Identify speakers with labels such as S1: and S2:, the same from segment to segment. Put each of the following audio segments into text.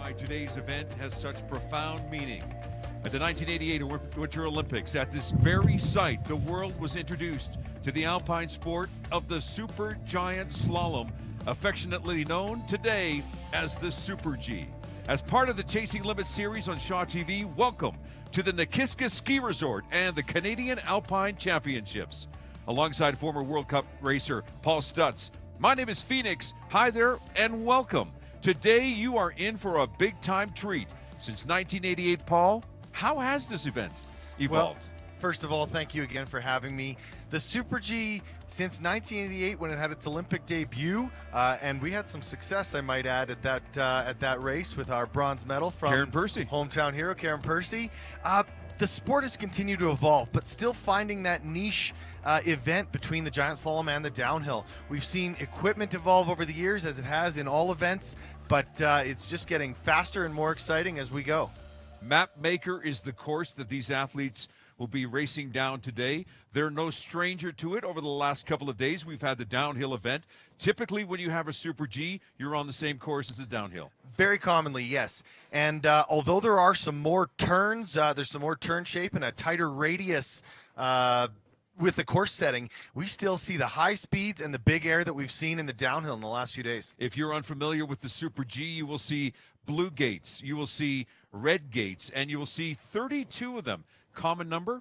S1: why today's event has such profound meaning. At the 1988 Winter Olympics, at this very site, the world was introduced to the Alpine sport of the supergiant slalom, affectionately known today as the Super G. As part of the Chasing Limits series on Shaw TV, welcome to the Nakiska Ski Resort and the Canadian Alpine Championships. Alongside former World Cup racer Paul Stutz, my name is Phoenix. Hi there and welcome. Today you are in for a big-time treat. Since 1988, Paul, how has this event evolved?
S2: Well, first of all, thank you again for having me. The Super G, since 1988 when it had its Olympic debut, and we had some success, I might add, at that race with our bronze medal from
S1: Karen Percy,
S2: hometown hero Karen Percy. The sport has continued to evolve, but still finding that niche event between the giant slalom and the downhill. We've seen equipment evolve over the years, as it has in all events, but it's just getting faster and more exciting as we go.
S1: Mapmaker is the course that these athletes will be racing down today. They're no stranger to it. Over the last couple of days, we've had the downhill event. Typically, when you have a Super G, you're on the same course as the downhill.
S2: Very commonly, yes. And although there are some more turns, there's some more turn shape and a tighter radius with the course setting, we still see the high speeds and the big air that we've seen in the downhill in the last few days.
S1: If you're unfamiliar with the Super G, you will see blue gates, you will see red gates, and you will see 32 of them. Common number?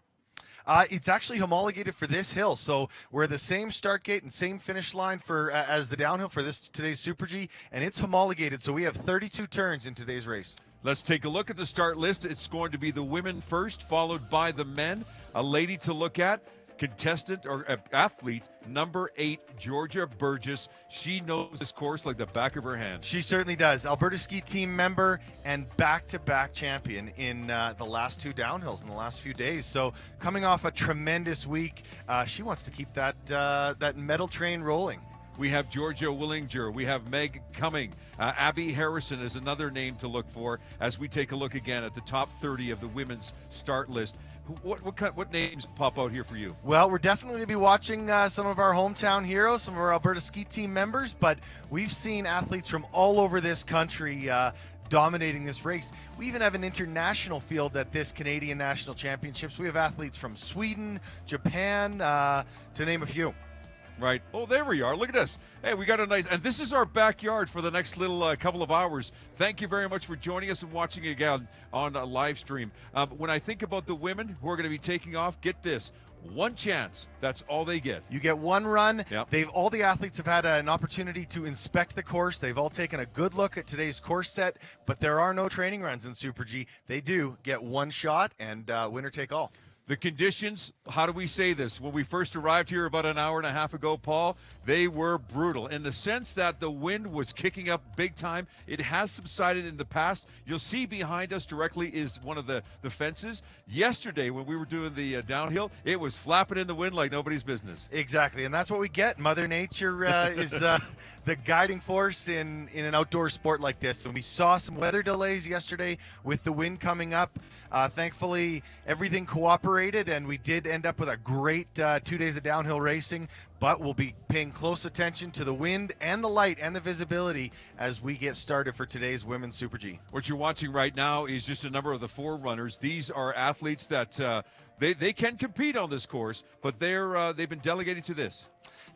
S2: It's actually homologated for this hill, so we're the same start gate and same finish line for as the downhill for today's Super G, and it's homologated, so we have 32 turns in today's race.
S1: Let's take a look at the start list. It's going to be the women first, followed by the men. A lady to look at, contestant or athlete number 8, Georgia Burgess. She knows this course like the back of her hand.
S2: She certainly does. Alberta ski team member and back-to-back champion in the last 2 downhills in the last few days. So coming off a tremendous week, she wants to keep that medal train rolling.
S1: We have Georgia Willinger. We have Meg Cumming. Abby Harrison is another name to look for as we take a look again at the top 30 of the women's start list. What names pop out here for you?
S2: Well, we're definitely going to be watching some of our hometown heroes, some of our Alberta ski team members, but we've seen athletes from all over this country dominating this race. We even have an international field at this Canadian National Championships. We have athletes from Sweden, Japan, to name a few.
S1: Right. Oh, there we are. Look at this. Hey, we got a nice, and this is our backyard for the next little couple of hours. Thank you very much for joining us and watching again on a live stream. When I think about the women who are going to be taking off, get this. One chance. That's all they get.
S2: You get one run.
S1: Yep.
S2: All the athletes have had an opportunity to inspect the course. They've all taken a good look at today's course set, but there are no training runs in Super G. They do get one shot and winner take all.
S1: The conditions, how do we say this? When we first arrived here about an hour and a half ago, Paul, they were brutal in the sense that the wind was kicking up big time. It has subsided in the past. You'll see behind us directly is one of the fences. Yesterday, when we were doing the downhill, it was flapping in the wind like nobody's business.
S2: Exactly, and that's what we get. Mother Nature is the guiding force in an outdoor sport like this. And we saw some weather delays yesterday with the wind coming up. Thankfully, everything cooperated, and we did end up with a great 2 days of downhill racing. But we'll be paying close attention to the wind and the light and the visibility as we get started for today's Women's Super G.
S1: What you're watching right now is just a number of the forerunners. These are athletes that they can compete on this course, but they've been delegated to this.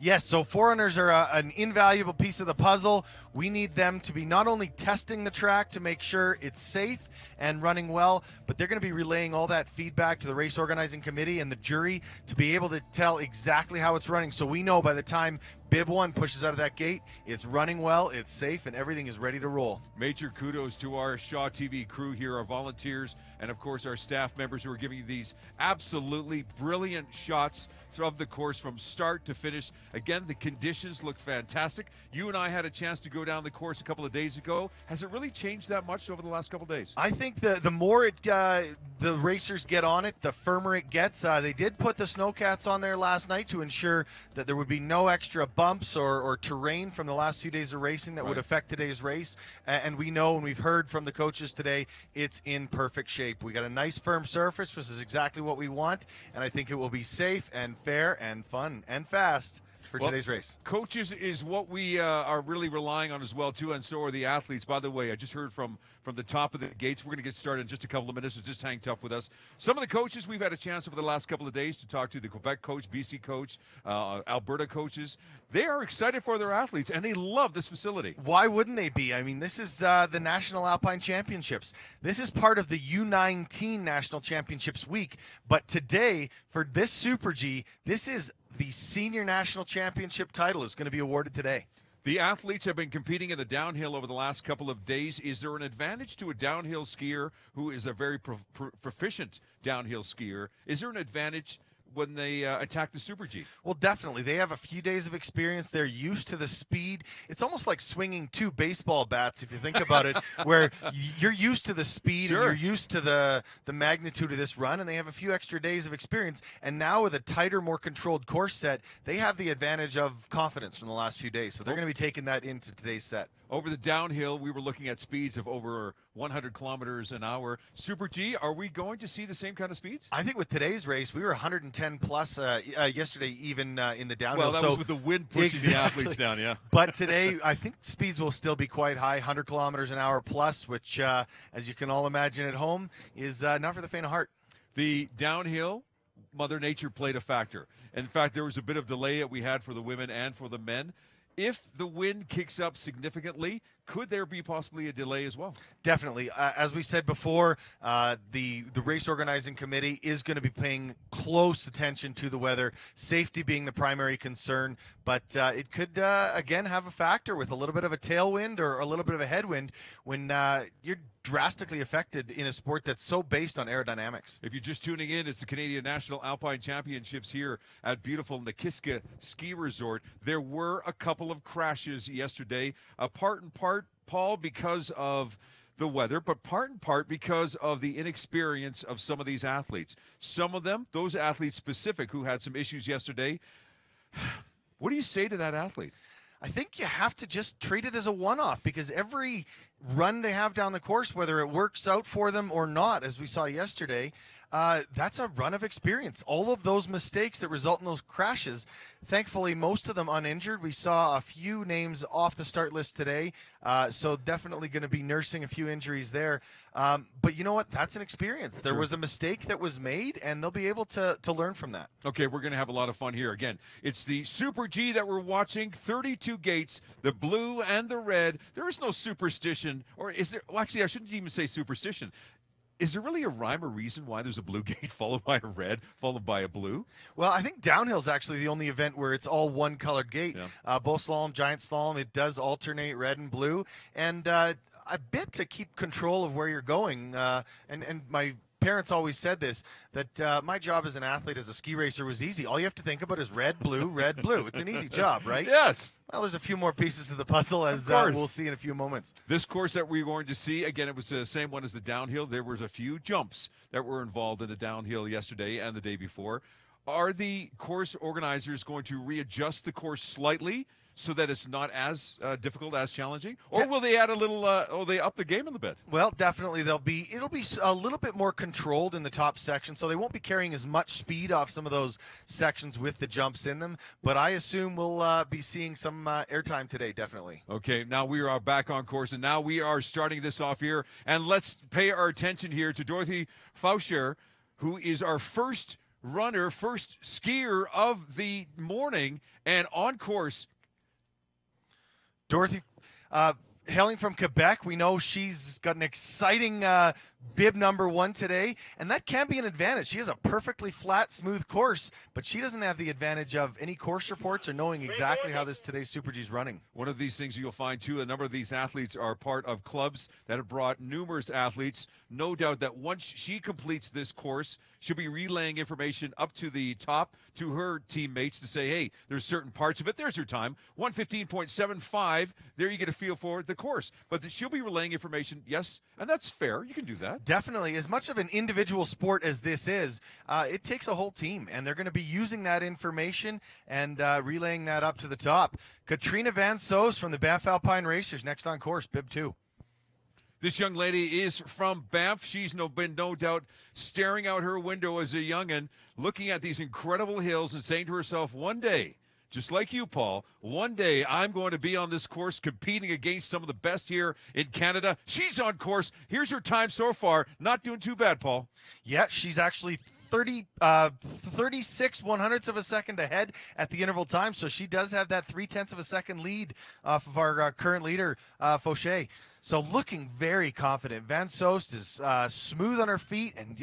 S2: Yes, so forerunners are an invaluable piece of the puzzle. We need them to be not only testing the track to make sure it's safe and running well, but they're going to be relaying all that feedback to the race organizing committee and the jury to be able to tell exactly how it's running. So we know by the time Bib 1 pushes out of that gate, it's running well, it's safe, and everything is ready to roll.
S1: Major kudos to our Shaw TV crew here, our volunteers, and of course our staff members who are giving you these absolutely brilliant shots of the course from start to finish. Again, the conditions look fantastic. You and I had a chance to go down the course a couple of days ago. Has it really changed that much over the last couple of days?
S2: I think the more the racers get on it, the firmer it gets. They did put the snowcats on there last night to ensure that there would be no extra bumps or terrain from the last few days of racing that would affect today's race. And we know, and we've heard from the coaches today, it's in perfect shape. We got a nice firm surface, which is exactly what we want, and I think it will be safe and fair and fun and fast. for today's race.
S1: Coaches is what we are really relying on as well, too, and so are the athletes. By the way, I just heard from the top of the gates. We're going to get started in just a couple of minutes, so just hang tough with us. Some of the coaches we've had a chance over the last couple of days to talk to, the Quebec coach, BC coach, Alberta coaches. They are excited for their athletes, and they love this facility.
S2: Why wouldn't they be? I mean, this is the National Alpine Championships. This is part of the U19 National Championships week. But today, for this Super G, this is the Senior National Championship title is going to be awarded today.
S1: The athletes have been competing in the downhill over the last couple of days. Is there an advantage to a downhill skier who is a very proficient downhill skier? Is there an advantage when they attack the Super G?
S2: Well, definitely. They have a few days of experience. They're used to the speed. It's almost like swinging two baseball bats, if you think about it, where you're used to the speed
S1: Sure.
S2: and you're used to the magnitude of this run, and they have a few extra days of experience. And now with a tighter, more controlled course set, they have the advantage of confidence from the last few days. So they're going to be taking that into today's set.
S1: Over the downhill, we were looking at speeds of over 100 kilometers an hour. Super G, are we going to see the same kind of speeds?
S2: I think with today's race, we were 110 plus yesterday, even in the downhill.
S1: Well, that was with the wind pushing the athletes down, yeah.
S2: But today, I think speeds will still be quite high, 100 kilometers an hour plus, which, as you can all imagine at home, is not for the faint of heart.
S1: The downhill, Mother Nature played a factor. In fact, there was a bit of delay that we had for the women and for the men. If the wind kicks up significantly, could there be possibly a delay as well?
S2: Definitely. As we said before, the race organizing committee is going to be paying close attention to the weather, safety being the primary concern. But it could, again, have a factor with a little bit of a tailwind or a little bit of a headwind when you're drastically affected in a sport that's so based on aerodynamics.
S1: If you're just tuning in, it's the Canadian National Alpine Championships here at beautiful Nakiska Ski Resort. There were a couple of crashes yesterday, part and part, Paul, because of the weather, but part and part because of the inexperience of some of these athletes. Some of them, those athletes specific who had some issues yesterday. What do you say to that athlete?
S2: I think you have to just treat it as a one-off because every run they have down the course, whether it works out for them or not, as we saw yesterday, that's a run of experience. All of those mistakes that result in those crashes, thankfully, most of them uninjured. We saw a few names off the start list today, so definitely going to be nursing a few injuries there. But you know what? That's an experience. There was a mistake that was made, and they'll be able to learn from that.
S1: Okay, we're going to have a lot of fun here. Again, it's the Super G that we're watching, 32 gates, the blue and the red. There is no superstition, or is there? Well, actually, I shouldn't even say superstition. Is there really a rhyme or reason why there's a blue gate followed by a red, followed by a blue?
S2: Well, I think downhill is actually the only event where it's all one colored gate. Yeah. Both slalom, giant slalom, it does alternate red and blue. And a bit to keep control of where you're going. And my parents always said this, that my job as an athlete, as a ski racer, was easy. All you have to think about is red, blue, red, blue. It's an easy job, right?
S1: Yes.
S2: Well, there's a few more pieces to the puzzle, as we'll see in a few moments.
S1: This course that we're going to see, again, it was the same one as the downhill. There was a few jumps that were involved in the downhill yesterday and the day before. Are the course organizers going to readjust the course slightly so that it's not as difficult, as challenging? Or will they add a little, they up the game a little bit?
S2: Well, definitely it'll be a little bit more controlled in the top section, so they won't be carrying as much speed off some of those sections with the jumps in them. But I assume we'll be seeing some airtime today, definitely.
S1: Okay, now we are back on course, and now we are starting this off here. And let's pay our attention here to Dorothy Faucher, who is our first runner, first skier of the morning, and on course.
S2: Dorothy, hailing from Quebec, we know she's got an exciting bib number 1 today, and that can be an advantage. She has a perfectly flat, smooth course, but she doesn't have the advantage of any course reports or knowing exactly how today's Super G is running.
S1: One of these things you'll find, too, a number of these athletes are part of clubs that have brought numerous athletes. No doubt that once she completes this course, she'll be relaying information up to the top to her teammates to say, hey, there's certain parts of it. There's her time, 1:15.75. There you get a feel for the course. But she'll be relaying information, yes, and that's fair. You can do that.
S2: Definitely. As much of an individual sport as this is, it takes a whole team, and they're going to be using that information and relaying that up to the top. Katrina Van Soos from the Banff Alpine Racers, next on course, bib 2.
S1: This young lady is from Banff. She's been no doubt staring out her window as a youngin', looking at these incredible hills and saying to herself, one day just like you, Paul, one day I'm going to be on this course competing against some of the best here in Canada. She's on course. Here's her time so far. Not doing too bad, Paul.
S2: Yeah, she's actually 36 100ths of a second ahead at the interval time, so she does have that 0.3 of a second lead off of our current leader, Fauché. So looking very confident. Van Soest is smooth on her feet, and,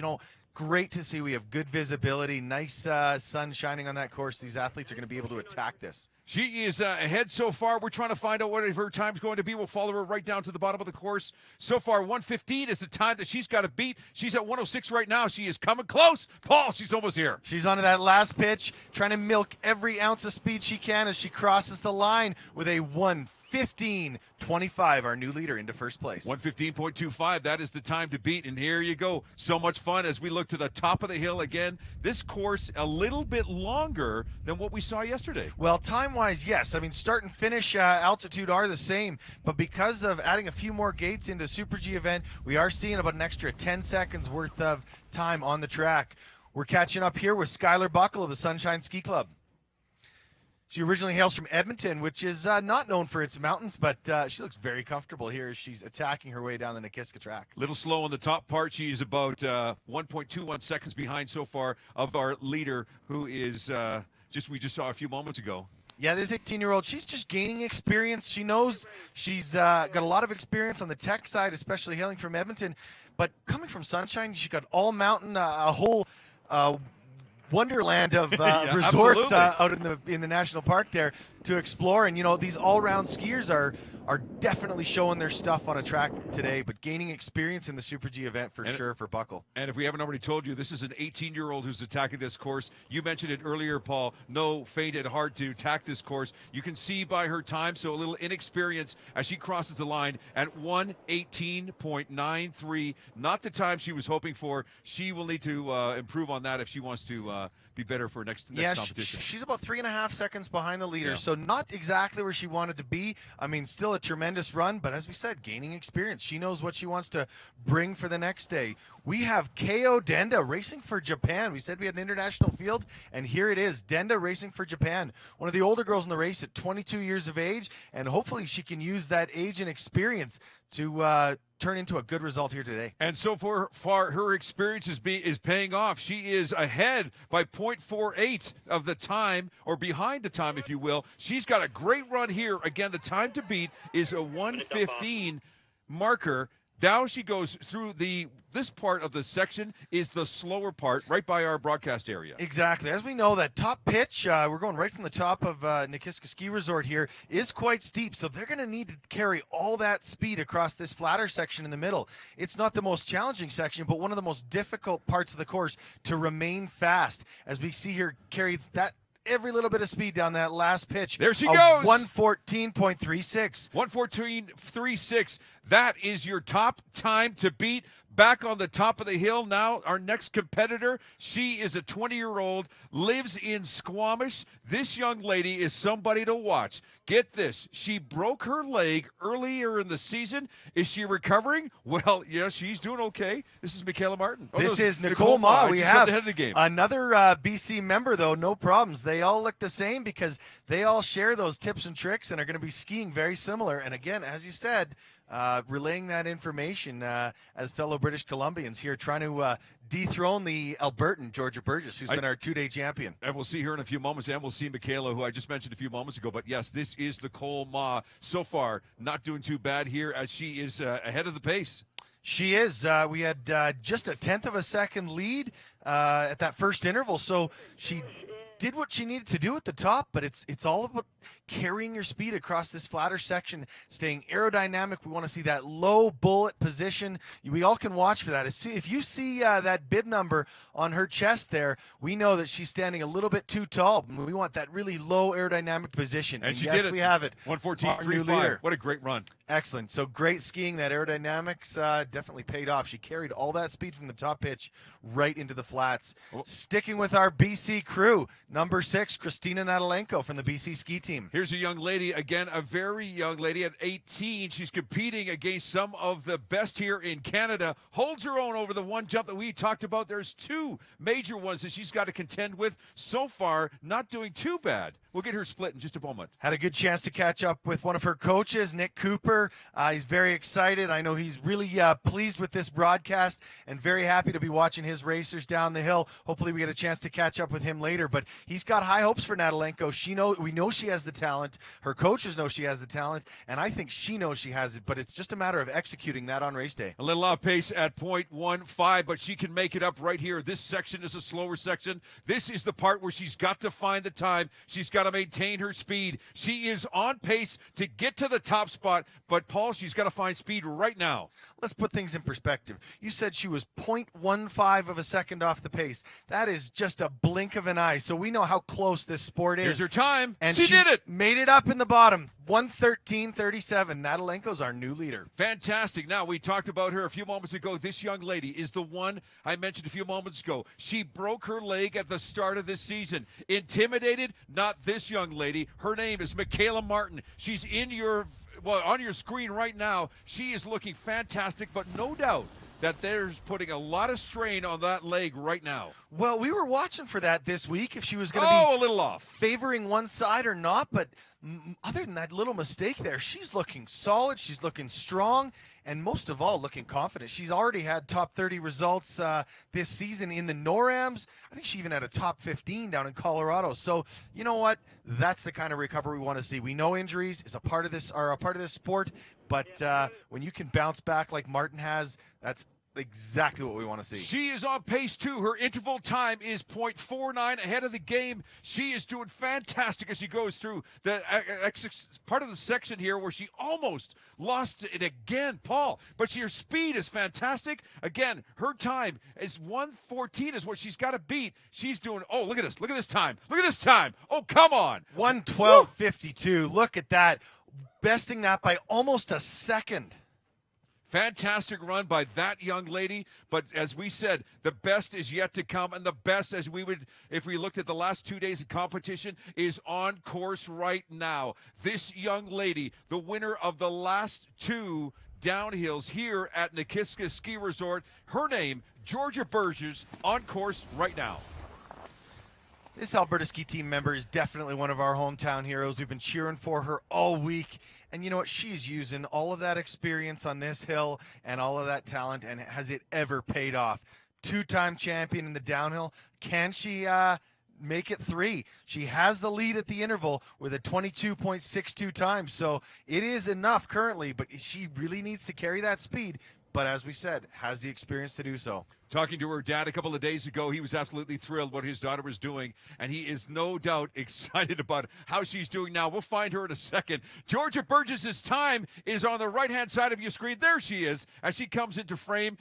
S2: great to see we have good visibility, nice sun shining on that course. These athletes are going to be able to attack this.
S1: She is ahead so far. We're trying to find out what her time's going to be. We'll follow her right down to the bottom of the course. So far, 1:15 is the time that she's got to beat. She's at 1:06 right now. She is coming close. Paul, she's almost here.
S2: She's onto that last pitch, trying to milk every ounce of speed she can as she crosses the line with a 1:15.25, our new leader into first place.
S1: 1:15.25, that is the time to beat. And here you go. So much fun as we look to the top of the hill again. This course a little bit longer than what we saw yesterday.
S2: Well, time-wise, yes. I mean, start and finish altitude are the same, but because of adding a few more gates into Super G event, we are seeing about an extra 10 seconds worth of time on the track. We're catching up here with Skylar Buckle of the Sunshine Ski Club. She originally hails from Edmonton, which is not known for its mountains, but she looks very comfortable here as she's attacking her way down the Nakiska track.
S1: Little slow on the top part. She's about 1.21 seconds behind so far of our leader, who is we just saw a few moments ago.
S2: Yeah, this 18-year-old, she's just gaining experience. She knows she's got a lot of experience on the tech side, especially hailing from Edmonton. But coming from Sunshine, she got all mountain, a whole wonderland of resorts out in the national park there to explore. And these all-round skiers are definitely showing their stuff on a track today, but gaining experience in the Super G event for sure for Buckle.
S1: And if we haven't already told you, this is an 18-year-old who's attacking this course. You mentioned it earlier, Paul. No faint at heart to attack this course. You can see by her time, so a little inexperience as she crosses the line at 1:18.93. Not the time she was hoping for. She will need to improve on that if she wants to be better for next competition.
S2: She's about 3.5 seconds behind the leader, so not exactly where she wanted to be. I mean, still a tremendous run, but as we said, gaining experience. She knows what she wants to bring for the next day. We have Ko Denda racing for Japan. We said we had an international field, and here it is, Denda racing for Japan. One of the older girls in the race at 22 years of age, and hopefully she can use that age and experience to turn into a good result here today.
S1: And so far, her experience is paying off. She is ahead by 0.48 of the time, or behind the time, if you will. She's got a great run here. Again, the time to beat is a 1:15 marker. Now she goes through this part of the section is the slower part right by our broadcast area.
S2: Exactly. As we know, that top pitch, we're going right from the top of Nakiska Ski Resort here, is quite steep. So they're going to need to carry all that speed across this flatter section in the middle. It's not the most challenging section, but one of the most difficult parts of the course to remain fast. As we see here, carry that every little bit of speed down that last pitch.
S1: There she goes.
S2: 1:14.36.
S1: 1:14.36. That is your top time to beat. Back on the top of the hill now, our next competitor. She is a 20-year-old, lives in Squamish. This young lady is somebody to watch. Get this. She broke her leg earlier in the season. Is she recovering? Well, yes, she's doing okay. This is Michaela Martin.
S2: This is Nicole Ma. We have
S1: ahead of the game.
S2: Another BC member, though, no problems. They all look the same because they all share those tips and tricks and are going to be skiing very similar. And again, as you said, relaying that information as fellow British Columbians here, trying to dethrone the Albertan, Georgia Burgess, who's been our two-day champion.
S1: And we'll see her in a few moments, and we'll see Michaela, who I just mentioned a few moments ago. But, yes, this is Nicole Ma. So far, not doing too bad here as she is ahead of the pace.
S2: She is. We had just a 1/10 of a second lead at that first interval, so she did what she needed to do at the top, but it's all about carrying your speed across this flatter section, staying aerodynamic. We want to see that low bullet position. We all can watch for that. If you see that bib number on her chest there, we know that she's standing a little bit too tall. We want that really low aerodynamic position.
S1: And she
S2: yes,
S1: did it.
S2: We have it.
S1: 1:14.35. What a great run.
S2: Excellent. So great skiing. That aerodynamics definitely paid off. She carried all that speed from the top pitch right into the flats.
S1: Oh.
S2: Sticking with our BC crew, number 6, Christina Natalenko from the BC ski team.
S1: Here's a young lady, again, a very young lady at 18. She's competing against some of the best here in Canada. Holds her own over the one jump that we talked about. There's 2 major ones that she's got to contend with. So far, not doing too bad. We'll get her split in just a moment.
S2: Had a good chance to catch up with one of her coaches, Nick Cooper. He's very excited. I know he's really pleased with this broadcast and very happy to be watching his racers down the hill. Hopefully we get a chance to catch up with him later. But he's got high hopes for Natalenko. We know she has the talent. Her coaches know she has the talent. And I think she knows she has it. But it's just a matter of executing that on race day.
S1: A little off pace at 0.15, but she can make it up right here. This section is a slower section. This is the part where she's got to find the time. She's got to maintain her speed. She is on pace to get to the top spot, but Paul, she's got to find speed right now.
S2: Let's put things in perspective. You said she was 0.15 of a second off the pace. That is just a blink of an eye. So we know how close this sport is.
S1: Here's her time.
S2: And
S1: she did it.
S2: Made it up in the bottom. 1:13.37. Natalenko's our new leader.
S1: Fantastic. Now, we talked about her a few moments ago. This young lady is the one I mentioned a few moments ago. She broke her leg at the start of this season. Intimidated? Not this young lady. Her name is Michaela Martin. She's on your screen right now. She is looking fantastic, but no doubt that there's putting a lot of strain on that leg right now.
S2: Well, we were watching for that this week, if she was going to be
S1: a little off,
S2: favoring one side or not. But other than that little mistake there, she's looking solid. She's looking strong. And most of all, looking confident. She's already had top 30 results this season in the NORAMs. I think she even had a top 15 down in Colorado. So, you know what? That's the kind of recovery we want to see. We know injuries is a part of this sport, but when you can bounce back like Martin has, that's exactly what we want to see.
S1: She is on pace too. Her interval time is 0.49 ahead of the game. She is doing fantastic as she goes through the part of the section here where she almost lost it again, Paul. But her speed is fantastic. Again, her time is 1:14 is what she's got to beat. She's doing, look at this. Look at this time. Look at this time. Oh, come on.
S2: 1:12.52. Look at that. Besting that by almost a second.
S1: Fantastic run by that young lady, but as we said, the best is yet to come, and the best, as we would, if we looked at the last 2 days of competition, is on course right now. This young lady, the winner of the last 2 downhills here at Nakiska Ski Resort, her name, Georgia Burgess, on course right now.
S2: This Alberta ski team member is definitely one of our hometown heroes. We've been cheering for her all week. And you know what? She's using all of that experience on this hill and all of that talent, and has it ever paid off? 2-time champion in the downhill. Can she make it 3? She has the lead at the interval with a 22.62 times. So it is enough currently, but she really needs to carry that speed. But as we said, has the experience to do so.
S1: Talking to her dad a couple of days ago, he was absolutely thrilled what his daughter was doing, and he is no doubt excited about how she's doing now. We'll find her in a second. Georgia Burgess's time is on the right-hand side of your screen. There she is as she comes into frame,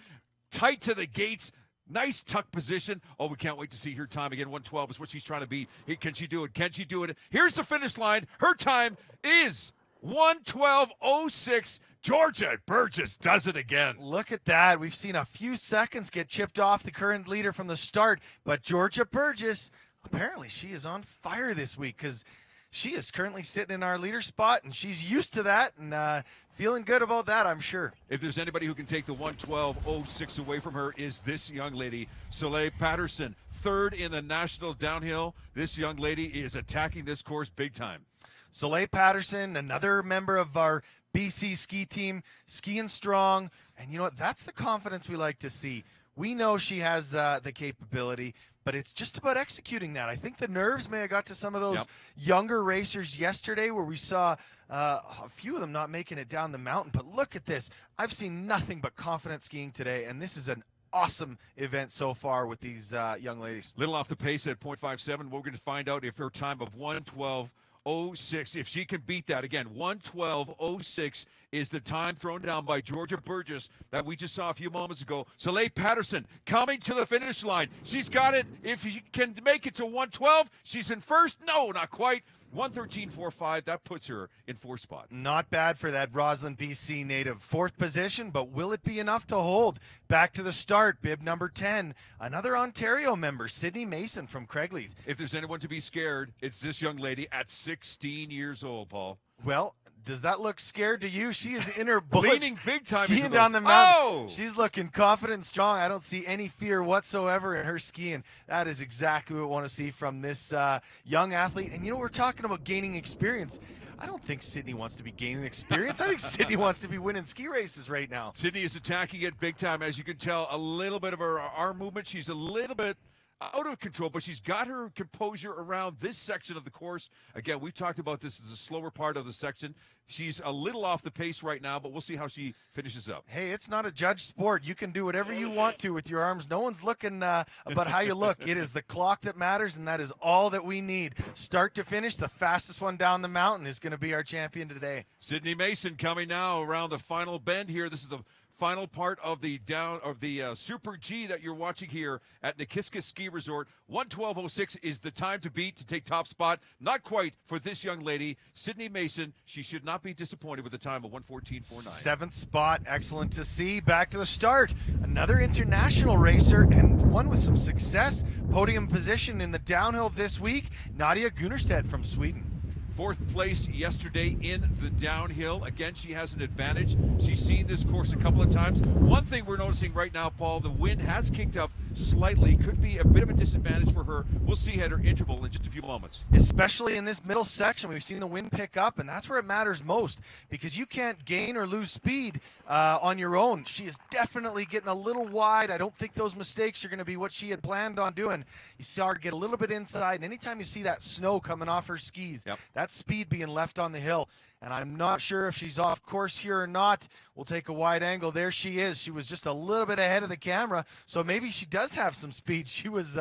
S1: tight to the gates. Nice tuck position. Oh, we can't wait to see her time again. 1:12 is what she's trying to beat. Can she do it? Can she do it? Here's the finish line. Her time is 1:12.06. Georgia Burgess does it again.
S2: Look at that. We've seen a few seconds get chipped off the current leader from the start, but Georgia Burgess, apparently she is on fire this week because she is currently sitting in our leader spot, and she's used to that and feeling good about that, I'm sure.
S1: If there's anybody who can take the 1:12.06 away from her, is this young lady, Soleil Patterson, 3rd in the national downhill. This young lady is attacking this course big time.
S2: Soleil Patterson, another member of our BC ski team, skiing strong. And you know what? That's the confidence we like to see. We know she has the capability, but it's just about executing that. I think the nerves may have got to some of those younger racers yesterday where we saw a few of them not making it down the mountain. But look at this. I've seen nothing but confident skiing today, and this is an awesome event so far with these young ladies.
S1: Little off the pace at 0.57. We're going to find out if her time of 1:12.06, if she can beat that. Again, 1:12.06 is the time thrown down by Georgia Burgess that we just saw a few moments ago. Soleil Patterson coming to the finish line. She's got it. If she can make it to 1:12, she's in first. No, not quite. 1:13.45. That puts her in fourth spot.
S2: Not bad for that Roslyn, BC native. Fourth position, but will it be enough to hold? Back to the start, bib number 10. Another Ontario member, Sydney Mason from Craigleith.
S1: If there's anyone to be scared, it's this young lady at 16 years old, Paul.
S2: Well, does that look scared to you? She is in her bullets,
S1: leaning big time
S2: skiing
S1: into
S2: down
S1: those.
S2: the mountain.
S1: Oh!
S2: She's looking confident and strong. I don't see any fear whatsoever in her skiing. That is exactly what we want to see from this young athlete. And, we're talking about gaining experience. I don't think Sydney wants to be gaining experience. I think Sydney wants to be winning ski races right now.
S1: Sydney is attacking it big time. As you can tell, a little bit of her arm movement. She's a little bit out of control, but she's got her composure around this section of the course. Again, we've talked about this as a slower part of the section. She's a little off the pace right now, but we'll see how she finishes up.
S2: Hey, it's not a judge sport. You can do whatever you want to with your arms. No one's looking about how you look. It is the clock that matters, and that is all that we need. Start to finish, the fastest one down the mountain is going to be our champion today.
S1: Sydney Mason coming now around the final bend here. This is the final part of the Super G that you're watching here at Nakiska Ski Resort. 1:12.06 is the time to beat to take top spot. Not quite for this young lady, Sydney Mason. She should not be disappointed with the time of 1:14.49.
S2: Seventh spot, excellent to see. Back to the start. Another international racer and one with some success. Podium position in the downhill this week, Nadia Gunnerstedt from Sweden.
S1: Fourth place yesterday in the downhill. Again, she has an advantage. She's seen this course a couple of times. One thing we're noticing right now, Paul, the wind has kicked up slightly. Could be a bit of a disadvantage for her. We'll see at her interval in just a few moments.
S2: Especially in this middle section, we've seen the wind pick up, and that's where it matters most because you can't gain or lose speed on your own. She is definitely getting a little wide. I don't think those mistakes are going to be what she had planned on doing. You saw her get a little bit inside, and anytime you see that snow coming off her skis, that speed being left on the hill. And I'm not sure if she's off course here or not. We'll take a wide angle. There she is. She was just a little bit ahead of the camera, so maybe she does have some speed. She was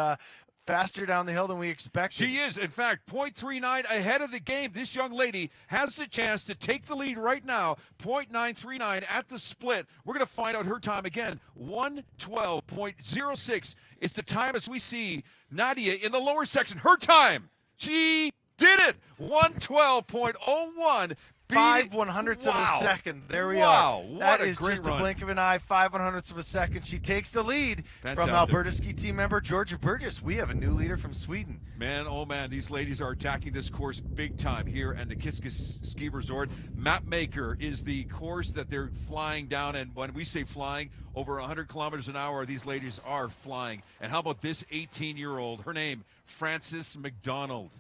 S2: faster down the hill than we expected.
S1: She is, in fact, 0.39 ahead of the game. This young lady has the chance to take the lead right now. 0.939 at the split. We're going to find out her time again. 1:12.06 is the time as we see Nadia in the lower section. Her time. She did it. 1:12.01.
S2: 5/100ths of a second. There we are. That is just
S1: run.
S2: a blink of an eye. 5/100ths of a second. She takes the lead from Alberta ski team member Georgia Burgess. We have a new leader from Sweden.
S1: Man, oh man, these ladies are attacking this course big time here at Nakiska Ski Resort. Mapmaker is the course that they're flying down, and when we say flying, over 100 kilometers an hour, these ladies are flying. And how about this 18-year-old? Her name, Frances McDonald.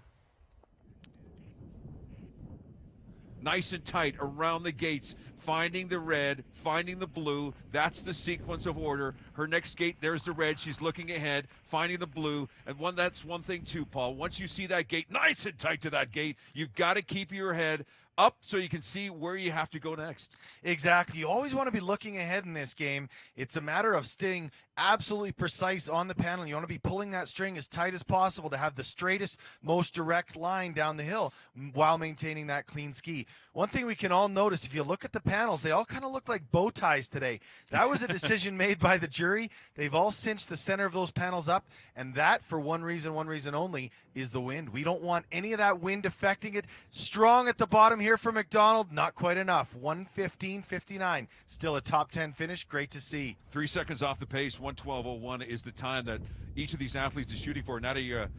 S1: Nice and tight around the gates, finding the red, finding the blue. That's the sequence of order. Her next gate, there's the red. She's looking ahead, finding the blue. And that's one thing too, Paul. Once you see that gate, nice and tight to that gate, you've got to keep your head up so you can see where you have to go next.
S2: Exactly. You always want to be looking ahead in this game. It's a matter of staying absolutely precise on the panel. You want to be pulling that string as tight as possible to have the straightest, most direct line down the hill while maintaining that clean ski. One thing we can all notice, if you look at the panels, they all kind of look like bow ties today. That was a decision made by the jury. They've all cinched the center of those panels up, and that, for one reason only, is the wind. We don't want any of that wind affecting it. Strong at the bottom here for McDonald, not quite enough. 1:15.59, still a top 10 finish. Great to see.
S1: 3 seconds off the pace. 1:12.01 is the time that each of these athletes is shooting for. Nadia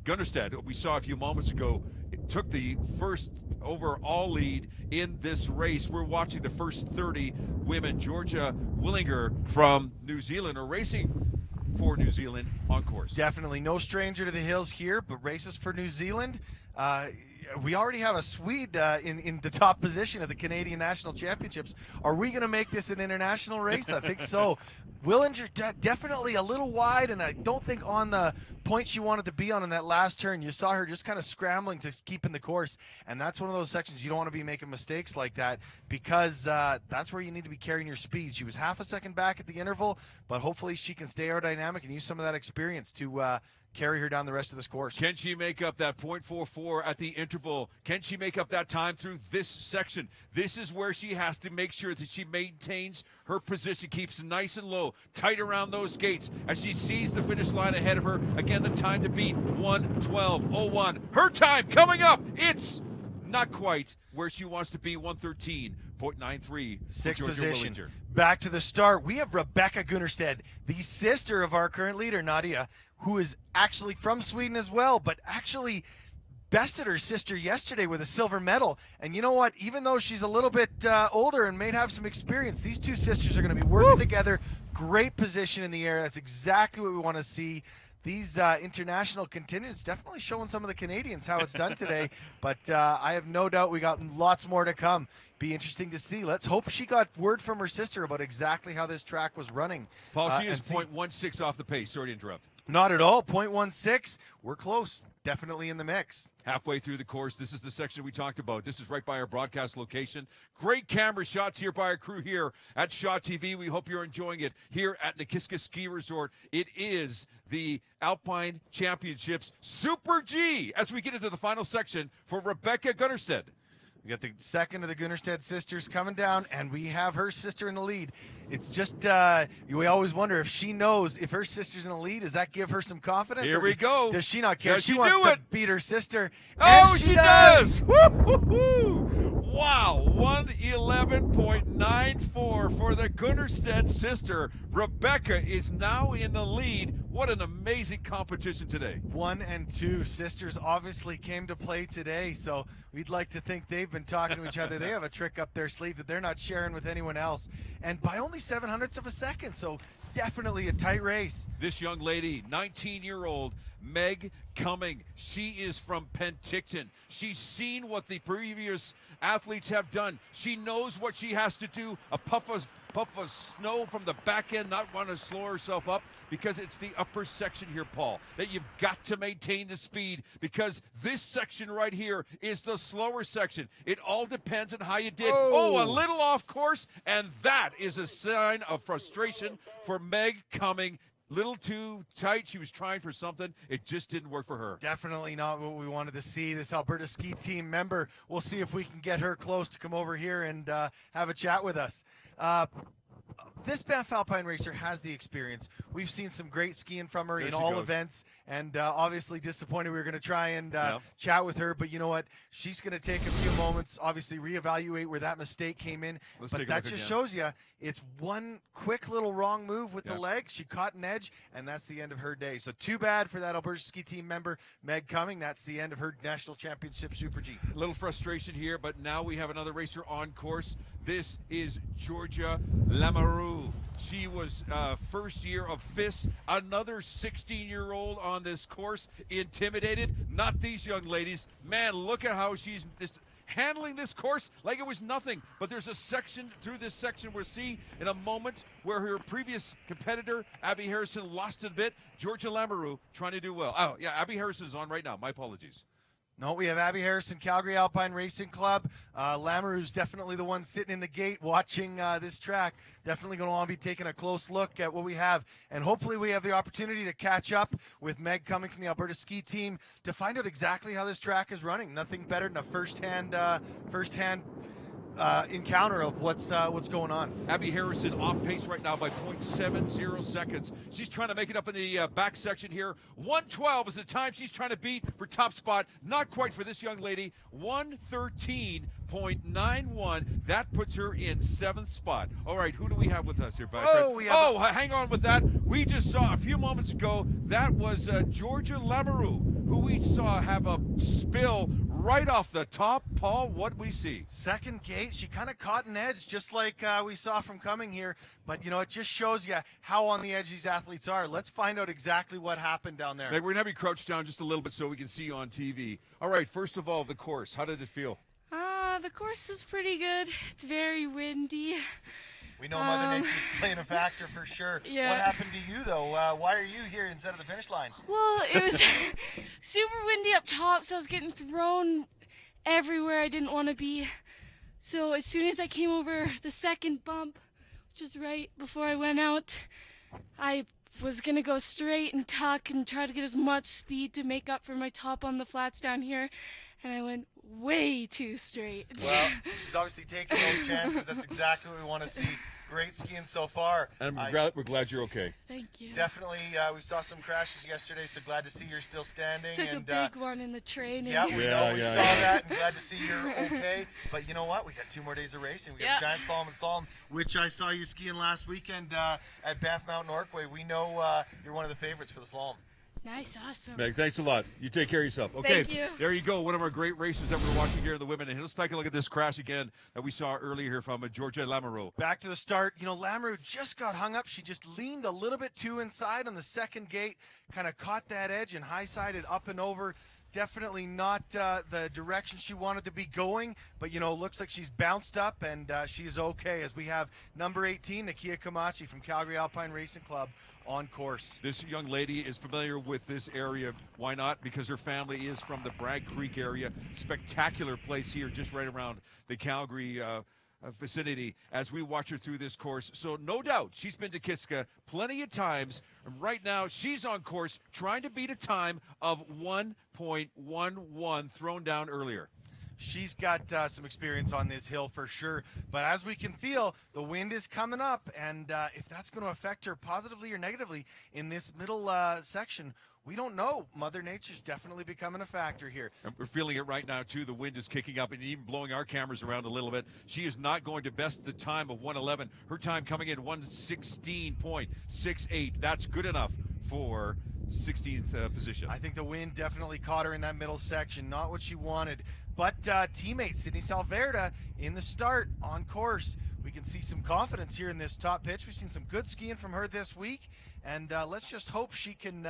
S1: Gunnerstedt, we saw a few moments ago, took the first overall lead in this race. We're watching the first 30 women. Georgia Willinger from New Zealand are racing for New Zealand on course.
S2: Definitely no stranger to the hills here, but races for New Zealand. We already have a Swede in the top position of the Canadian National Championships. Are we going to make this an international race? I think so. Willinger definitely a little wide, and I don't think on the point she wanted to be on in that last turn. You saw her just kind of scrambling to keep in the course, and that's one of those sections you don't want to be making mistakes like that because that's where you need to be carrying your speed. She was half a second back at the interval, but hopefully she can stay aerodynamic and use some of that experience to carry her down the rest of this course.
S1: Can she make up that 0.44 at the interval? Can she make up that time through this section? This is where she has to make sure that she maintains her position, keeps nice and low, tight around those gates as she sees the finish line ahead of her. Again, again, the time to beat 1:12:01. Her time coming up. It's not quite where she wants to be, 1:13.93.
S2: Sixth position. Back to the start. We have Rebecca Gunnerstedt, the sister of our current leader, Nadia, who is actually from Sweden as well, but actually bested her sister yesterday with a silver medal. And you know what? Even though she's a little bit older and may have some experience, these two sisters are going to be working together. Great position in the air. That's exactly what we want to see. These international contingents definitely showing some of the Canadians how it's done today. But I have no doubt we got lots more to come. Be interesting to see. Let's hope she got word from her sister about exactly how this track was running.
S1: Paul, she is 0.16 off the pace. Sorry to interrupt.
S2: Not at all. 0.16. We're close. Definitely in the mix.
S1: Halfway through the course, this is the section we talked about. This is right by our broadcast location. Great camera shots here by our crew here at Shaw TV. We hope you're enjoying it here at Nakiska Ski Resort. It is the Alpine Championships Super G as we get into the final section for Rebecca Gunnerstedt.
S2: We got the second of the Gunnerstedt sisters coming down, and we have her sister in the lead. It's just, we always wonder if she knows if her sister's in the lead, does that give her some confidence?
S1: Here we go.
S2: Does she not care?
S1: Does
S2: she
S1: she
S2: wants
S1: do
S2: to
S1: it?
S2: beat her sister.
S1: Oh,
S2: and
S1: she does! Woo-hoo-hoo! Wow, 1:11.94 for the Gunnerstedt sister. Rebecca is now in the lead. What an amazing competition today.
S2: 1 and 2 sisters obviously came to play today, so we'd like to think they've been talking to each other. They have a trick up their sleeve that they're not sharing with anyone else. And by only 0.07 of a second, so definitely a tight race.
S1: This young lady, 19-year-old Meg Cumming, she is from Penticton. She's seen what the previous athletes have done. She knows what she has to do. A puff of snow from the back end, not want to slow herself up, because it's the upper section here, Paul, that you've got to maintain the speed, because this section right here is the slower section. It all depends on how you did. Oh, a little off course, and that is a sign of frustration for Meg Cumming. Little too tight. She was trying for something. It just didn't work for her.
S2: Definitely not what we wanted to see. This Alberta ski team member, we'll see if we can get her close to come over here and have a chat with us. This Banff Alpine racer has the experience. We've seen some great skiing from her in all events, and obviously disappointed we were going to try and chat with her, but you know what? She's going to take a few moments, obviously reevaluate where that mistake came in, but that just shows you it's one quick little wrong move with the leg. She caught an edge, and that's the end of her day. So too bad for that Alberta ski team member, Meg Cumming. That's the end of her National Championship Super G.
S1: A little frustration here, but now we have another racer on course. This is Georgia Lamoureux. She was first year of FIS, another 16-year-old on this course, intimidated. Not these young ladies. Man, look at how she's just handling this course like it was nothing. But there's a section through this section we'll see in a moment where her previous competitor, Abby Harrison, lost it a bit. Georgia Lamoureux trying to do well. Oh, yeah, Abby Harrison's on right now. My apologies.
S2: No, we have Abby Harrison, Calgary Alpine Racing Club. Lamoureux's definitely the one sitting in the gate watching this track. Definitely going to want to be taking a close look at what we have. And hopefully we have the opportunity to catch up with Meg Cumming from the Alberta ski team to find out exactly how this track is running. Nothing better than a firsthand encounter of what's going on.
S1: Abby Harrison off pace right now by 0.70 seconds. She's trying to make it up in the back section here. 1:12 is the time she's trying to beat for top spot. Not quite for this young lady. 1:13.91. That puts her in 7th spot. All right, who do we have with us here, Brad? Hang on with that. We just saw a few moments ago, that was Georgia Lamoureux, who we saw have a spill right off the top. Paul, what we see?
S2: Second gate, she kind of caught an edge, just like we saw from Cumming here. But, you know, it just shows you how on the edge these athletes are. Let's find out exactly what happened down there.
S1: Meg, we're going to have you crouch down just a little bit so we can see you on TV. All right, first of all, the course. How did it feel?
S3: The course is pretty good. It's very windy.
S2: We know Mother Nature's playing a factor for sure.
S3: Yeah.
S2: What happened to you, though? Why are you here instead of the finish line?
S3: Well, it was super windy up top, so I was getting thrown everywhere I didn't want to be. So as soon as I came over the second bump, which was right before I went out, I was going to go straight and tuck and try to get as much speed to make up for my top on the flats down here. and I went way too straight.
S2: Well, she's obviously taking those chances. That's exactly what we want to see. Great skiing so far.
S1: And we're glad you're okay.
S3: Thank you.
S2: Definitely, we saw some crashes yesterday, so glad to see you're still standing.
S3: Took
S2: and,
S3: a big one in the training.
S2: Yeah, we saw that, and glad to see you're okay. But you know what? We got 2 more days of racing. We got Giant Slalom and Slalom, which I saw you skiing last weekend at Banff Mountain Orkway. We know you're one of the favorites for the slalom.
S3: Nice, awesome.
S1: Meg, thanks a lot. You take care of yourself. Okay,
S3: Thank you.
S1: There you go. One of our great races that we're watching here in the women. And let's take a look at this crash again that we saw earlier here from Georgia Lamoureux.
S2: Back to the start. You know, Lamoureux just got hung up. She just leaned a little bit too inside on the second gate, kind of caught that edge and high-sided up and over. Definitely not the direction she wanted to be going, but, you know, looks like she's bounced up and she's okay as we have number 18, Nakiska Kamachi from Calgary Alpine Racing Club on course.
S1: This young lady is familiar with this area. Why not? Because her family is from the Bragg Creek area. Spectacular place here just right around the Calgary vicinity as we watch her through this course. So no doubt she's been to Kiska plenty of times. And right now she's on course trying to beat a time of 1.11 thrown down earlier.
S2: She's got some experience on this hill for sure, but as we can feel, the wind is coming up, and if that's going to affect her positively or negatively in this middle section, we don't know. Mother Nature's definitely becoming a factor here.
S1: And we're feeling it right now, too. The wind is kicking up and even blowing our cameras around a little bit. She is not going to best the time of 1:11. Her time coming in 1:16.68. That's good enough for 16th position.
S2: I think the wind definitely caught her in that middle section. Not what she wanted. But teammate Sydney Salverda in the start on course. We can see some confidence here in this top pitch. We've seen some good skiing from her this week. And let's just hope she can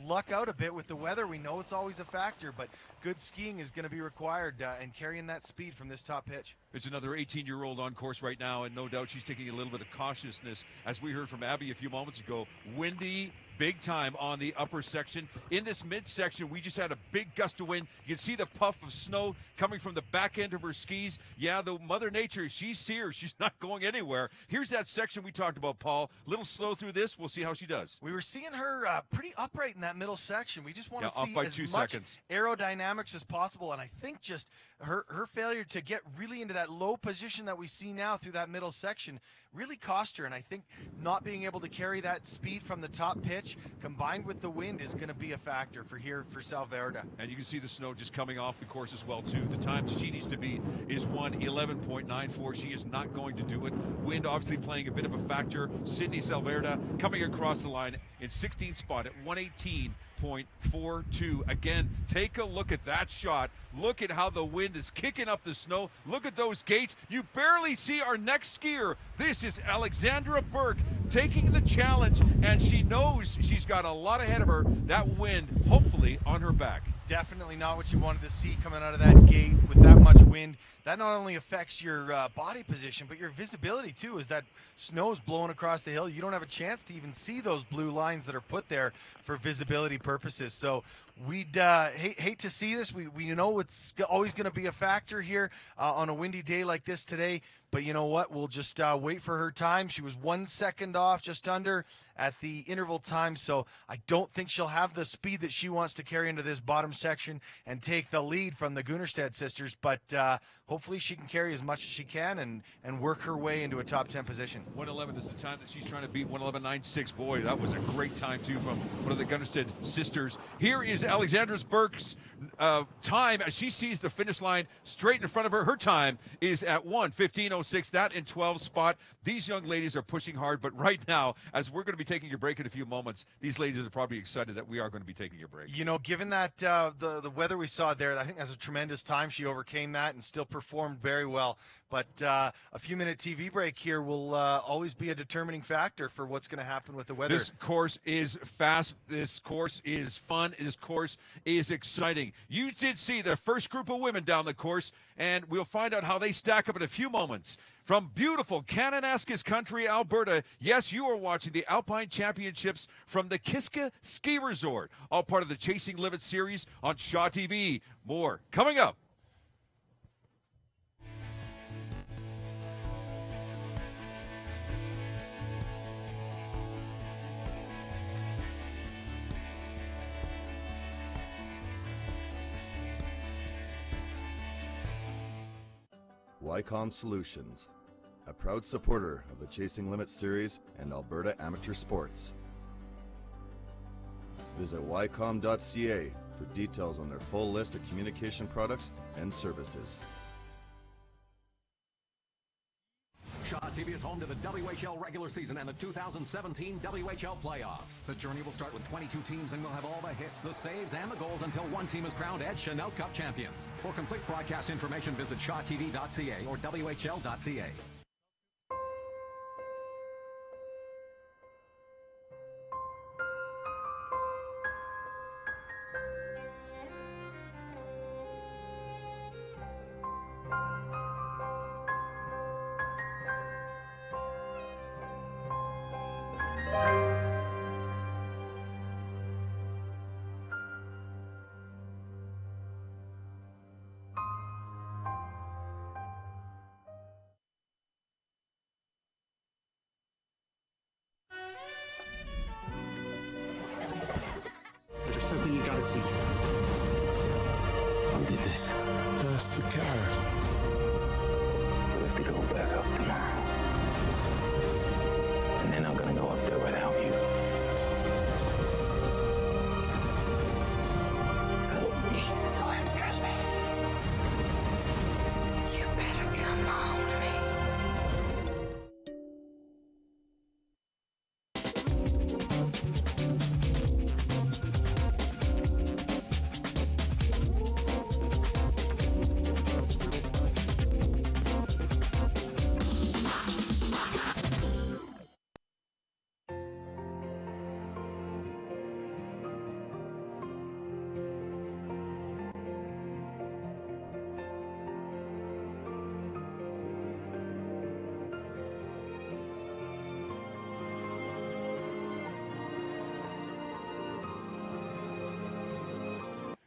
S2: luck out a bit with the weather. We know it's always a factor, but good skiing is going to be required and carrying that speed from this top pitch.
S1: It's another 18-year-old on course right now, and no doubt she's taking a little bit of cautiousness. As we heard from Abby a few moments ago, windy, big time on the upper section. In this midsection, we just had a big gust of wind. You can see the puff of snow coming from the back end of her skis. Yeah, the Mother Nature, she's here. She's not going anywhere. Here's that section we talked about, Paul. A little slow through this. We'll see how she does.
S2: We were seeing her pretty upright in that middle section. We just want to see
S1: by
S2: as
S1: 2
S2: much
S1: seconds.
S2: Aerodynamics as possible, and I think just her failure to get really into that low position that we see now through that middle section really cost her, and I think not being able to carry that speed from the top pitch combined with the wind is going to be a factor for Salverda.
S1: And you can see the snow just coming off the course as well, too. The time she needs to be is 1:11.94. She is not going to do it. Wind obviously playing a bit of a factor. Sydney Salverda coming across the line in 16th spot at 118.42. Again, take a look at that shot. Look at how the wind is kicking up the snow. Look at those gates. You barely see our next skier. This is Alexandra Burke taking the challenge, and she knows she's got a lot ahead of her. That wind, hopefully, on her back.
S2: Definitely not what you wanted to see coming out of that gate with that much wind. That not only affects your body position, but your visibility too. As that snow is blowing across the hill, you don't have a chance to even see those blue lines that are put there for visibility purposes. So we'd hate to see this. We know it's always going to be a factor here on a windy day like this today. But you know what? We'll just wait for her time. She was 1 second off, just under, at the interval time. So I don't think she'll have the speed that she wants to carry into this bottom section and take the lead from the Gunnerstedt sisters. But hopefully she can carry as much as she can and work her way into a top 10 position.
S1: 1:11 is the time that she's trying to beat. 1:11.96. Boy, that was a great time, too, from one of the Gunnerstedt sisters. Here is Alexandra Burke's time as she sees the finish line straight in front of her. Her time is at 1:15.06. That in 12th spot. These young ladies are pushing hard, but right now, as we're going to be taking a break in a few moments, these ladies are probably excited that we are going to be taking a break.
S2: You know, given that the weather we saw there, I think that's a tremendous time. She overcame that and still performed very well. But a few-minute TV break here will always be a determining factor for what's going to happen with the weather.
S1: This course is fast. This course is fun. This course is exciting. You did see the first group of women down the course, and we'll find out how they stack up in a few moments. From beautiful Kananaskis country, Alberta, yes, you are watching the Alpine Championships from the Nakiska Ski Resort, all part of the Chasing Limits series on Shaw TV. More coming up.
S4: Wycom Solutions, a proud supporter of the Chasing Limits series and Alberta Amateur Sports. Visit wycom.ca for details on their full list of communication products and services.
S5: Shaw TV is home to the WHL regular season and the 2017 WHL playoffs. The journey will start with 22 teams and we'll have all the hits, the saves, and the goals until one team is crowned as Chanel Cup champions. For complete broadcast information, visit shawtv.ca or whl.ca.
S6: There's something you gotta see.
S7: Who did this?
S6: That's the card.
S7: We have to go back up tomorrow. And they're not gonna go up there without you. Help me.
S8: You'll have to trust me. You better come home to me.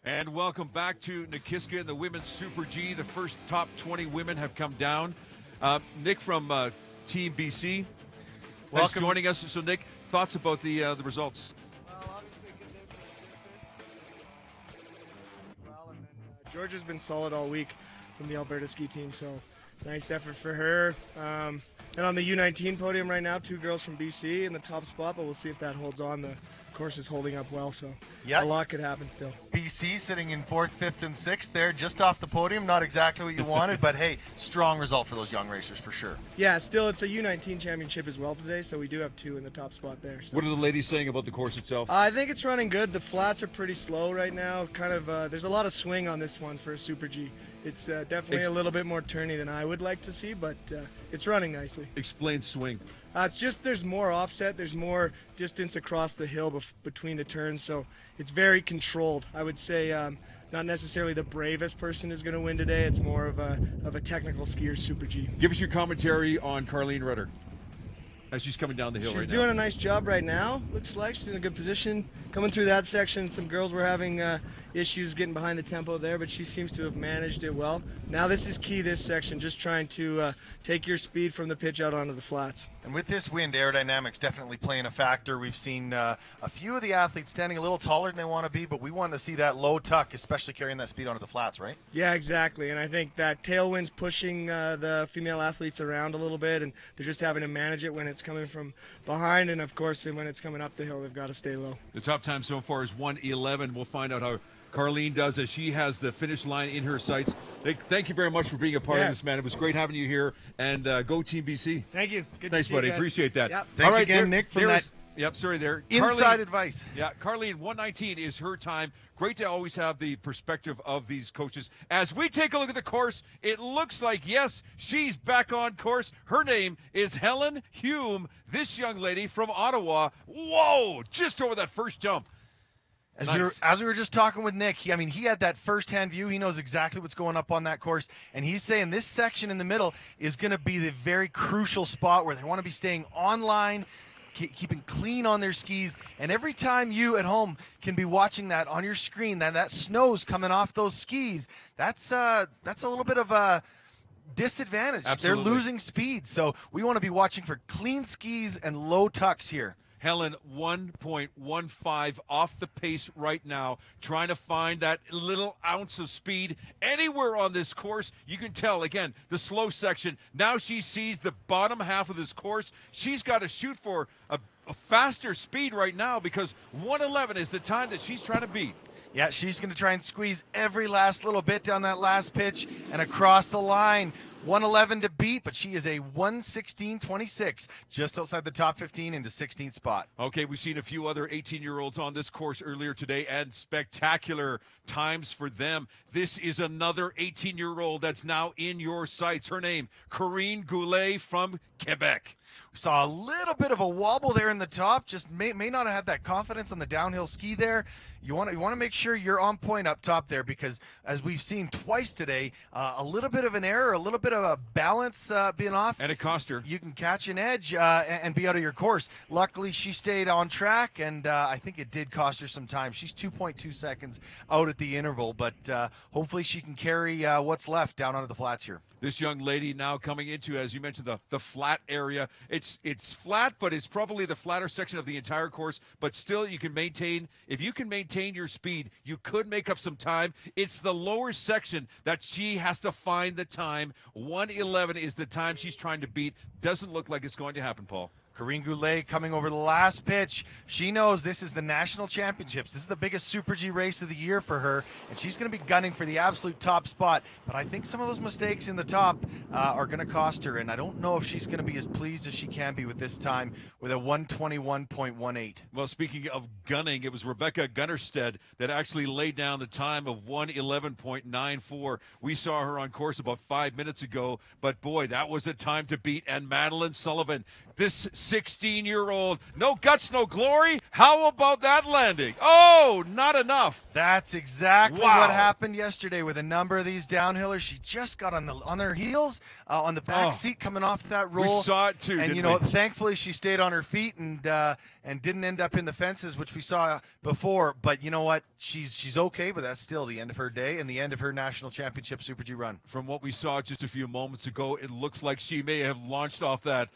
S1: And welcome back to Nakiska and the Women's Super G. The first top 20 women have come down. Nick from Team BC is joining us. So, Nick, thoughts about the results?
S9: Well, obviously a good day for the sisters. Well, and then Georgia's been solid all week from the Alberta ski team, so nice effort for her. And on the U19 podium right now, 2 girls from BC in the top spot, but we'll see if that holds on. The course is holding up well, so a lot could happen still.
S2: BC sitting in 4th, 5th, and 6th there, just off the podium. Not exactly what you wanted, but hey, strong result for those young racers for sure.
S9: Yeah, still it's a U19 championship as well today, so we do have 2 in the top spot there. So.
S1: What are the ladies saying about the course itself?
S9: I think it's running good. The flats are pretty slow right now. Kind of, there's a lot of swing on this one for a Super G. It's definitely a little bit more turny than I would like to see, but it's running nicely.
S1: Explain swing.
S9: It's just there's more offset, there's more distance across the hill between the turns, so it's very controlled. I would say not necessarily the bravest person is going to win today. It's more of a technical skier Super G.
S1: Give us your commentary on Carleen Rudder as she's coming down the hill.
S9: She's doing a nice job right now. Looks like she's in a good position. Coming through that section, some girls were having issues getting behind the tempo there, but she seems to have managed it well. Now this is key, this section, just trying to take your speed from the pitch out onto the flats.
S2: And with this wind, aerodynamics definitely playing a factor. We've seen a few of the athletes standing a little taller than they want to be, but we want to see that low tuck, especially carrying that speed onto the flats, right?
S9: Yeah, exactly. And I think that tailwind's pushing the female athletes around a little bit, and they're just having to manage it when it's coming from behind, and of course when it's coming up the hill, they've got to stay low.
S1: The top time so far is 1:11. We'll find out how Carleen does as she has the finish line in her sights. Thank you very much for being a part of this, man. It was great having you here, and go Team BC.
S9: Thank you. Good
S1: Thanks,
S9: to see
S1: buddy.
S9: you guys.
S1: Appreciate that.
S9: Yep.
S2: Thanks
S1: All right,
S2: again, Nick, for that.
S1: Yep, sorry there.
S2: Inside
S1: Carleen,
S2: advice.
S1: Yeah, Carleen, 119 is her time. Great to always have the perspective of these coaches. As we take a look at the course, it looks like, yes, she's back on course. Her name is Helen Hume, this young lady from Ottawa. Whoa, just over that first jump.
S2: As we were just talking with Nick, he had that first-hand view. He knows exactly what's going up on that course, and he's saying this section in the middle is going to be the very crucial spot where they want to be staying online, keeping clean on their skis, and every time you at home can be watching that on your screen, that snow's coming off those skis, that's a little bit of a disadvantage.
S1: Absolutely.
S2: They're losing speed, so we want to be watching for clean skis and low tucks here.
S1: Helen, 1.15 off the pace right now, trying to find that little ounce of speed anywhere on this course. You can tell, again, the slow section. Now she sees the bottom half of this course. She's got to shoot for a faster speed right now because 1:11 is the time that she's trying to beat.
S2: Yeah, she's going to try and squeeze every last little bit down that last pitch and across the line. 1:11 to beat, but she is a 1:16.26, just outside the top 15 into 16th spot.
S1: Okay, we've seen a few other 18-year-olds on this course earlier today, and spectacular times for them. This is another 18-year-old that's now in your sights. Her name, Corinne Goulet from Quebec.
S2: We saw a little bit of a wobble there in the top, just may not have had that confidence on the downhill ski there. You want to make sure you're on point up top there because, as we've seen twice today, a little bit of an error, a little bit of a balance being off.
S1: And it cost her.
S2: You can catch an edge and be out of your course. Luckily, she stayed on track, and I think it did cost her some time. She's 2.2 seconds out at the interval, but hopefully she can carry what's left down onto the flats here.
S1: This young lady now coming into, as you mentioned, the flat area. It's flat, but it's probably the flatter section of the entire course. But still, you can maintain. If you can maintain your speed, you could make up some time. It's the lower section that she has to find the time. 1:11 is the time she's trying to beat. Doesn't look like it's going to happen, Paul.
S2: Corinne Goulet coming over the last pitch. She knows this is the national championships. This is the biggest Super G race of the year for her, and she's going to be gunning for the absolute top spot. But I think some of those mistakes in the top are going to cost her, and I don't know if she's going to be as pleased as she can be with this time with a 1:21.18.
S1: Well, speaking of gunning, it was Rebecca Gunnerstead that actually laid down the time of 1:11.94. We saw her on course about 5 minutes ago, but boy, that was a time to beat. And Madeline Sullivan, this 16-year-old, no guts, no glory. How about that landing? Oh, not enough.
S2: That's exactly what happened yesterday with a number of these downhillers. She just got on their heels, on the back seat coming off that roll.
S1: We saw it too,
S2: and
S1: didn't we?
S2: Thankfully she stayed on her feet and didn't end up in the fences, which we saw before. But you know what? She's okay, but that's still the end of her day and the end of her national championship Super G run.
S1: From what we saw just a few moments ago, it looks like she may have launched off that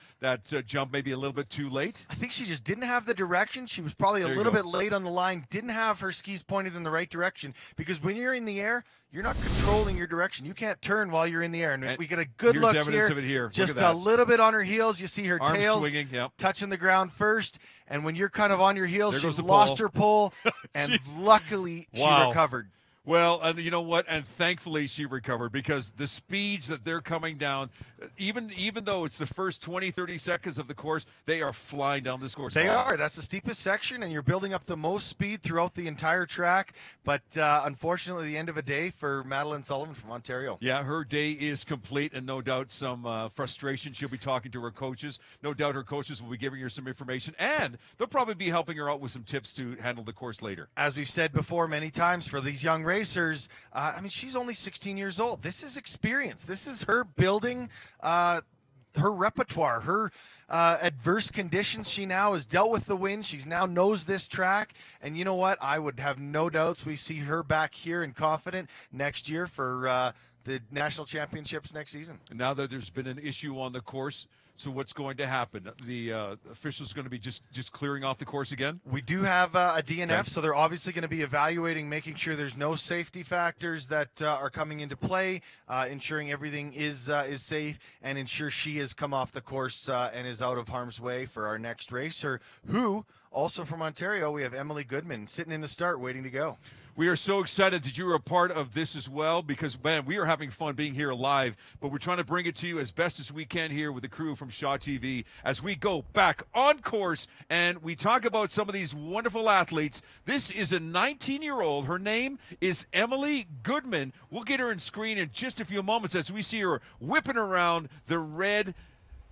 S1: jump maybe a little bit too late.
S2: I think she just didn't have the direction. She was probably a little bit late on the line, didn't have her skis pointed in the right direction, because when you're in the air, you're not controlling your direction. You can't turn while you're in the air. And we get a good look
S1: evidence of it here.
S2: Just a little bit on her heels. You see her
S1: arm
S2: tails
S1: swinging,
S2: touching the ground first. And when you're kind of on your heels, she's
S1: the
S2: lost
S1: pole.
S2: her pole. And luckily, she recovered.
S1: Well, and you know what? And thankfully she recovered, because the speeds that they're coming down, even though it's the first 20, 30 seconds of the course, they are flying down this course.
S2: They are. That's the steepest section, and you're building up the most speed throughout the entire track. But unfortunately, the end of a day for Madeline Sullivan from Ontario.
S1: Yeah, her day is complete, and no doubt some frustration. She'll be talking to her coaches. No doubt her coaches will be giving her some information, and they'll probably be helping her out with some tips to handle the course later.
S2: As we've said before many times, for these young racers, I mean, she's only 16 years old. This is experience. This is her building her repertoire, her adverse conditions. She now has dealt with the wind. She's now knows this track. And you know what? I would have no doubts we see her back here and confident next year for the national championships next season.
S1: And now that there's been an issue on the course, so what's going to happen? The officials going to be just clearing off the course again?
S2: We do have a DNF,
S1: okay.
S2: So they're obviously going to be evaluating, making sure there's no safety factors that are coming into play, ensuring everything is safe, and ensure she has come off the course and is out of harm's way for our next racer, who, also from Ontario, we have Emily Goodman sitting in the start waiting to go.
S1: We are so excited that you are a part of this as well, because, man, we are having fun being here live, but we're trying to bring it to you as best as we can here with the crew from Shaw TV as we go back on course and we talk about some of these wonderful athletes. This is a 19-year-old. Her name is Emily Goodman. We'll get her on screen in just a few moments as we see her whipping around the red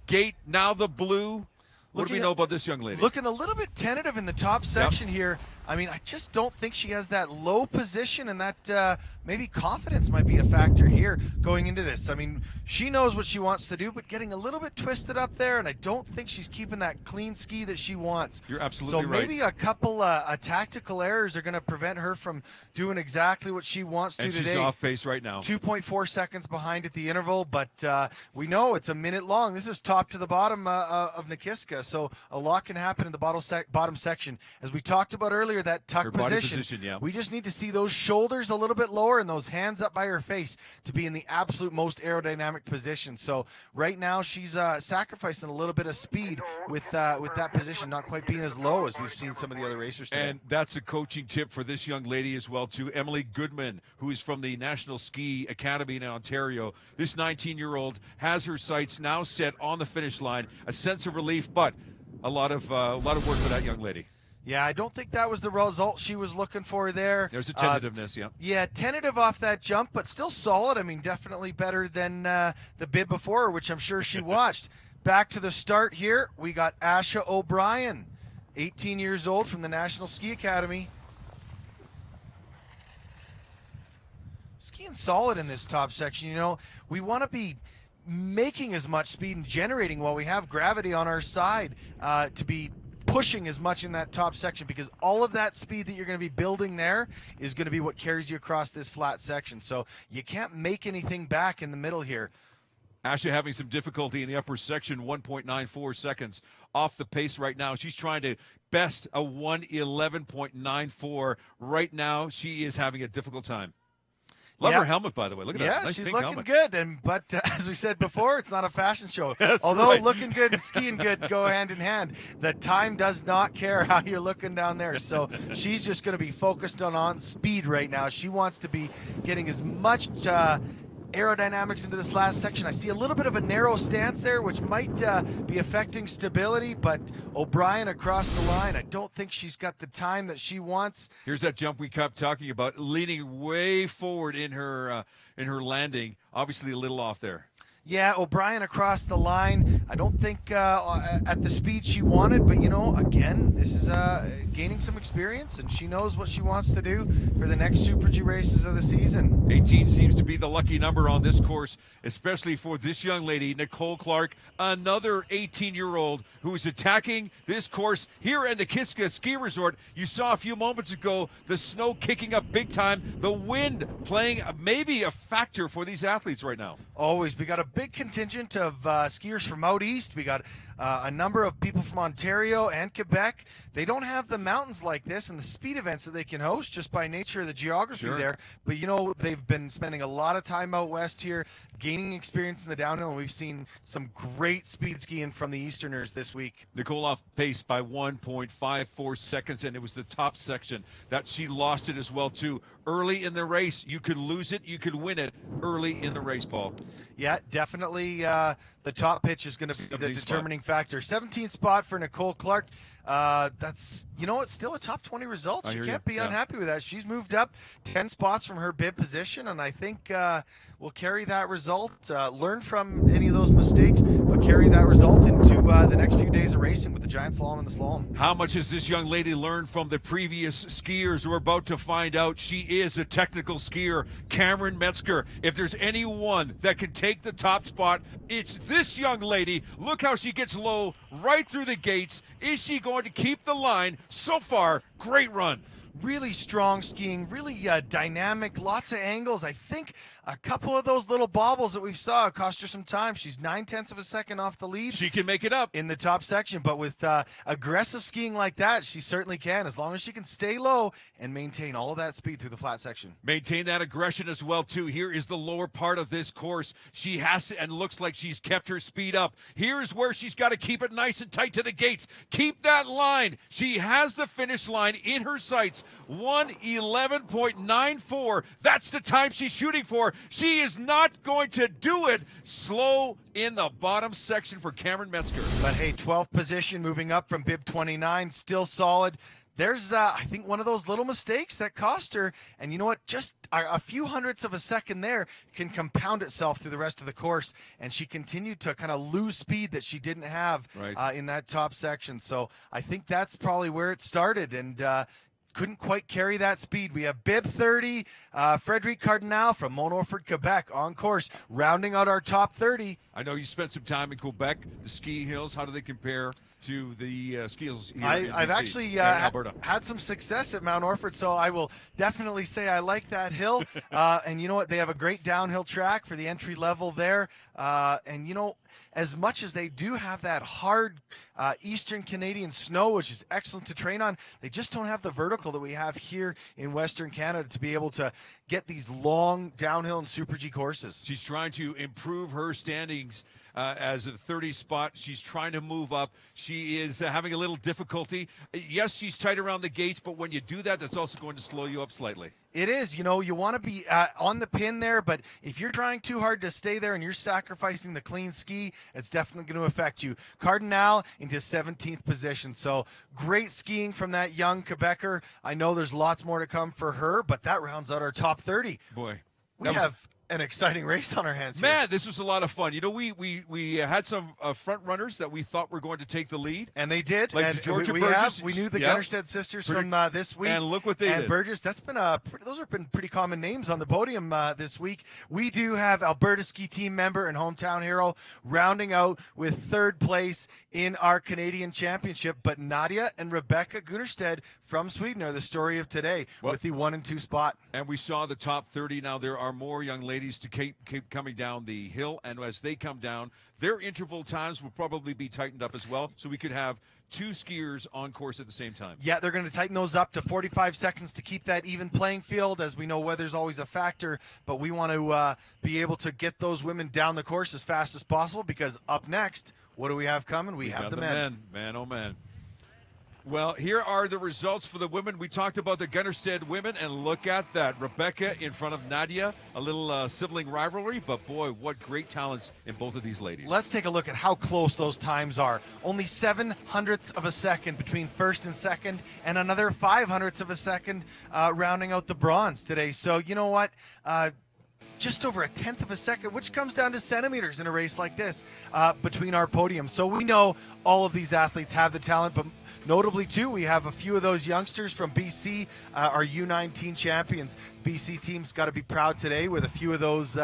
S1: gate, now the blue. What do we know about this young lady?
S2: Looking a little bit tentative in the top section here. I mean, I just don't think she has that low position, and that maybe confidence might be a factor here going into this. I mean, she knows what she wants to do, but getting a little bit twisted up there, and I don't think she's keeping that clean ski that she wants.
S1: You're absolutely right.
S2: So maybe a couple tactical errors are going to prevent her from doing exactly what she wants to
S1: and
S2: today.
S1: She's off pace right now.
S2: 2.4 seconds behind at the interval, but we know it's a minute long. This is top to the bottom of Nakiska, so a lot can happen in the bottom section. As we talked about earlier, that tuck
S1: Her body
S2: position,
S1: yeah.
S2: we just need to see those shoulders a little bit lower and those hands up by her face to be in the absolute most aerodynamic position. So right now she's sacrificing a little bit of speed with that position not quite being as low as we've seen some of the other racers today.
S1: And that's a coaching tip for this young lady as well, too. Emily Goodman, who is from the National Ski Academy in Ontario. This 19-year-old has her sights now set on the finish line. A sense of relief, but a lot of work for that young lady.
S2: Yeah, I don't think that was the result she was looking for there.
S1: There's a tentativeness, yeah.
S2: Yeah, tentative off that jump, but still solid. I mean, definitely better than the bid before, which I'm sure she watched. Back to the start here, we got Asha O'Brien, 18 years old from the National Ski Academy. Skiing solid in this top section. You know, we want to be making as much speed and generating while we have gravity on our side to be pushing as much in that top section, because all of that speed that you're going to be building there is going to be what carries you across this flat section. So you can't make anything back in the middle here.
S1: Asha having some difficulty in the upper section, 1.94 seconds off the pace right now. She's trying to best a 1:11.94. Right now, she is having a difficult time. Love her helmet, by the way. Look at that.
S2: Yeah,
S1: Nice
S2: she's
S1: pink
S2: looking
S1: helmet.
S2: good. But as we said before, it's not a fashion show.
S1: That's
S2: Although
S1: right.
S2: looking good and skiing good go hand in hand, the time does not care how you're looking down there. So she's just going to be focused on speed right now. She wants to be getting as much aerodynamics into this last section. I see a little bit of a narrow stance there, which might be affecting stability, but O'Brien across the line, I don't think she's got the time that she wants.
S1: Here's that jump we kept talking about, leaning way forward in her landing. Obviously a little off there.
S2: Yeah, O'Brien across the line. I don't think at the speed she wanted, but, you know, again, this is gaining some experience, and she knows what she wants to do for the next Super G races of the season.
S1: 18 seems to be the lucky number on this course, especially for this young lady, Nicole Clark, another 18-year-old who is attacking this course here at Nakiska Ski Resort. You saw a few moments ago the snow kicking up big time, the wind playing maybe a factor for these athletes right now.
S2: Always. We got a big contingent of skiers from out east. We got a number of people from Ontario and Quebec. They don't have the mountains like this and the speed events that they can host just by nature of the geography there. But, you know, they've been spending a lot of time out west here, gaining experience in the downhill, and we've seen some great speed skiing from the Easterners this week.
S1: Nicole off pace by 1.54 seconds, and it was the top section that she lost it as well, too. Early in the race, you could lose it, you could win it early in the race, Paul.
S2: Yeah, definitely the top pitch is going to be the determining factor. 17th spot for Nicole Clark. That's, you know, it's still a top 20 result. She can't be unhappy with that. She's moved up 10 spots from her bib position, and I think we'll carry that result, learn from any of those mistakes, but carry that result into the next few days of racing with the giant slalom and the slalom.
S1: How much has this young lady learned from the previous skiers? We're about to find out. She is a technical skier, Cameron Metzger. If there's anyone that can take the top spot, it's this young lady. Look how she gets low right through the gates. Is she going to keep the line? So far, great run.
S2: Really strong skiing, really dynamic, lots of angles. I think a couple of those little bobbles that we saw cost her some time. She's 0.9 of a second off the lead.
S1: She can make it up
S2: in the top section, but with aggressive skiing like that, she certainly can, as long as she can stay low and maintain all of that speed through the flat section.
S1: Maintain that aggression as well, too. Here is the lower part of this course. She has to, and looks like she's kept her speed up. Here's where she's got to keep it nice and tight to the gates. Keep that line. She has the finish line in her sights. 1:11.94. That's the time she's shooting for. She is not going to do it. Slow in the bottom section for Cameron Metzger.
S2: But hey, 12th position, moving up from bib 29, still solid. There's, I think, one of those little mistakes that cost her. And you know what? Just a few hundredths of a second there can compound itself through the rest of the course. And she continued to kind of lose speed that she didn't have in that top section. So I think that's probably where it started. And couldn't quite carry that speed. We have bib 30, Frederic Cardinal from Mont Orford, Quebec, on course, rounding out our top 30.
S1: I know you spent some time in Quebec. The ski hills, how do they compare to the ski hills here in
S2: I've
S1: BC,
S2: actually
S1: Alberta?
S2: had some success at Mount Orford, so I will definitely say I like that hill. And you know what? They have a great downhill track for the entry level there. And, you know, as much as they do have that hard Eastern Canadian snow, which is excellent to train on, they just don't have the vertical that we have here in Western Canada to be able to get these long downhill and Super G courses.
S1: She's trying to improve her standings as a 30 spot. She's trying to move up. She is having a little difficulty. Yes, she's tight around the gates, but when you do that, that's also going to slow you up slightly.
S2: It is. You know, you want to be on the pin there, but if you're trying too hard to stay there and you're sacrificing the clean ski, it's definitely going to affect you. Cardinal into 17th position. So great skiing from that young Quebecer. I know there's lots more to come for her, but that rounds out our top 30.
S1: Boy,
S2: we have an exciting race on our hands here.
S1: Man, this was a lot of fun. You know, we had some front runners that we thought were going to take the lead.
S2: And they did.
S1: Like
S2: and
S1: Georgia
S2: we
S1: Burgess.
S2: We knew the Gunnerstead sisters from this week.
S1: And look what they did.
S2: Burgess, that's been those have been pretty common names on the podium this week. We do have Alberta ski team member and hometown hero rounding out with third place in our Canadian championship. But Nadia and Rebecca Gunnerstead from Sweden are the story of today with the 1 and 2 spot.
S1: And we saw the top 30. Now there are more young ladies to keep coming down the hill, and as they come down, their interval times will probably be tightened up as well, so we could have two skiers on course at the same time.
S2: Yeah, they're going to tighten those up to 45 seconds to keep that even playing field. As we know, weather's always a factor, but we want to be able to get those women down the course as fast as possible, because up next, what do we have coming? We have the men.
S1: Man, oh man. Well, here are the results for the women. We talked about the Gunnerstead women, and look at that. Rebecca in front of Nadia, a little sibling rivalry, but boy, what great talents in both of these ladies.
S2: Let's take a look at how close those times are. Only 0.07 of a second between first and second, and another 0.05 of a second rounding out the bronze today. So you know what? Just over 1/10 of a second, which comes down to centimeters in a race like this between our podiums. So we know all of these athletes have the talent, but notably, too, we have a few of those youngsters from BC, our U19 champions. BC team's got to be proud today with a few of those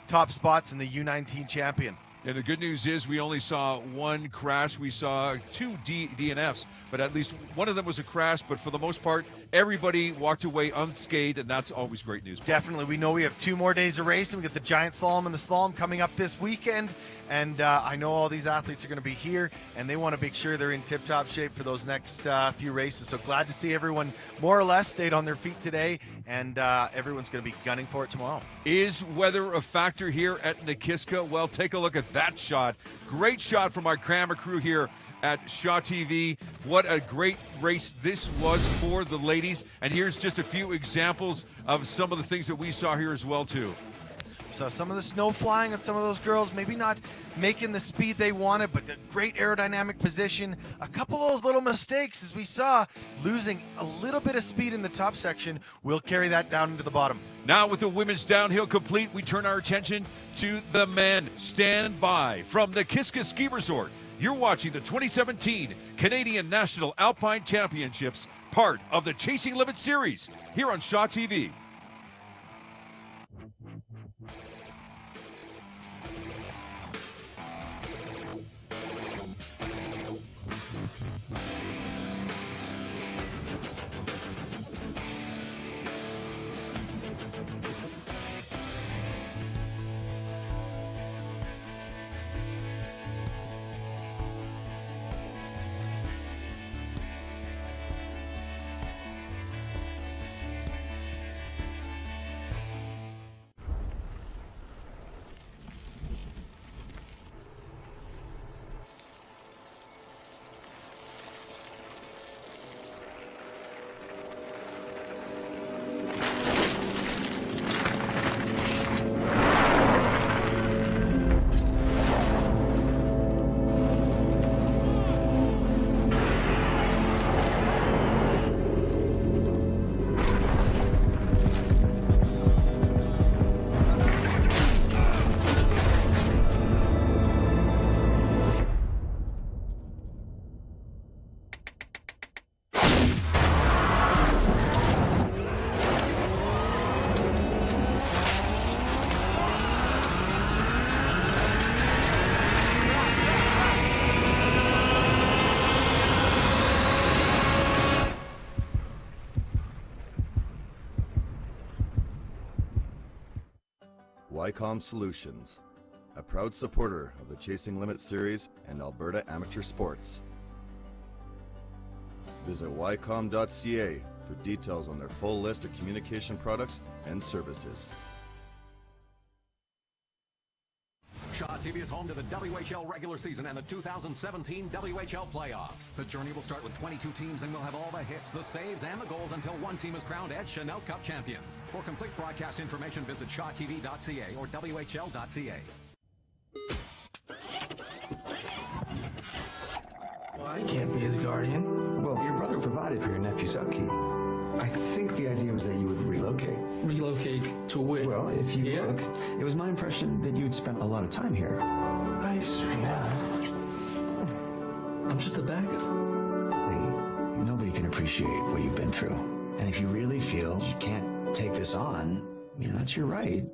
S2: top spots in the U19 champion.
S1: And the good news is we only saw one crash. We saw two DNFs, but at least one of them was a crash. But for the most part, everybody walked away unscathed, and that's always great news.
S2: Definitely. We know we have 2 more days of racing. We got the giant slalom and the slalom coming up this weekend. And I know all these athletes are going to be here, and they want to make sure they're in tip-top shape for those next few races. So glad to see everyone more or less stayed on their feet today, and everyone's going to be gunning for it tomorrow.
S1: Is weather a factor here at Nakiska? Well, take a look at that shot. Great shot from our camera crew here at Shaw TV. What a great race this was for the ladies. And here's just a few examples of some of the things that we saw here as well, too.
S2: So some of the snow flying on some of those girls, maybe not making the speed they wanted, but a great aerodynamic position. A couple of those little mistakes, as we saw, losing a little bit of speed in the top section, will carry that down into the bottom.
S1: Now with the women's downhill complete, we turn our attention to the men. Stand by from the Nakiska Ski Resort. You're watching the 2017 Canadian National Alpine Championships, part of the Chasing Limits series, here on Shaw TV.
S4: Wycom Solutions, a proud supporter of the Chasing Limits Series and Alberta Amateur Sports. Visit wycom.ca for details on their full list of communication products and services.
S5: Shaw TV is home to the WHL regular season and the 2017 WHL playoffs. The journey will start with 22 teams and we'll have all the hits, the saves, and the goals until one team is crowned as Chanel Cup champions. For complete broadcast information, visit shawtv.ca or whl.ca.
S6: Well, I can't be his guardian.
S7: Well, your brother provided for your nephew's upkeep. I think the idea was that you would relocate.
S6: Relocate to where?
S7: Well, if you look, it was my impression that you'd spent a lot of time here.
S6: I swear. I'm just a backup.
S7: Lee, nobody can appreciate what you've been through. And if you really feel you can't take this on, that's your right.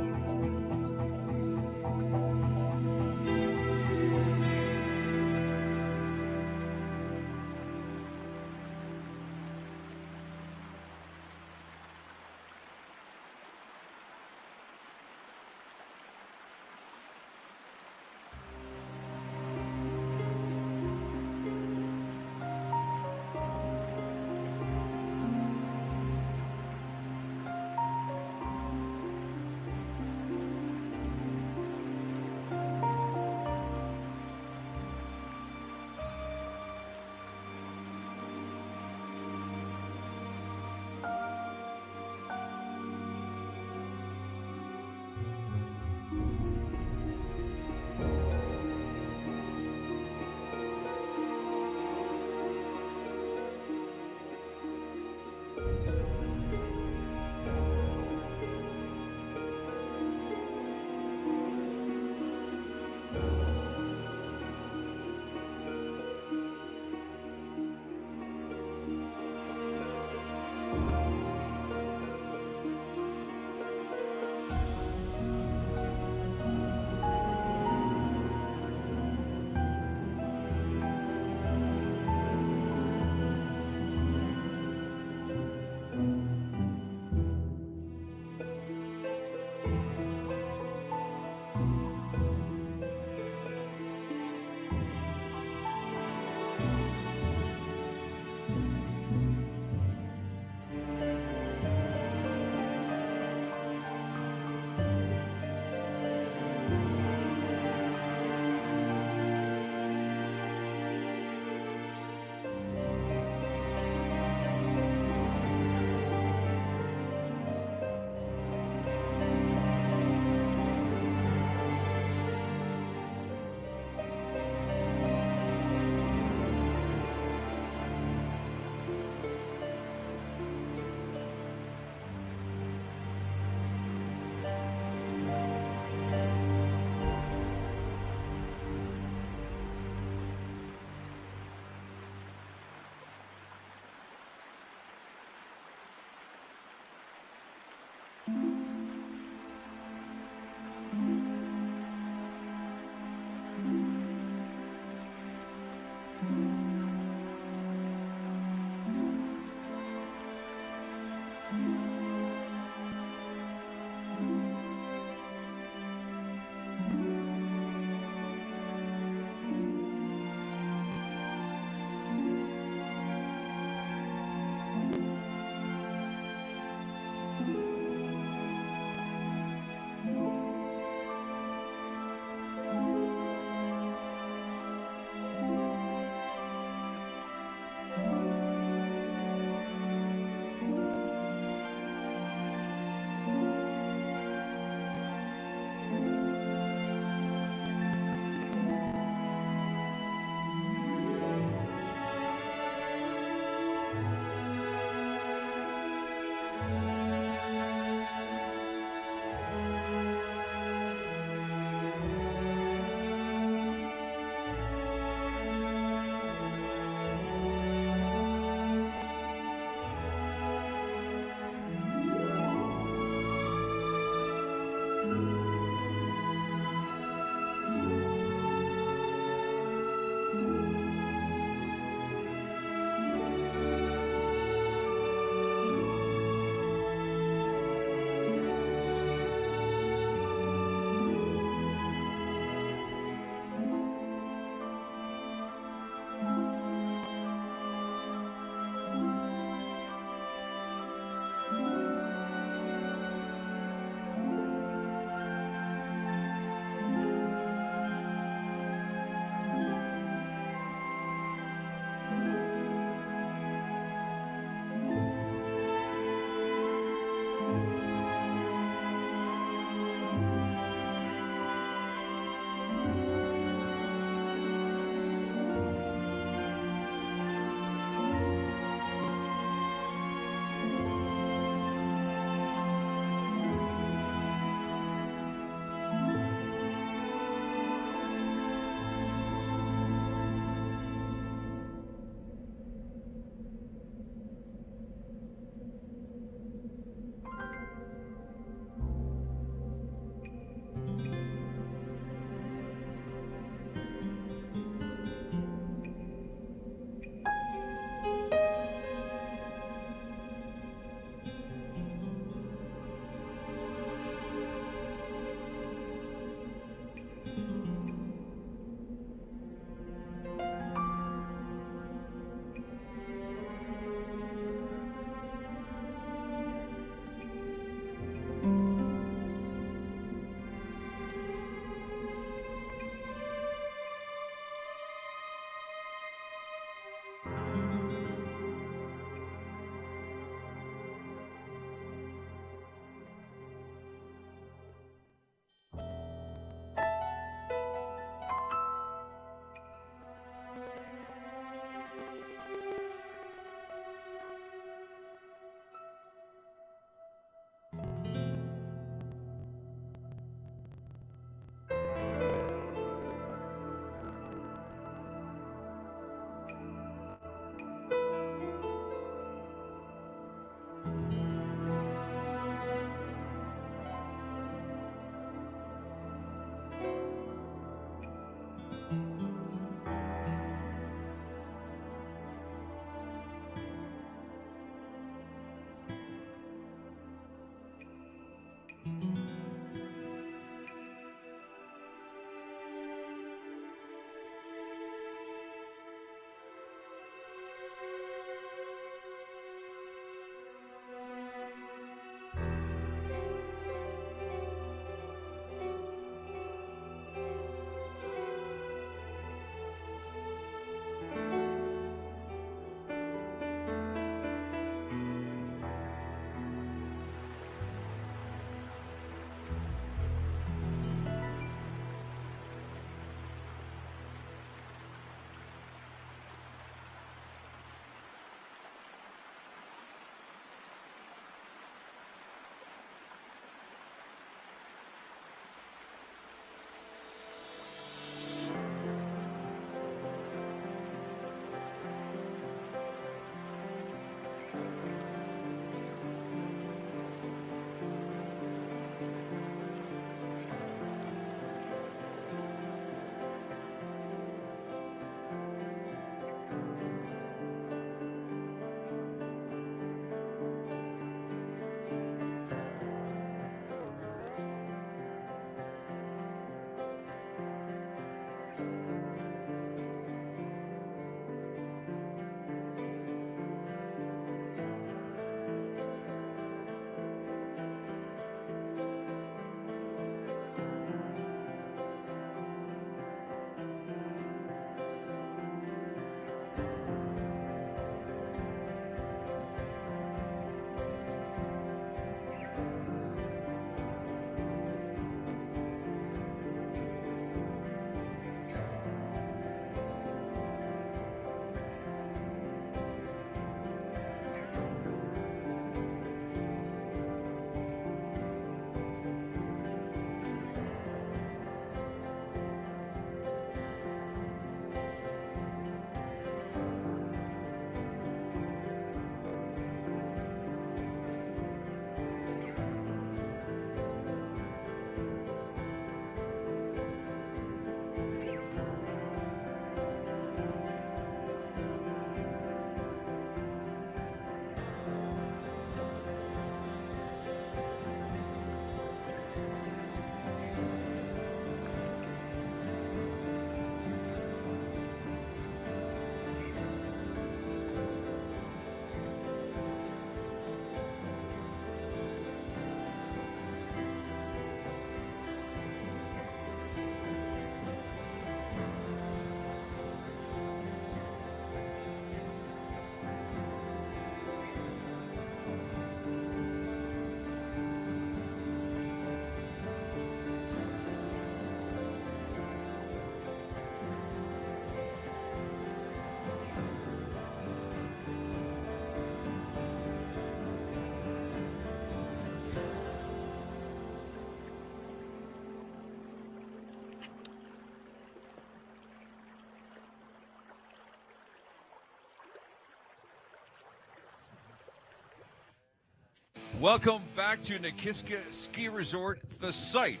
S1: Welcome back to Nakiska Ski Resort, the site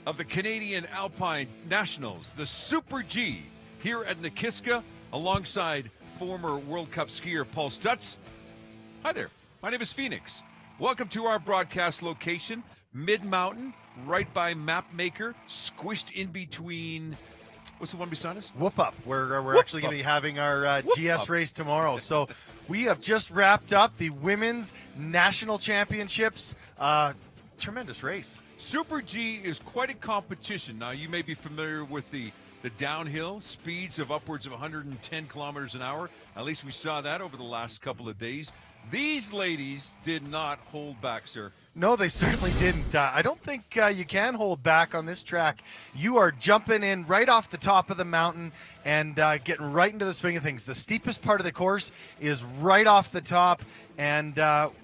S1: of the Canadian Alpine Nationals, the Super G, here at Nakiska, alongside former World Cup skier Paul Stutz. Hi there, my name is Phoenix. Welcome to our broadcast location, mid-mountain, right by Mapmaker, squished in between. What's the one beside us?
S2: Whoop Up. We're actually going to be having our GS race tomorrow. So we have just wrapped up the Women's National Championships. Tremendous race.
S1: Super G is quite a competition. Now, you may be familiar with the downhill speeds of upwards of 110 kilometers an hour. At least we saw that over the last couple of days. These ladies did not hold back, sir.
S2: No, they certainly didn't. I don't think you can hold back on this track. You are jumping in right off the top of the mountain and getting right into the swing of things. The steepest part of the course is right off the top, and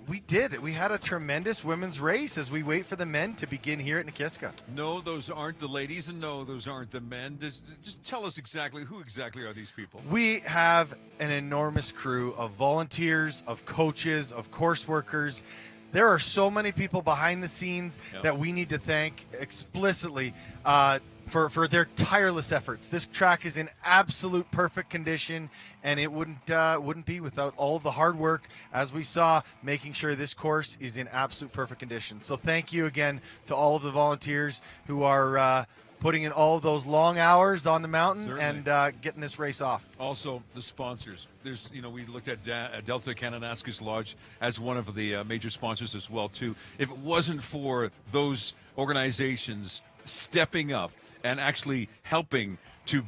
S2: we did it. We had a tremendous women's race as we wait for the men to begin here at Nakiska.
S1: No, those aren't the ladies, and no, those aren't the men. Just tell us who exactly are these people?
S2: We have an enormous crew of volunteers, of coaches, of course workers. There are so many people behind the scenes that we need to thank explicitly for their tireless efforts. This track is in absolute perfect condition, and it wouldn't be without all of the hard work, as we saw, making sure this course is in absolute perfect condition. So thank you again to all of the volunteers who are putting in all of those long hours on the mountain. Certainly. And getting this race off.
S1: Also, the sponsors. There's, we looked at Delta Kananaskis Lodge as one of the major sponsors as well, too. If it wasn't for those organizations stepping up and actually helping to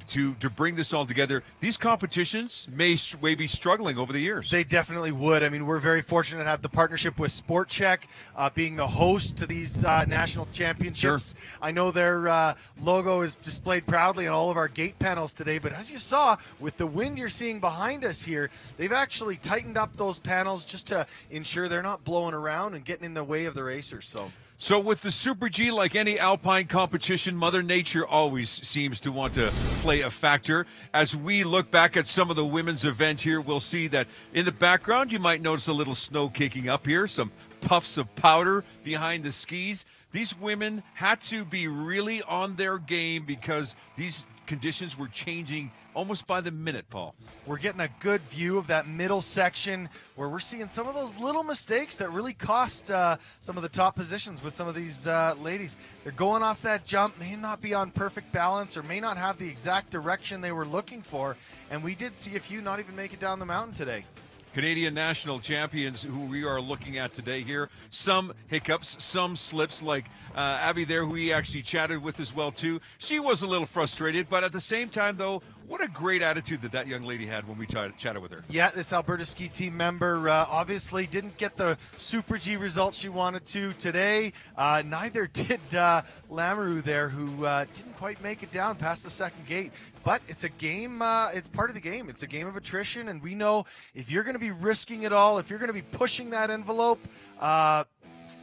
S1: bring this all together, these competitions may be struggling over the years.
S2: They definitely would. I mean, we're very fortunate to have the partnership with Sport Check, being the host to these national championships. Sure. I know their logo is displayed proudly on all of our gate panels today, but as you saw, with the wind you're seeing behind us here, they've actually tightened up those panels just to ensure they're not blowing around and getting in the way of the racers.
S1: So with the Super G, like any Alpine competition, Mother Nature always seems to want to play a factor. As we look back at some of the women's event here, we'll see that in the background, you might notice a little snow kicking up here, some puffs of powder behind the skis. These women had to be really on their game because these conditions were changing almost by the minute, Paul.
S2: We're getting a good view of that middle section where we're seeing some of those little mistakes that really cost some of the top positions with some of these ladies. They're going off that jump, may not be on perfect balance or may not have the exact direction they were looking for, and we did see a few not even make it down the mountain today.
S1: Canadian national champions who we are looking at today here. Some hiccups, some slips, like Abby there, who we actually chatted with as well, too. She was a little frustrated, but at the same time, though, what a great attitude that young lady had when we chatted with her.
S2: Yeah, this Alberta ski team member obviously didn't get the Super G results she wanted to today. Neither did Lamoureux there, who didn't quite make it down past the second gate. But it's a game. It's part of the game. It's a game of attrition, and we know if you're going to be risking it all, if you're going to be pushing that envelope,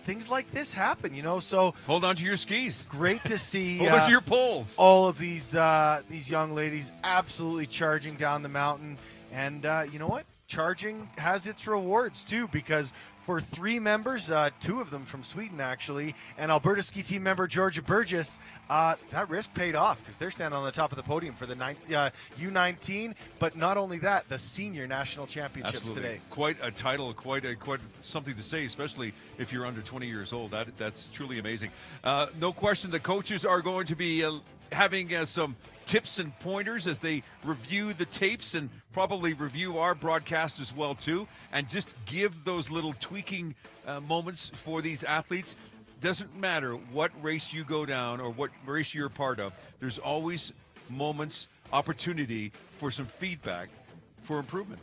S2: things like this happen, So
S1: hold on to your skis.
S2: Great to see.
S1: Hold on to your poles.
S2: All of these young ladies absolutely charging down the mountain, and you know what? Charging has its rewards too, because for three members, two of them from Sweden actually, and Alberta ski team member Georgia Burgess, that risk paid off because they're standing on the top of the podium for the U19. But not only that, the senior national championships today.
S1: Quite a title, quite something to say, especially if you're under 20 years old. That's truly amazing. No question, the coaches are going to be having some tips and pointers as they review the tapes and probably review our broadcast as well too, and just give those little tweaking moments for these athletes. Doesn't matter what race you go down or what race you're a part of, there's always moments, opportunity for some feedback for improvement.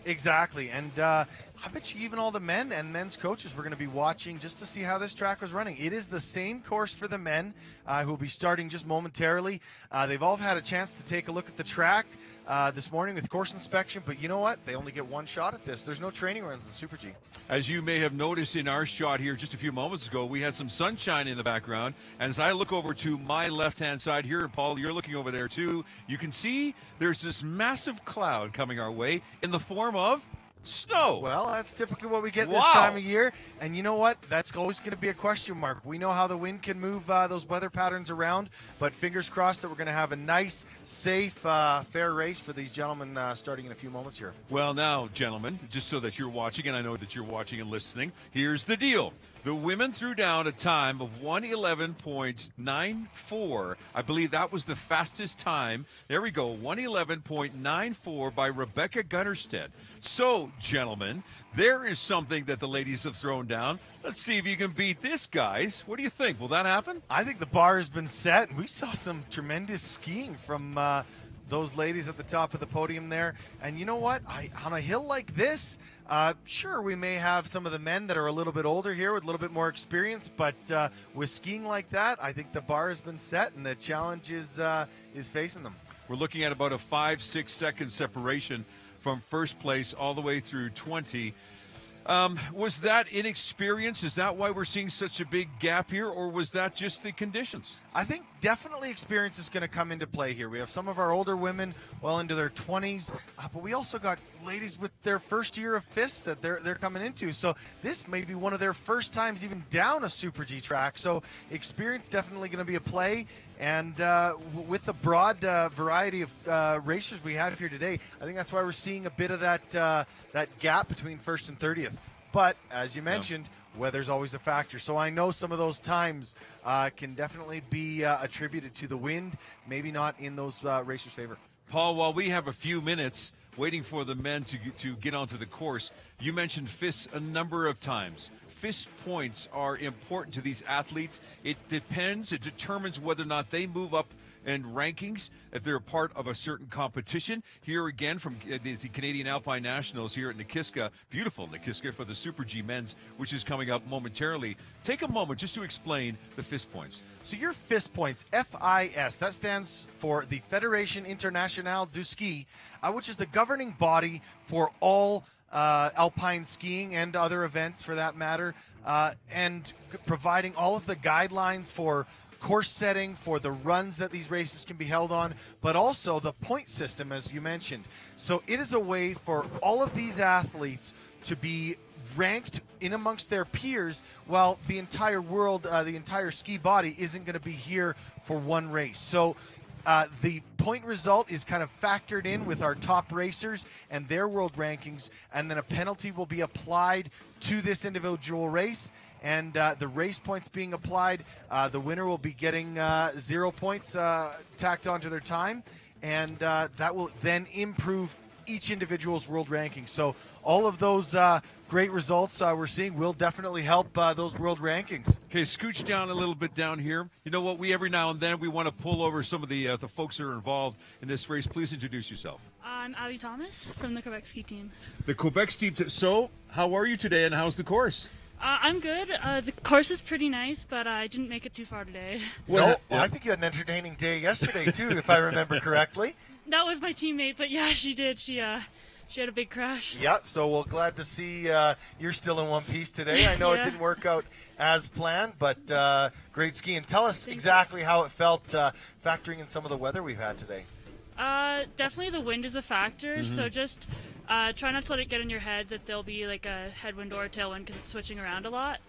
S2: Exactly, and I bet you even all the men and men's coaches were going to be watching just to see how this track was running. It is the same course for the men who will be starting just momentarily. They've all had a chance to take a look at the track this morning with course inspection, but you know what? They only get one shot at this. There's no training runs in Super G.
S1: As you may have noticed in our shot here just a few moments ago, we had some sunshine in the background. And as I look over to my left-hand side here, and Paul, you're looking over there too, you can see there's this massive cloud coming our way in the form of Snow.
S2: Well, that's typically what we get
S1: Wow.
S2: this time of year. And you know what? That's always going to be a question mark. We know how the wind can move those weather patterns around, but fingers crossed that we're going to have a nice, safe, fair race for these gentlemen starting in a few moments here.
S1: Well, now, gentlemen, just so that you're watching, and I know that you're watching and listening, here's the deal. The women threw down a time of 1:11.94. I believe that was the fastest time. There we go, 1:11.94 by Rebecca Gunnerstedt. So, gentlemen, there is something that the ladies have thrown down. Let's see if you can beat this, guys. What do you think? Will that happen?
S2: I think the bar has been set. We saw some tremendous skiing from those ladies at the top of the podium there. And you know what? On a hill like this, sure, we may have some of the men that are a little bit older here with a little bit more experience, but with skiing like that, I think the bar has been set and the challenge is facing them.
S1: We're looking at about a 5-6 second separation from first place all the way through 20. Was that inexperience? Is that why we're seeing such a big gap here, or was that just the conditions?
S2: I think definitely experience is going to come into play here. We have some of our older women well into their 20s, but we also got ladies with their first year of FIS that they're coming into. So this may be one of their first times even down a Super G track. So experience definitely going to be a play. And with the broad variety of racers we have here today, I think that's why we're seeing a bit of that gap between first and 30th. But as you mentioned, weather's always a factor. So I know some of those times can definitely be attributed to the wind, maybe not in those racers' favor.
S1: Paul, while we have a few minutes waiting for the men to get onto the course, you mentioned FIS a number of times. FIS points are important to these athletes. It determines whether or not they move up in rankings, if they're a part of a certain competition. Here again from the Canadian Alpine Nationals here at Nakiska, beautiful Nakiska for the Super G men's, which is coming up momentarily. Take a moment just to explain the FIS points.
S2: So your FIS points, FIS, that stands for the Fédération Internationale du Ski, which is the governing body for all alpine skiing and other events for that matter, and providing all of the guidelines for course setting, for the runs that these races can be held on, but also the point system, as you mentioned. So it is a way for all of these athletes to be ranked in amongst their peers, while the entire world, the entire ski body isn't going to be here for one race. So the point result is kind of factored in with our top racers and their world rankings, and then a penalty will be applied to this individual race. And the race points being applied, the winner will be getting 0 points tacked onto their time, and that will then improve each individual's world ranking. So all of those great results we're seeing will definitely help those world rankings.
S1: Okay, scooch down a little bit down here. You know what? We every now and then we want to pull over some of the folks that are involved in this race. Please introduce yourself.
S10: I'm Abby Thomas from the Quebec ski team.
S1: The Quebec ski team. So, how are you today, and how's the course?
S10: I'm good. The course is pretty nice, but I didn't make it too far today.
S2: Well, I think you had an entertaining day yesterday too, if I remember correctly.
S10: That was my teammate, but yeah, she did. She had a big crash.
S2: Yeah, so we're glad to see you're still in one piece today. I know it didn't work out as planned, but great skiing. Tell us exactly how it felt factoring in some of the weather we've had today.
S10: Definitely the wind is a factor, so just try not to let it get in your head that there'll be like a headwind or a tailwind because it's switching around a lot,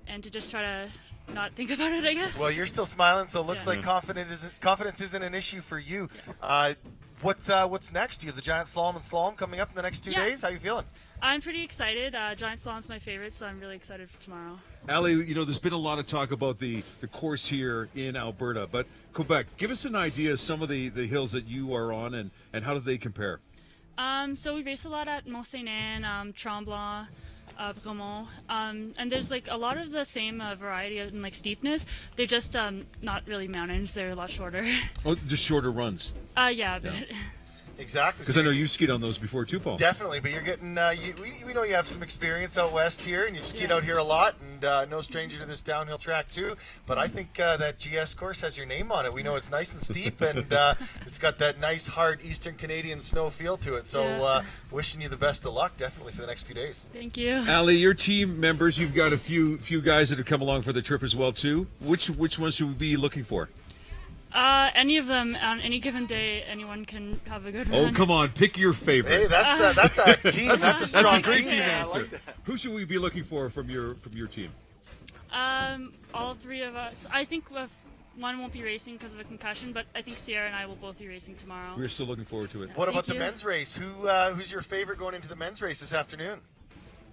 S10: and to just try to not think about it, I guess.
S2: Well, you're still smiling, so it looks like confidence isn't an issue for you. What's next? You have the Giant Slalom and Slalom coming up in the next 2 days. How you feeling?
S10: I'm pretty excited. Giant Slalom's my favorite, so I'm really excited for tomorrow.
S1: Ali, you know, there's been a lot of talk about the course here in Alberta, but Quebec, give us an idea of some of the hills that you are on and how do they compare?
S10: So we race a lot at Mont-Saint-Anne, Tremblant, Bromont, and there's like a lot of the same variety of like steepness. They're just not really mountains. They're a lot shorter.
S1: Oh, just shorter runs.
S10: Yeah, a bit.
S2: Exactly.
S1: Because I know you've skied on those before too, Paul.
S2: Definitely, but you're getting, we know you have some experience out west here, and you've skied out here a lot, and no stranger to this downhill track too. But I think that GS course has your name on it. We know it's nice and steep, and it's got that nice, hard Eastern Canadian snow feel to it. So wishing you the best of luck, definitely, for the next few days.
S10: Thank you.
S1: Ali, your team members, you've got a few guys that have come along for the trip as well too. Which ones should we be looking for?
S10: Any of them on any given day, anyone can have a good
S1: Oh,
S10: run.
S1: come on, pick your favorite.
S2: Hey, that's a team. That's a strong
S1: That's a great team
S2: I
S1: answer.
S2: like that.
S1: Who should we be looking for from your team?
S10: All three of us. I think one won't be racing because of a concussion, but I think Sierra and I will both be racing tomorrow.
S1: We're still looking forward to it.
S2: What about
S10: Thank
S2: the
S10: you.
S2: men's race? Who's your favorite going into the men's race this afternoon?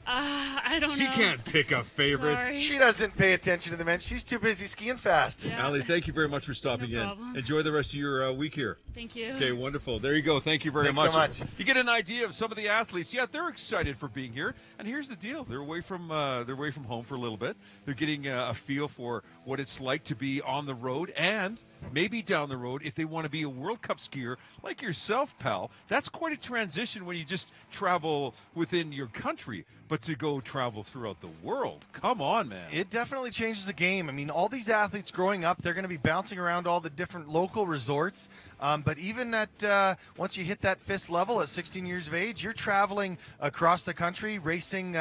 S10: I don't know.
S1: She can't pick a favorite.
S10: Sorry.
S2: She doesn't pay attention to the men. She's too busy skiing fast.
S10: Yeah.
S1: Allie, thank you very much for stopping
S10: No
S1: in.
S10: problem.
S1: Enjoy the rest of your week here.
S10: Thank you.
S1: Okay, wonderful. There you go. Thank you very
S2: Thanks
S1: much.
S2: so much.
S1: You get an idea of some of the athletes. Yeah, they're excited for being here. And here's the deal: they're away from home for a little bit. They're getting a feel for what it's like to be on the road, and maybe down the road, if they want to be a World Cup skier like yourself, pal. That's quite a transition when you just travel within your country, but to go travel throughout the world. Come on, man.
S2: It definitely changes the game. I mean, all these athletes growing up, they're going to be bouncing around all the different local resorts. But even at once you hit that fifth level at 16 years of age, you're traveling across the country, racing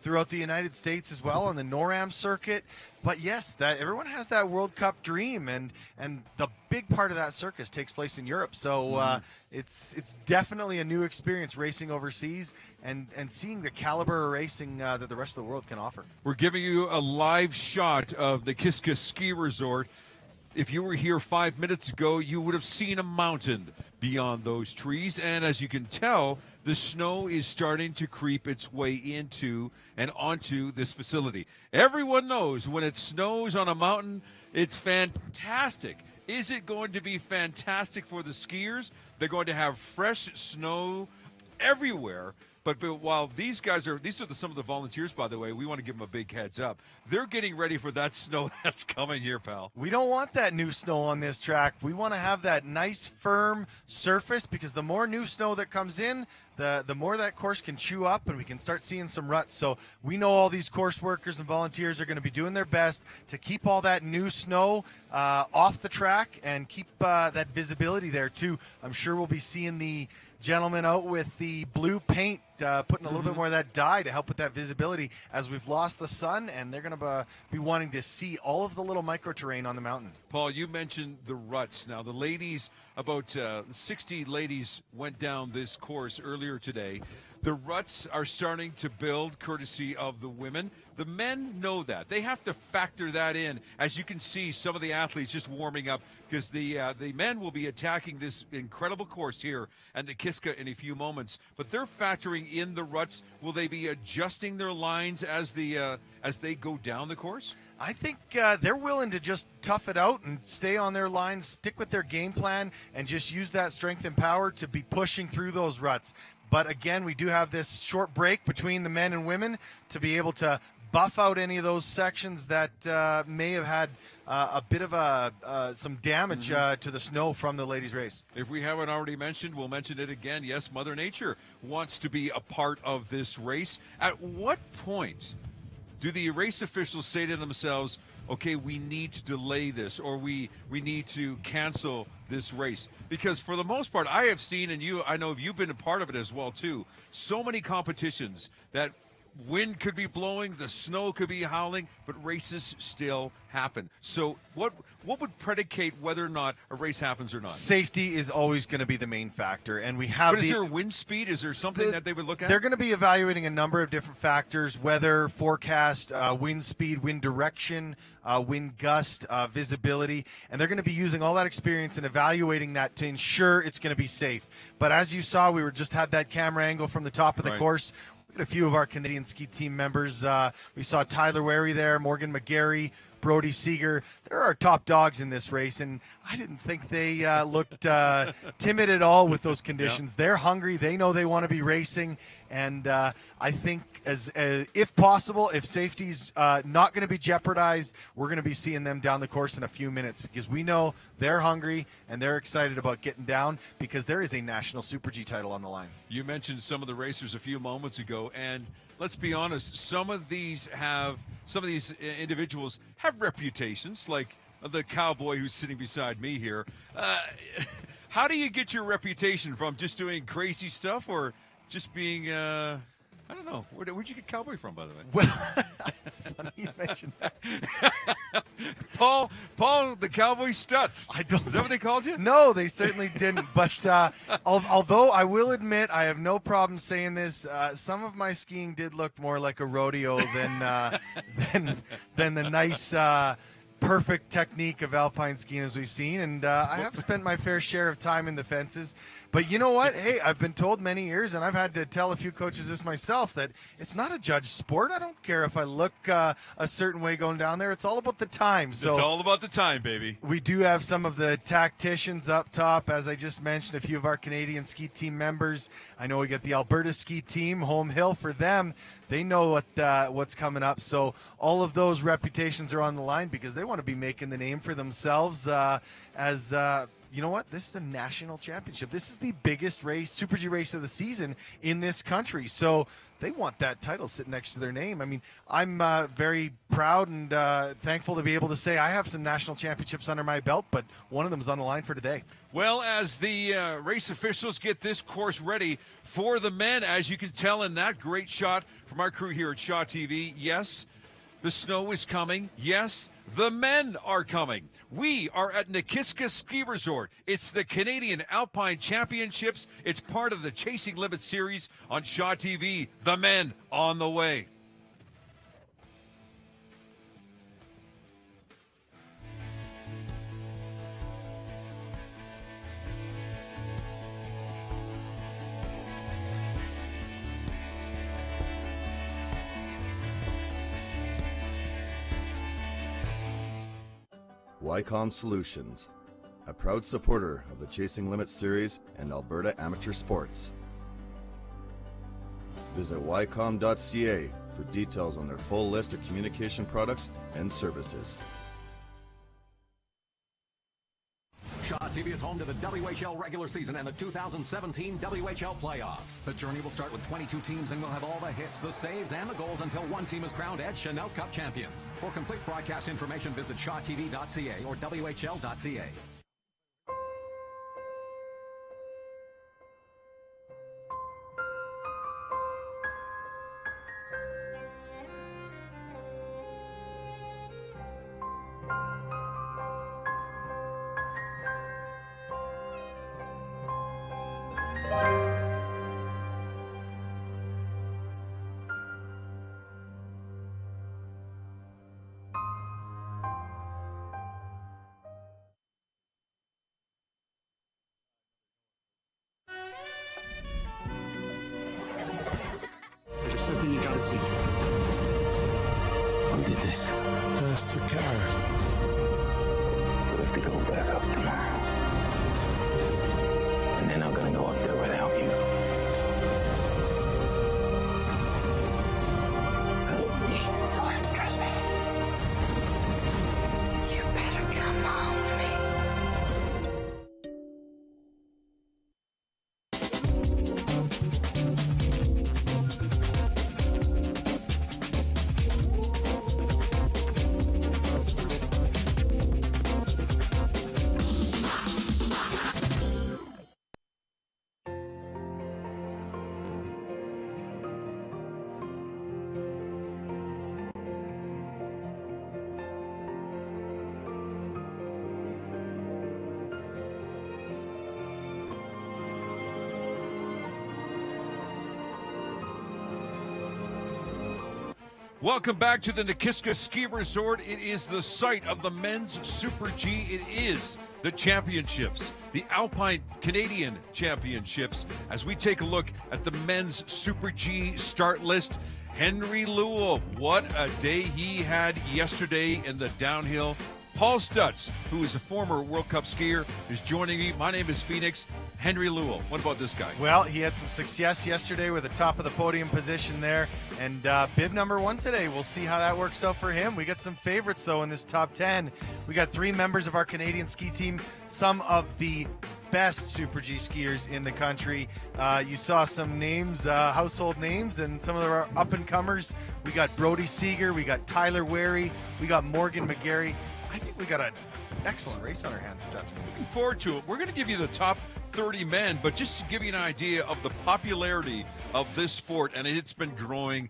S2: throughout the United States as well on the NORAM circuit. But yes, that everyone has that World Cup dream, and the big part of that circus takes place in Europe. So it's definitely a new experience racing overseas and seeing the caliber of racing that the rest of the world can offer.
S1: We're giving you a live shot of the Nakiska Ski Resort. If you were here 5 minutes ago, you would have seen a mountain beyond those trees. And as you can tell, the snow is starting to creep its way into and onto this facility. Everyone knows when it snows on a mountain, it's fantastic. Is it going to be fantastic for the skiers? They're going to have fresh snow everywhere. But while these are some of the volunteers, by the way, we want to give them a big heads up. They're getting ready for that snow that's coming here, pal.
S2: We don't want that new snow on this track. We want to have that nice, firm surface, because the more new snow that comes in, the more that course can chew up and we can start seeing some ruts. So we know all these course workers and volunteers are going to be doing their best to keep all that new snow off the track and keep that visibility there, too. I'm sure we'll be seeing the gentlemen out with the blue paint, putting a little bit more of that dye to help with that visibility as we've lost the sun, and they're going to be wanting to see all of the little micro terrain on the mountain.
S1: Paul, you mentioned the ruts. Now, the ladies, about 60 ladies went down this course earlier today. The ruts are starting to build courtesy of the women. The men know that. They have to factor that in. As you can see, some of the athletes just warming up, because the men will be attacking this incredible course here at Nakiska in a few moments. But they're factoring in the ruts. Will they be adjusting their lines as they go down the course?
S2: I think they're willing to just tough it out and stay on their lines, stick with their game plan, and just use that strength and power to be pushing through those ruts. But again, we do have this short break between the men and women to be able to buff out any of those sections that may have had a bit of some damage to the snow from the ladies' race.
S1: If we haven't already mentioned, we'll mention it again. Yes, Mother Nature wants to be a part of this race. At what point do the race officials say to themselves, okay, we need to delay this, or we need to cancel this race? Because for the most part, I have seen, and I know you've been a part of it as well too, so many competitions that wind could be blowing, the snow could be howling, but races still happen. So what would predicate whether or not a race happens or not?
S2: Safety is always going to be the main factor, and we have.
S1: But is there a wind speed? Is there something that they would look at?
S2: They're going to be evaluating a number of different factors: weather forecast, wind speed, wind direction, wind gust, visibility, and they're going to be using all that experience and evaluating that to ensure it's going to be safe. But as you saw, we just had that camera angle from the top of the course. A few of our Canadian ski team members. We saw Tyler Wary there, Morgan McGarry, Brody Seeger. They're our top dogs in this race, and I didn't think they looked timid at all with those conditions. Yep. They're hungry. They know they want to be racing, and I think if possible, if safety's not going to be jeopardized, we're going to be seeing them down the course in a few minutes, because we know they're hungry and they're excited about getting down, because there is a national Super G title on the line.
S1: You mentioned some of the racers a few moments ago, and let's be honest, some of these individuals have reputations, like the cowboy who's sitting beside me here. How do you get your reputation? From just doing crazy stuff, or just being I don't know. Where'd you get cowboy from, by the way?
S2: Well, it's funny you mentioned that.
S1: Paul, the Cowboy Stutz.
S2: I don't.
S1: Is that what they called you?
S2: No, they certainly didn't. But although I will admit, I have no problem saying this. Some of my skiing did look more like a rodeo than the nice, perfect technique of alpine skiing as we've seen. And I have spent my fair share of time in the fences. But you know what? Hey, I've been told many years, and I've had to tell a few coaches this myself, that it's not a judged sport. I don't care if I look a certain way going down there. It's all about the time. So
S1: it's all about the time, baby.
S2: we do have some of the tacticians up top, as I just mentioned, a few of our Canadian ski team members. I know we got the Alberta ski team, home hill for them. They know what's coming up. So all of those reputations are on the line because they want to be making the name for themselves you know what? This is a national championship. This is the biggest race, Super G race of the season in this country. So they want that title sitting next to their name. I mean, I'm very proud and thankful to be able to say I have some national championships under my belt, but one of them is on the line for today.
S1: Well, as the race officials get this course ready for the men, as you can tell in that great shot from our crew here at Shaw TV, yes, the snow is coming. Yes, the men are coming. We are at Nakiska Ski Resort. It's the Canadian Alpine Championships. It's part of the Chasing Limits series on Shaw TV. The men on the way.
S4: Wycom Solutions, a proud supporter of the Chasing Limits series and Alberta amateur sports. Visit wycom.ca for details on their full list of communication products and services.
S5: Shaw TV is home to the WHL regular season and the 2017 WHL playoffs. The journey will start with 22 teams and we'll have all the hits, the saves, and the goals until one team is crowned as Chanel Cup champions. For complete broadcast information, visit shawtv.ca or whl.ca.
S6: There's something you gotta see.
S7: Who did this?
S6: That's the car.
S7: We have to go back up tomorrow. And they're not gonna go up there without you. Help me.
S8: Don't trust me. You better come home to me.
S1: Welcome back to the Nakiska Ski Resort. It is the site of the men's Super G. It is the championships, the Alpine Canadian Championships. As we take a look at the men's Super G start list, Henry Lewell, what a day he had yesterday in the downhill. Paul Stutz, who is a former World Cup skier, is joining me. My name is Phoenix. Henry Lewell, what about this guy?
S2: Well, he had some success yesterday with the top of the podium position there, and bib number 1 today. We'll see how that works out for him. We got some favorites, though, in this top 10. We got 3 members of our Canadian ski team, some of the best Super G skiers in the country. You saw some names, household names, and some of our up-and-comers. We got Brody Seeger, we got Tyler Wary, we got Morgan McGarry. I think we got an excellent race on our hands this afternoon.
S1: Looking forward to it. We're going to give you the top 30 men, but just to give you an idea of the popularity of this sport, and it's been growing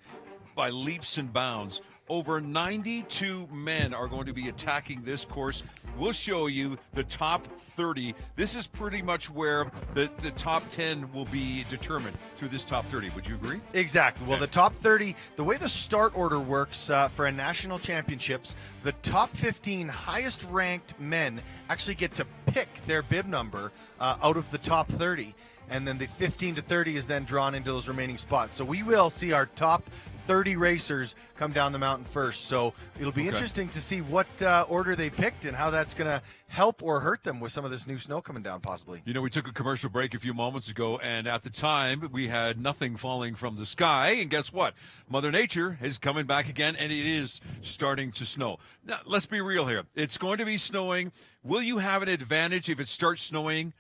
S1: by leaps and bounds. Over 92 men are going to be attacking this course. We'll show you the top 30. This is pretty much where the top 10 will be determined through this top 30. Would you agree?
S2: Exactly. Well, the top 30, the way the start order works for a national championships, the top 15 highest ranked men actually get to pick their bib number out of the top 30. And then the 15 to 30 is then drawn into those remaining spots. So we will see our top 30 racers come down the mountain first. So it'll be interesting to see what order they picked and how that's going to help or hurt them with some of this new snow coming down possibly.
S1: You know, we took a commercial break a few moments ago, and at the time we had nothing falling from the sky. And guess what? Mother Nature is coming back again, and it is starting to snow. Now, let's be real here. It's going to be snowing. Will you have an advantage if it starts snowing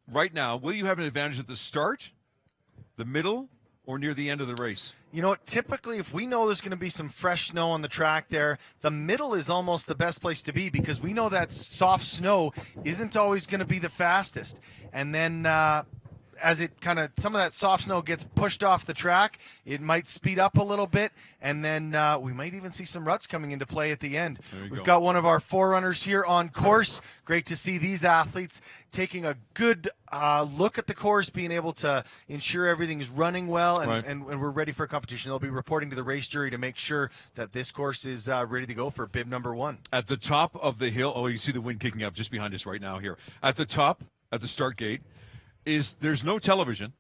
S1: right now? Will you have an advantage at the start, the middle, or near the end of the race?
S2: You know what, typically if we know there's going to be some fresh snow on the track there, the middle is almost the best place to be because we know that soft snow isn't always going to be the fastest. And then as it kind of, some of that soft snow gets pushed off the track, it might speed up a little bit, and then we might even see some ruts coming into play at the end. We've got one of our forerunners here on course. Great to see these athletes taking a good look at the course, being able to ensure everything is running well, and we're ready for competition. They'll be reporting to the race jury to make sure that this course is ready to go for bib number 1.
S1: At the top of the hill, you see the wind kicking up just behind us right now here. At the top, at the start gate, there's no television,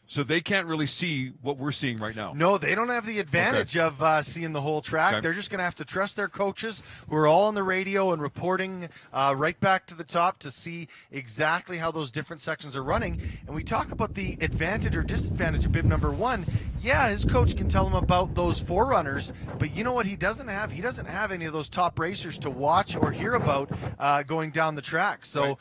S1: so they can't really see what we're seeing right now.
S2: No, they don't have the advantage of seeing the whole track. They're just going to have to trust their coaches who are all on the radio and reporting right back to the top to see exactly how those different sections are running. And we talk about the advantage or disadvantage of bib number 1. Yeah, his coach can tell him about those forerunners, but you know what he doesn't have? He doesn't have any of those top racers to watch or hear about going down the track. So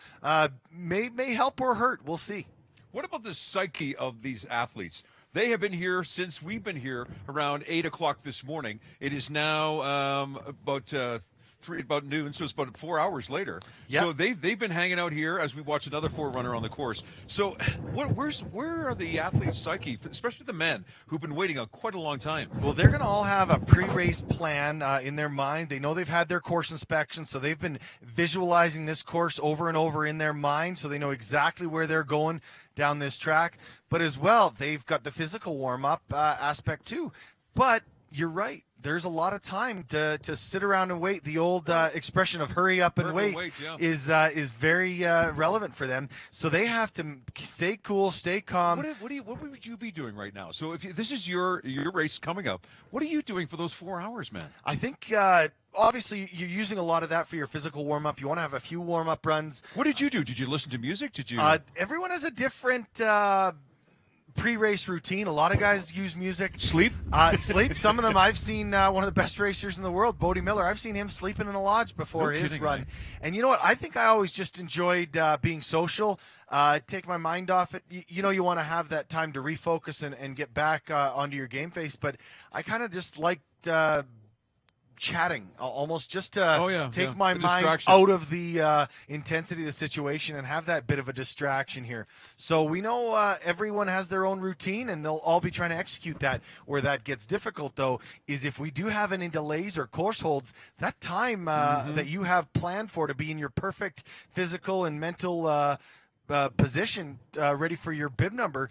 S2: may help or hurt. We'll see.
S1: What about the psyche of these athletes? They have been here since we've been here around 8 o'clock this morning. It is now about noon, so it's about 4 hours later. Yep. So they've been hanging out here as we watch another forerunner on the course. So where are the athletes' psyche, especially the men who've been waiting quite a long time?
S2: Well, they're going to all have a pre-race plan in their mind. They know they've had their course inspection, so they've been visualizing this course over and over in their mind, so they know exactly where they're going down this track. But as well, they've got the physical warm-up aspect too. But you're right. There's a lot of time to sit around and wait. The old expression of "hurry up and wait" is very relevant for them. So they have to stay cool, stay calm.
S1: What would you be doing right now? So if this is your race coming up, what are you doing for those 4 hours, man?
S2: I think obviously you're using a lot of that for your physical warm-up. You want to have a few warm-up runs.
S1: What did you do? Did you listen to music? Did you?
S2: Everyone has a different pre-race routine. A lot of guys use music.
S1: Sleep?
S2: Sleep. Some of them, I've seen one of the best racers in the world, Bodie Miller. I've seen him sleeping in the lodge before his run.
S1: Me.
S2: And you know what? I think I always just enjoyed being social, take my mind off it. You know, you want to have that time to refocus and get back onto your game face. But I kind of just liked chatting, almost just to take my mind out of the intensity of the situation and have that bit of a distraction here. So we know everyone has their own routine, and they'll all be trying to execute that. Where that gets difficult, though, is if we do have any delays or course holds, that time that you have planned for to be in your perfect physical and mental position ready for your bib number,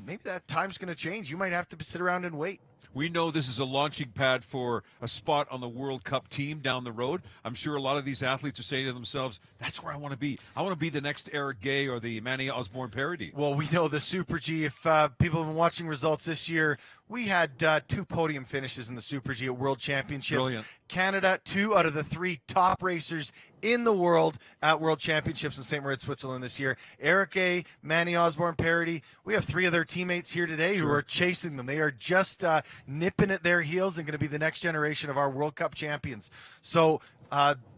S2: maybe that time's going to change. You might have to sit around and wait.
S1: We know this is a launching pad for a spot on the World Cup team down the road. I'm sure a lot of these athletes are saying to themselves, that's where I want to be. I want to be the next Eric Gay or the Manny Osborne parody.
S2: Well, we know the Super G. If people have been watching results this year, we had 2 podium finishes in the Super G at World Championships.
S1: Brilliant.
S2: Canada, 2 out of the 3 top racers in the world at World Championships in St. Moritz, Switzerland this year. Eric A., Manny Osborne parody. We have 3 of their teammates here today who are chasing them. They are just nipping at their heels and going to be the next generation of our World Cup champions. So,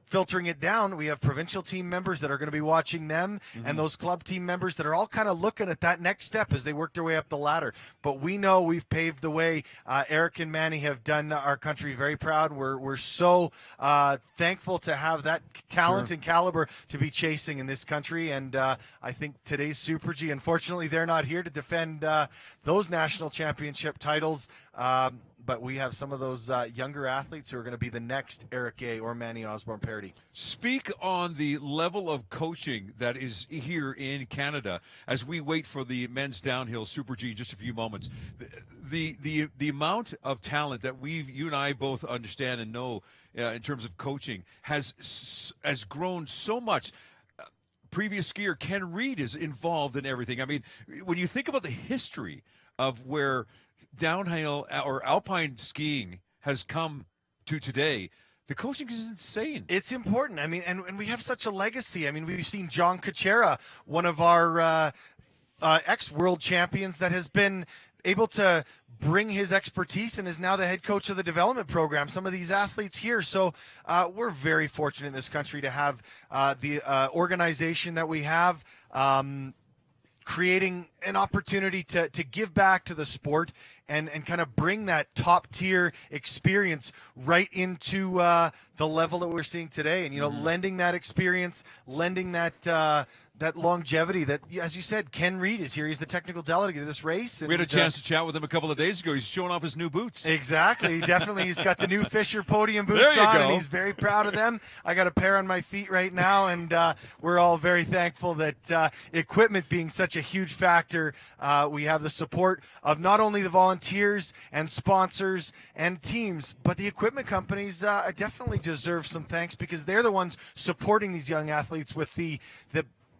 S2: filtering it down, we have provincial team members that are going to be watching them, and those club team members that are all kind of looking at that next step as they work their way up the ladder. But we know we've paved the way. Eric and Manny have done our country very proud. We're so thankful to have that talent and caliber to be chasing in this country. And I think today's Super G, unfortunately, they're not here to defend those national championship titles. but we have some of those younger athletes who are going to be the next Eric Gay or Manny Osborne parody.
S1: Speak on the level of coaching that is here in Canada as we wait for the men's downhill Super G in just a few moments. The amount of talent that you and I both understand and know in terms of coaching has grown so much. Previous skier Ken Reed is involved in everything. I mean, when you think about the history of where downhill or alpine skiing has come to today, the coaching is insane.
S2: It's important. I mean, and we have such a legacy. I mean, we've seen John Kuchera, one of our ex-world champions that has been able to bring his expertise and is now the head coach of the development program. Some of these athletes here. So we're very fortunate in this country to have the organization that we have, creating an opportunity to give back to the sport and kind of bring that top tier experience right into the level that we're seeing today. And, lending that experience, lending that longevity that, as you said, Ken Reed is here. He's the technical delegate of this race. And,
S1: we had a chance to chat with him a couple of days ago. He's showing off his new boots.
S2: Exactly. Definitely. He's got the new Fisher podium boots on, and he's very proud of them. I got a pair on my feet right now, and we're all very thankful that equipment being such a huge factor, we have the support of not only the volunteers and sponsors and teams, but the equipment companies definitely deserve some thanks because they're the ones supporting these young athletes with the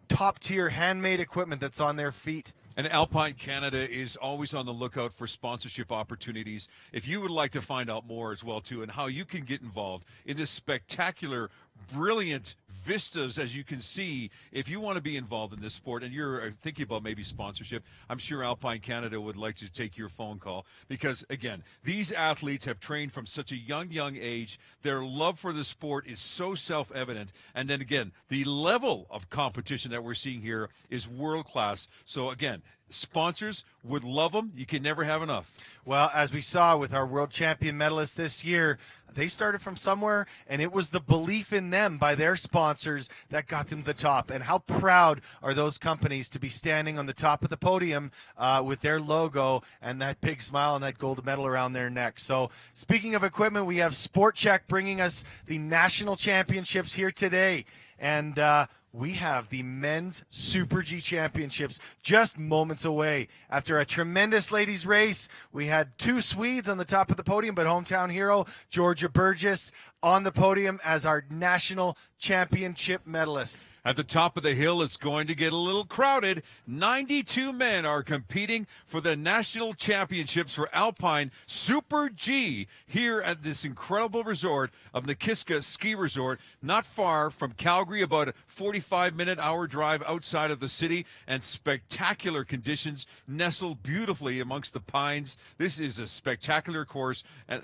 S2: top-tier handmade equipment that's on their feet.
S1: And Alpine Canada is always on the lookout for sponsorship opportunities. If you would like to find out more as well, too, and how you can get involved in this spectacular, brilliant vistas, as you can see, if you want to be involved in this sport and you're thinking about maybe sponsorship, I'm sure Alpine Canada would like to take your phone call because, again, these athletes have trained from such a young age. Their love for the sport is so self-evident. And then, again, the level of competition that we're seeing here is world-class. So, again, sponsors would love them. You can never have enough.
S2: Well, as we saw with our world champion medalists this year, they started from somewhere, and it was the belief in them by their sponsors that got them to the top. And how proud are those companies to be standing on the top of the podium with their logo and that big smile and that gold medal around their neck. So speaking of equipment, we have Sport Check bringing us the national championships here today. And we have the men's Super G Championships just moments away. After a tremendous ladies race, we had two Swedes on the top of the podium, but hometown hero Georgia Burgess on the podium as our national championship medalist.
S1: At the top of the hill, it's going to get a little crowded. 92 men are competing for the national championships for Alpine Super G here at this incredible resort of Nakiska Ski Resort, not far from Calgary, about a 45-hour drive outside of the city, and spectacular conditions, nestled beautifully amongst the pines. This is a spectacular course. And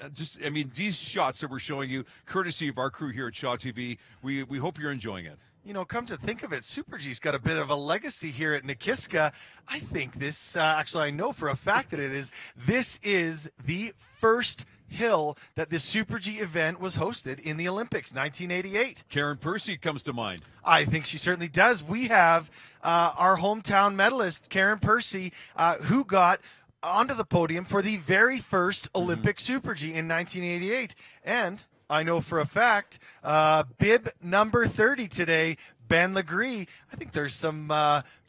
S1: these shots that we're showing you, courtesy of our crew here at Shaw TV, we hope you're enjoying it.
S2: Come to think of it, Super G's got a bit of a legacy here at Nakiska. I think this, actually I know for a fact that this is the first hill that the Super G event was hosted in the Olympics, 1988.
S1: Karen Percy comes to mind.
S2: I think she certainly does. We have our hometown medalist, Karen Percy, who got onto the podium for the very first Olympic Super G in 1988. And I know for a fact, bib number 30 today, Ben Legree. I think there's some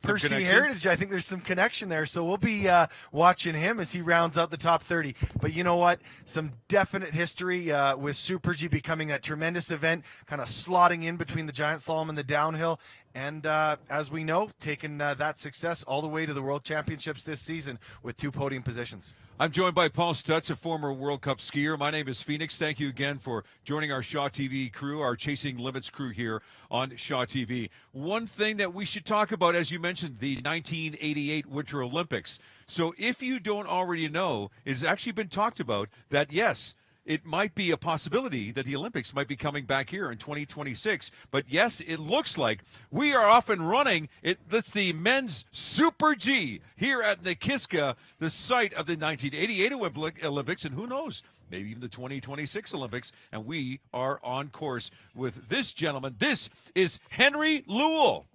S2: Percy heritage. I think there's some connection there. So we'll be watching him as he rounds out the top 30. But you know what? Some definite history with Super G becoming that tremendous event, kind of slotting in between the giant slalom and the downhill. And as we know, taking that success all the way to the World Championships this season with 2 podium positions.
S1: I'm joined by Paul Stutz, a former World Cup skier. My name is Phoenix. Thank you again for joining our Shaw TV crew, our Chasing Limits crew here on Shaw TV. One thing that we should talk about, as you mentioned, the 1988 Winter Olympics. So if you don't already know, it's actually been talked about that, yes, it might be a possibility that the Olympics might be coming back here in 2026. But yes, it looks like we are off and running. That's the men's Super G here at Nakiska, the site of the 1988 Olympics, and who knows, maybe even the 2026 Olympics. And we are on course with this gentleman. This is Henry Lewell.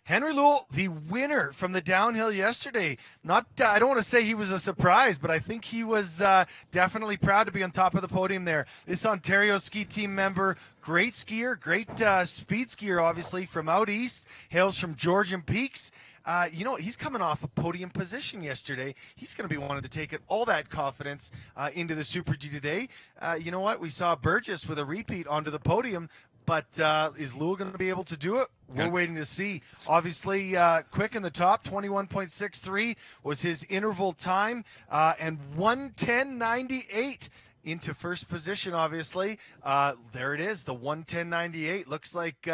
S2: Henry Lewell, the winner from the downhill yesterday. Not, I don't want to say he was a surprise, but I think he was definitely proud to be on top of the podium there. This Ontario ski team member, great skier, great speed skier, obviously, from out east, hails from Georgian Peaks. You know, he's coming off a podium position yesterday. He's going to be wanting to take it, all that confidence into the Super G today. You know what? We saw Burgess with a repeat onto the podium, but is Lewell going to be able to do it? We're waiting to see. Obviously, quick in the top, 21.63 was his interval time, and 1:10.98 into first position, obviously. There it is, the 1:10.98. Looks like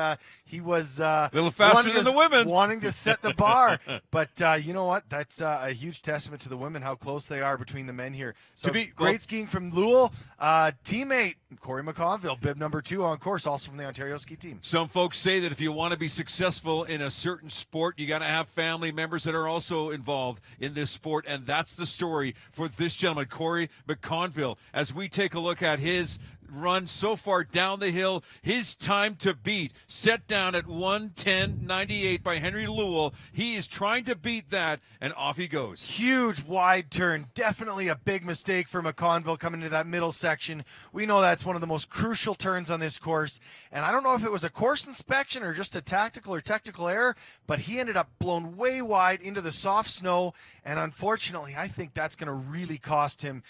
S2: he was
S1: a little faster than the women.
S2: Wanting to set the bar. But you know what? That's a huge testament to the women, how close they are between the men here. So great skiing from Lewell. Teammate Corey McConville, bib number 2 on course, also from the Ontario ski team.
S1: Some folks say that if you want to be successful in a certain sport, you got to have family members that are also involved in this sport, and that's the story for this gentleman, Corey McConville. As we take a look at his run so far down the hill, his time to beat set down at 1:10.98 by Henry Lewell. He is trying to beat that, and off he goes.
S2: Huge wide turn, definitely a big mistake for McConville coming into that middle section. We know that's one of the most crucial turns on this course, and I don't know if it was a course inspection or just a tactical or technical error, but he ended up blown way wide into the soft snow, and unfortunately I think that's going to really cost him.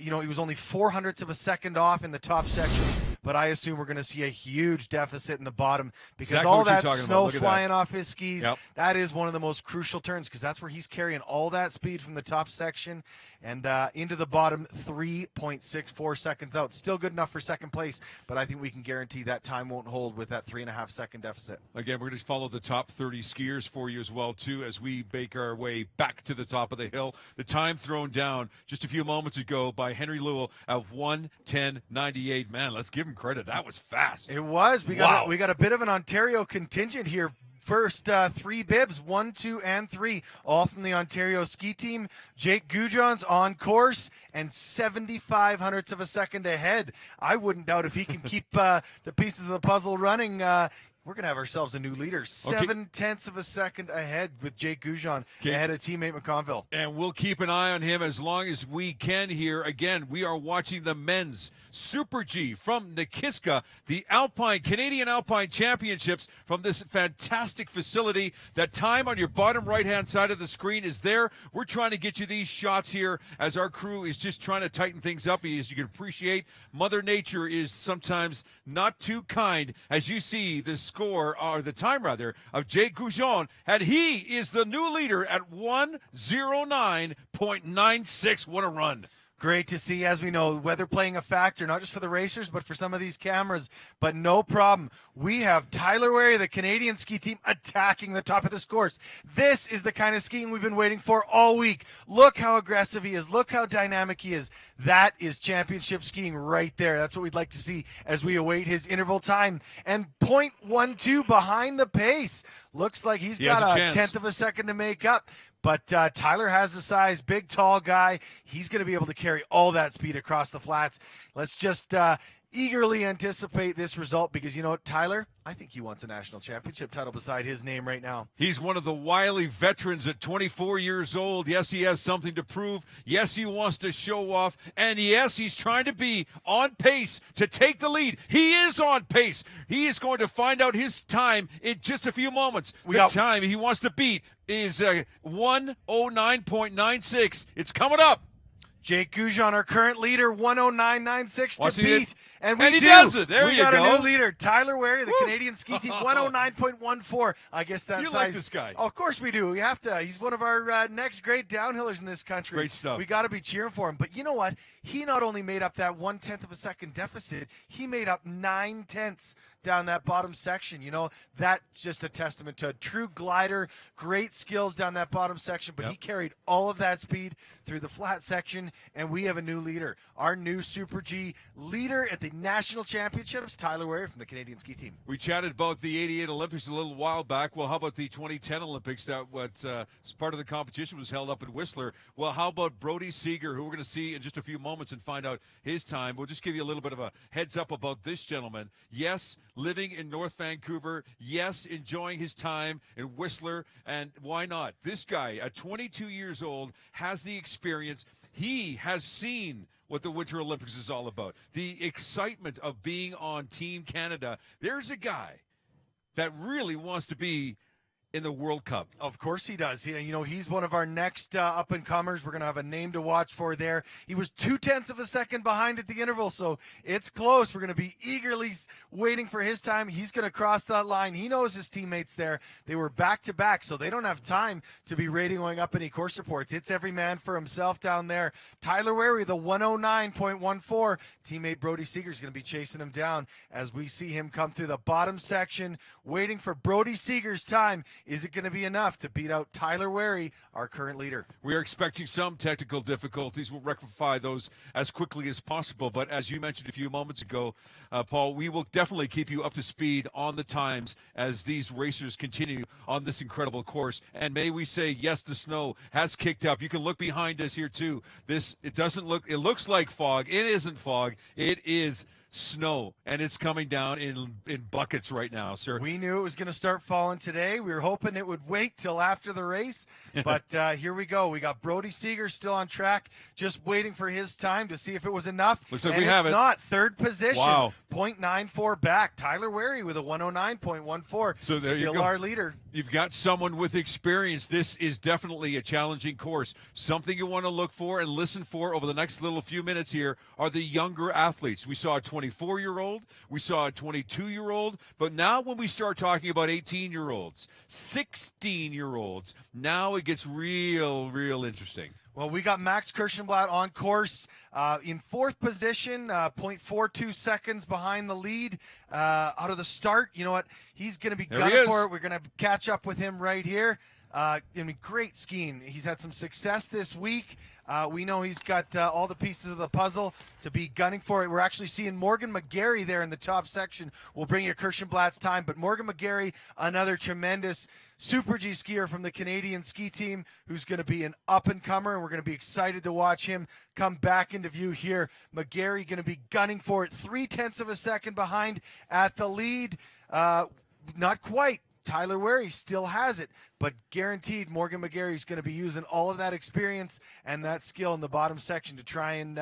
S2: You know, he was only 0.04 of a second off in the top section, but I assume we're going to see a huge deficit in the bottom because
S1: exactly
S2: all that snow
S1: about.
S2: flying off his skis,
S1: yep.
S2: That is one of the most crucial turns because that's where he's carrying all that speed from the top section and into the bottom. 3.64 seconds out. Still good enough for second place, but I think we can guarantee that time won't hold with that 3.5 second deficit.
S1: Again, we're going to follow the top 30 skiers for you as well, too, as we make our way back to the top of the hill. The time thrown down just a few moments ago by Henry Lewell of 1:10.98. Man, let's give him credit. That was fast.
S2: It was. We got a bit of an Ontario contingent here. First 3 bibs, 1, 2, and 3, all from the Ontario ski team. Jake Goujon's on course and 0.75 of a second ahead. I wouldn't doubt if he can keep the pieces of the puzzle running. We're going to have ourselves a new leader. 0.7 of a second ahead with Jake Goujon ahead of teammate McConville.
S1: And we'll keep an eye on him as long as we can here. Again, we are watching the men's Super G from Nakiska, the Alpine, Canadian Alpine Championships from this fantastic facility. That time on your bottom right-hand side of the screen is there. We're trying to get you these shots here as our crew is just trying to tighten things up. As you can appreciate, Mother Nature is sometimes not too kind as you see the score, or the time rather, of Jake Goujon, and he is the new leader at 1:09.96. What a run.
S2: Great to see. As we know, weather playing a factor, not just for the racers, but for some of these cameras. But no problem. We have Tyler Wary, the Canadian ski team, attacking the top of this course. This is the kind of skiing we've been waiting for all week. Look how aggressive he is. Look how dynamic he is. That is championship skiing right there. That's what we'd like to see as we await his interval time. And 0.12 behind the pace. Looks like he's got a 1/10 of a second to make up. But Tyler has the size, big, tall guy. He's going to be able to carry all that speed across the flats. Let's just eagerly anticipate this result because, you know what, Tyler, I think he wants a national championship title beside his name right now.
S1: He's one of the wily veterans at 24 years old. Yes, he has something to prove. Yes, he wants to show off. And yes, he's trying to be on pace to take the lead. He is on pace. He is going to find out his time in just a few moments. The time he wants to beat is 1:09.96. It's coming up.
S2: Jake Goujon, our current leader, 1:09.96 to beat. And
S1: he does it. There
S2: we
S1: you
S2: got
S1: go.
S2: a new leader, Tyler Wary, the Canadian ski team, 1:09.14. I guess that's
S1: you like this guy.
S2: Oh, of course we do. We have to. He's one of our next great downhillers in this country.
S1: Great stuff.
S2: We got to be cheering for him. But you know what? He not only made up that 1/10 of a second deficit, he made up 9/10 down that bottom section. You know, that's just a testament to a true glider, great skills down that bottom section, but he carried all of that speed through the flat section, and we have a new leader. Our new Super G leader at the National Championships, Tyler Wary from the Canadian ski team.
S1: We chatted about the 88 Olympics a little while back. Well, how about the 2010 Olympics? That was part of the competition was held up in Whistler. Well, how about Brody Seeger, who we're going to see in just a few moments and find out his time. We'll just give you a little bit of a heads up about this gentleman. Yes, living in North Vancouver. Yes, enjoying his time in Whistler, and why not? This guy, at 22 years old, has the experience. He has seen what the Winter Olympics is all about. The excitement of being on Team Canada. There's a guy that really wants to be in the World Cup.
S2: Of course he does. He's one of our next up-and-comers. We're going to have a name to watch for there. He was 0.2 of a second behind at the interval, so it's close. We're going to be eagerly waiting for his time. He's going to cross that line. He knows his teammates there. They were back-to-back, so they don't have time to be radioing up any course reports. It's every man for himself down there. Tyler Wary, the 109.14. Teammate Brody Seeger is going to be chasing him down as we see him come through the bottom section, waiting for Brody Seeger's time. Is it going to be enough to beat out Tyler Wary, our current leader?
S1: We are expecting some technical difficulties. We'll rectify those as quickly as possible. But as you mentioned a few moments ago, Paul, we will definitely keep you up to speed on the times as these racers continue on this incredible course. And may we say, yes, the snow has kicked up. You can look behind us here too. It looks like fog. It isn't fog. It is snow, and it's coming down in buckets right now, sir.
S2: We knew it was going to start falling today. We were hoping it would wait till after the race, but here we go. We got Brody Seeger still on track, just waiting for his time to see if it was enough.
S1: Looks like
S2: and
S1: we have it.
S2: It's not. Third position.
S1: Wow.
S2: 0.94 back. Tyler Wary with a 109.14.
S1: So there
S2: still
S1: you go.
S2: Our leader.
S1: You've got someone with experience. This is definitely a challenging course. Something you want to look for and listen for over the next little few minutes here are the younger athletes. We saw a 24-year-old. We saw a 22-year-old. But now when we start talking about 18-year-olds, 16-year-olds, now it gets real interesting.
S2: Well, we got Max Kirschenblatt on course in fourth position, 0.42 seconds behind the lead out of the start. You know what? He's going to be gunning for it. We're going to catch up with him right here. Great skiing. He's had some success this week. We know he's got all the pieces of the puzzle to be gunning for it. We're actually seeing Morgan McGarry there in the top section. We'll bring you Kirschenblatt's time, but Morgan McGarry, another tremendous Super G skier from the Canadian ski team who's going to be an up-and-comer, and we're going to be excited to watch him come back into view here. McGarry going to be gunning for it, 0.3 of a second behind at the lead. Not quite. Tyler Wary still has it, but guaranteed Morgan McGarry is going to be using all of that experience and that skill in the bottom section to try and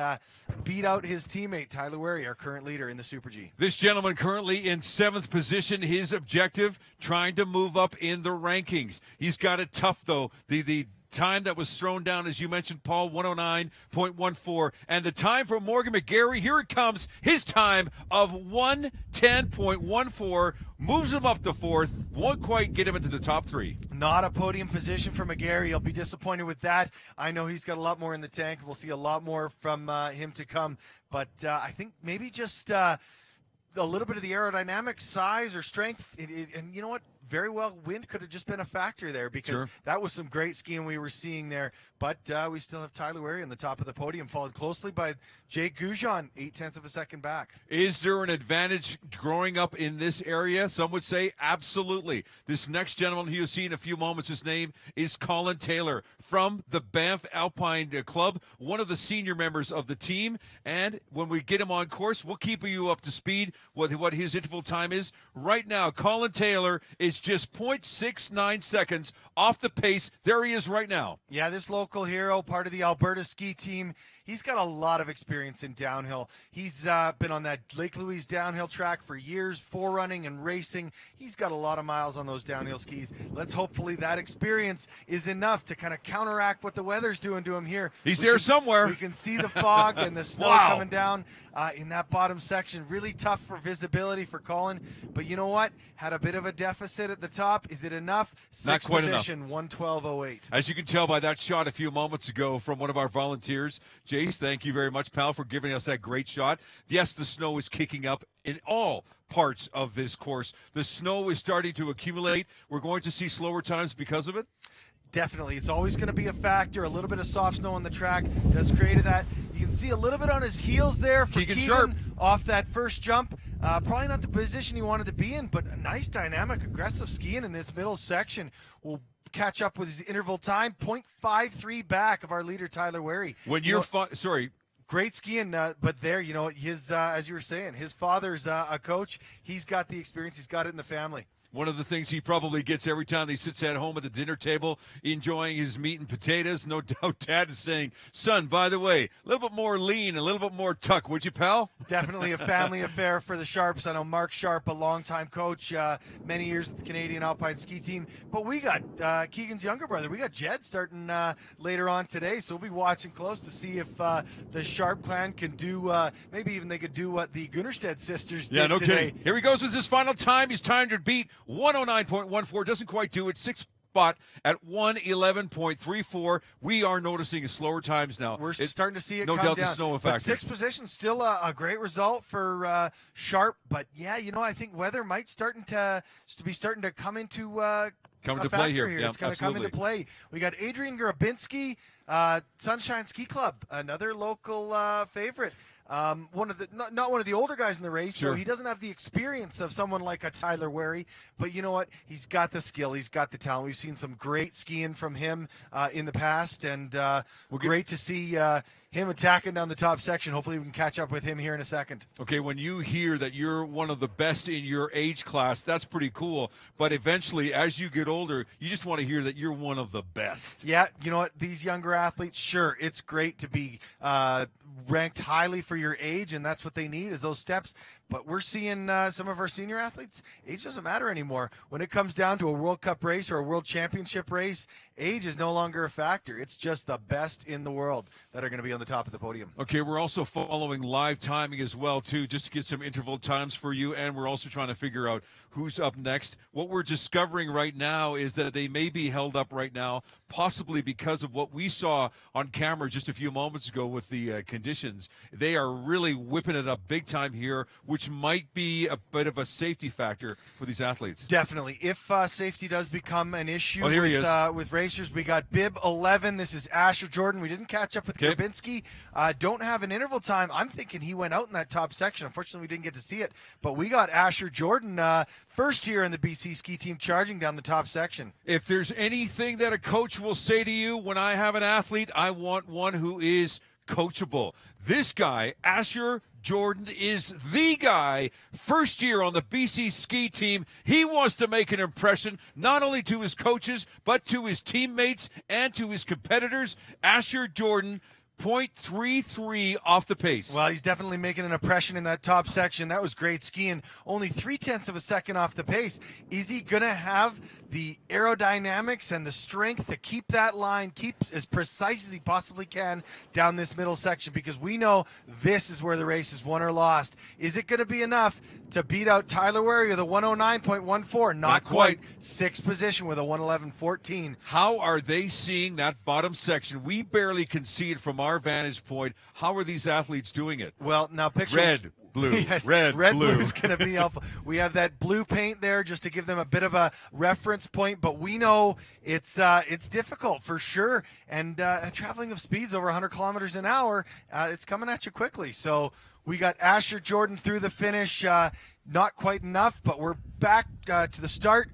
S2: beat out his teammate, Tyler Wary, our current leader in the Super G.
S1: This gentleman currently in 7th position. His objective, trying to move up in the rankings. He's got it tough, though. The time that was thrown down, as you mentioned, Paul, 109.14. And the time for Morgan McGarry, here it comes. His time of 110.14 moves him up to 4th. Won't quite get him into the top 3.
S2: Not a podium position for McGarry. He'll be disappointed with that. I know he's got a lot more in the tank. We'll see a lot more from him to come. But I think maybe just a little bit of the aerodynamic size or strength. And you know what? Very well, wind could have just been a factor there because that was some great skiing we were seeing there. But we still have Tyler Wary on the top of the podium, followed closely by Jake Goujon, 0.8 of a second back.
S1: Is there an advantage growing up in this area? Some would say absolutely. This next gentleman who you'll see in a few moments, his name is Colin Taylor from the Banff Alpine Club, one of the senior members of the team. And when we get him on course, we'll keep you up to speed with what his interval time is. Right now, Colin Taylor is just 0.69 seconds off the pace. There he is right now.
S2: Yeah, this local hero, part of the Alberta ski team. He's got a lot of experience in downhill. He's been on that Lake Louise downhill track for years, forerunning and racing. He's got a lot of miles on those downhill skis. Let's hopefully that experience is enough to kind of counteract what the weather's doing to him here.
S1: He's there somewhere.
S2: We can see the fog and the snow coming down in that bottom section. Really tough for visibility for Colin. But you know what? Had a bit of a deficit at the top. Is it enough?
S1: Not quite
S2: position, 112.08.
S1: As you can tell by that shot a few moments ago from one of our volunteers, Jace, thank you very much, pal, for giving us that great shot. Yes, the snow is kicking up in all parts of this course. The snow is starting to accumulate. We're going to see slower times because of it.
S2: Definitely. It's always going to be a factor. A little bit of soft snow on the track does create that. You can see a little bit on his heels there for Keegan off that first jump. Probably not the position he wanted to be in, but a nice, dynamic, aggressive skiing in this middle section. We'll catch up with his interval time, 0.53 back of our leader, Tyler Wary.
S1: When you're
S2: Great skiing, but there, his as you were saying, his father's a coach. He's got the experience. He's got it in the family.
S1: One of the things he probably gets every time he sits at home at the dinner table enjoying his meat and potatoes, no doubt Dad is saying, son, by the way, a little bit more lean, a little bit more tuck, would you, pal?
S2: Definitely a family affair for the Sharps. I know Mark Sharp, a longtime coach, many years with the Canadian Alpine ski team. But we got Keegan's younger brother. We got Jed starting later on today, so we'll be watching close to see if the Sharp clan can do, maybe even they could do what the Gunnerstedt sisters did
S1: no
S2: today.
S1: kidding. Here he goes with his final time. He's timed to beat 109.14. Doesn't quite do it. Sixth spot at 111.34. We are noticing slower times now.
S2: We're starting to see it
S1: no
S2: come
S1: doubt
S2: down.
S1: the snow
S2: But
S1: effect.
S2: sixth position, still a great result for Sharp. But yeah, I think weather might be starting to come into
S1: Come
S2: a
S1: to play
S2: factor
S1: here. Yeah,
S2: it's going to come into play. We got Adrian Grabinski, Sunshine Ski Club, another local favorite. One of the not one of the older guys in the race,
S1: Sure.
S2: so he doesn't have the experience of someone like a Tyler Wary. But you know what? He's got the skill. He's got the talent. We've seen some great skiing from him in the past, and great to see him attacking down the top section. Hopefully we can catch up with him here in a second.
S1: Okay, when you hear that you're one of the best in your age class, that's pretty cool. But eventually, as you get older, you just want to hear that you're one of the best.
S2: Yeah, you know what? These younger athletes, sure, it's great to be ranked highly for your age, and that's what they need is those steps. But we're seeing some of our senior athletes, age doesn't matter anymore. When it comes down to a World Cup race or a World Championship race, age is no longer a factor. It's just the best in the world that are going to be on the top of the podium.
S1: Okay, we're also following live timing as well, too, just to get some interval times for you, and we're also trying to figure out who's up next. What we're discovering right now is that they may be held up right now, possibly because of what we saw on camera just a few moments ago with the conditions. They are really whipping it up big time here, which might be a bit of a safety factor for these athletes.
S2: Definitely. If safety does become an issue with racers, we got Bib 11. This is Asher Jordan. We didn't catch up with Grabinski. Don't have an interval time. I'm thinking he went out in that top section. Unfortunately, we didn't get to see it. But we got Asher Jordan, first year in the BC ski team, charging down the top section.
S1: If there's anything that a coach will say to you when I have an athlete, I want one who is coachable. This guy, Asher Jordan, is the guy. First year on the BC ski team. He wants to make an impression not only to his coaches, but to his teammates and to his competitors. Asher Jordan, 0.33 off the pace.
S2: Well, he's definitely making an impression in that top section. That was great skiing. Only 0.3 of a second off the pace. Is he going to have the aerodynamics and the strength to keep that line, keep as precise as he possibly can down this middle section? Because we know this is where the race is won or lost. Is it going to be enough to beat out Tyler Wary with a 109.14? Not quite. Sixth position with a 111.14.
S1: How are they seeing that bottom section? We barely can see it from our vantage point. How are these athletes doing it?
S2: Well, now picture
S1: red, blue,
S2: yes,
S1: red,
S2: blue is going to be helpful. We have that blue paint there just to give them a bit of a reference point, but we know it's difficult for sure. And traveling of speeds over 100 kilometers an hour, it's coming at you quickly. So we got Asher Jordan through the finish. Not quite enough, but we're back to the start.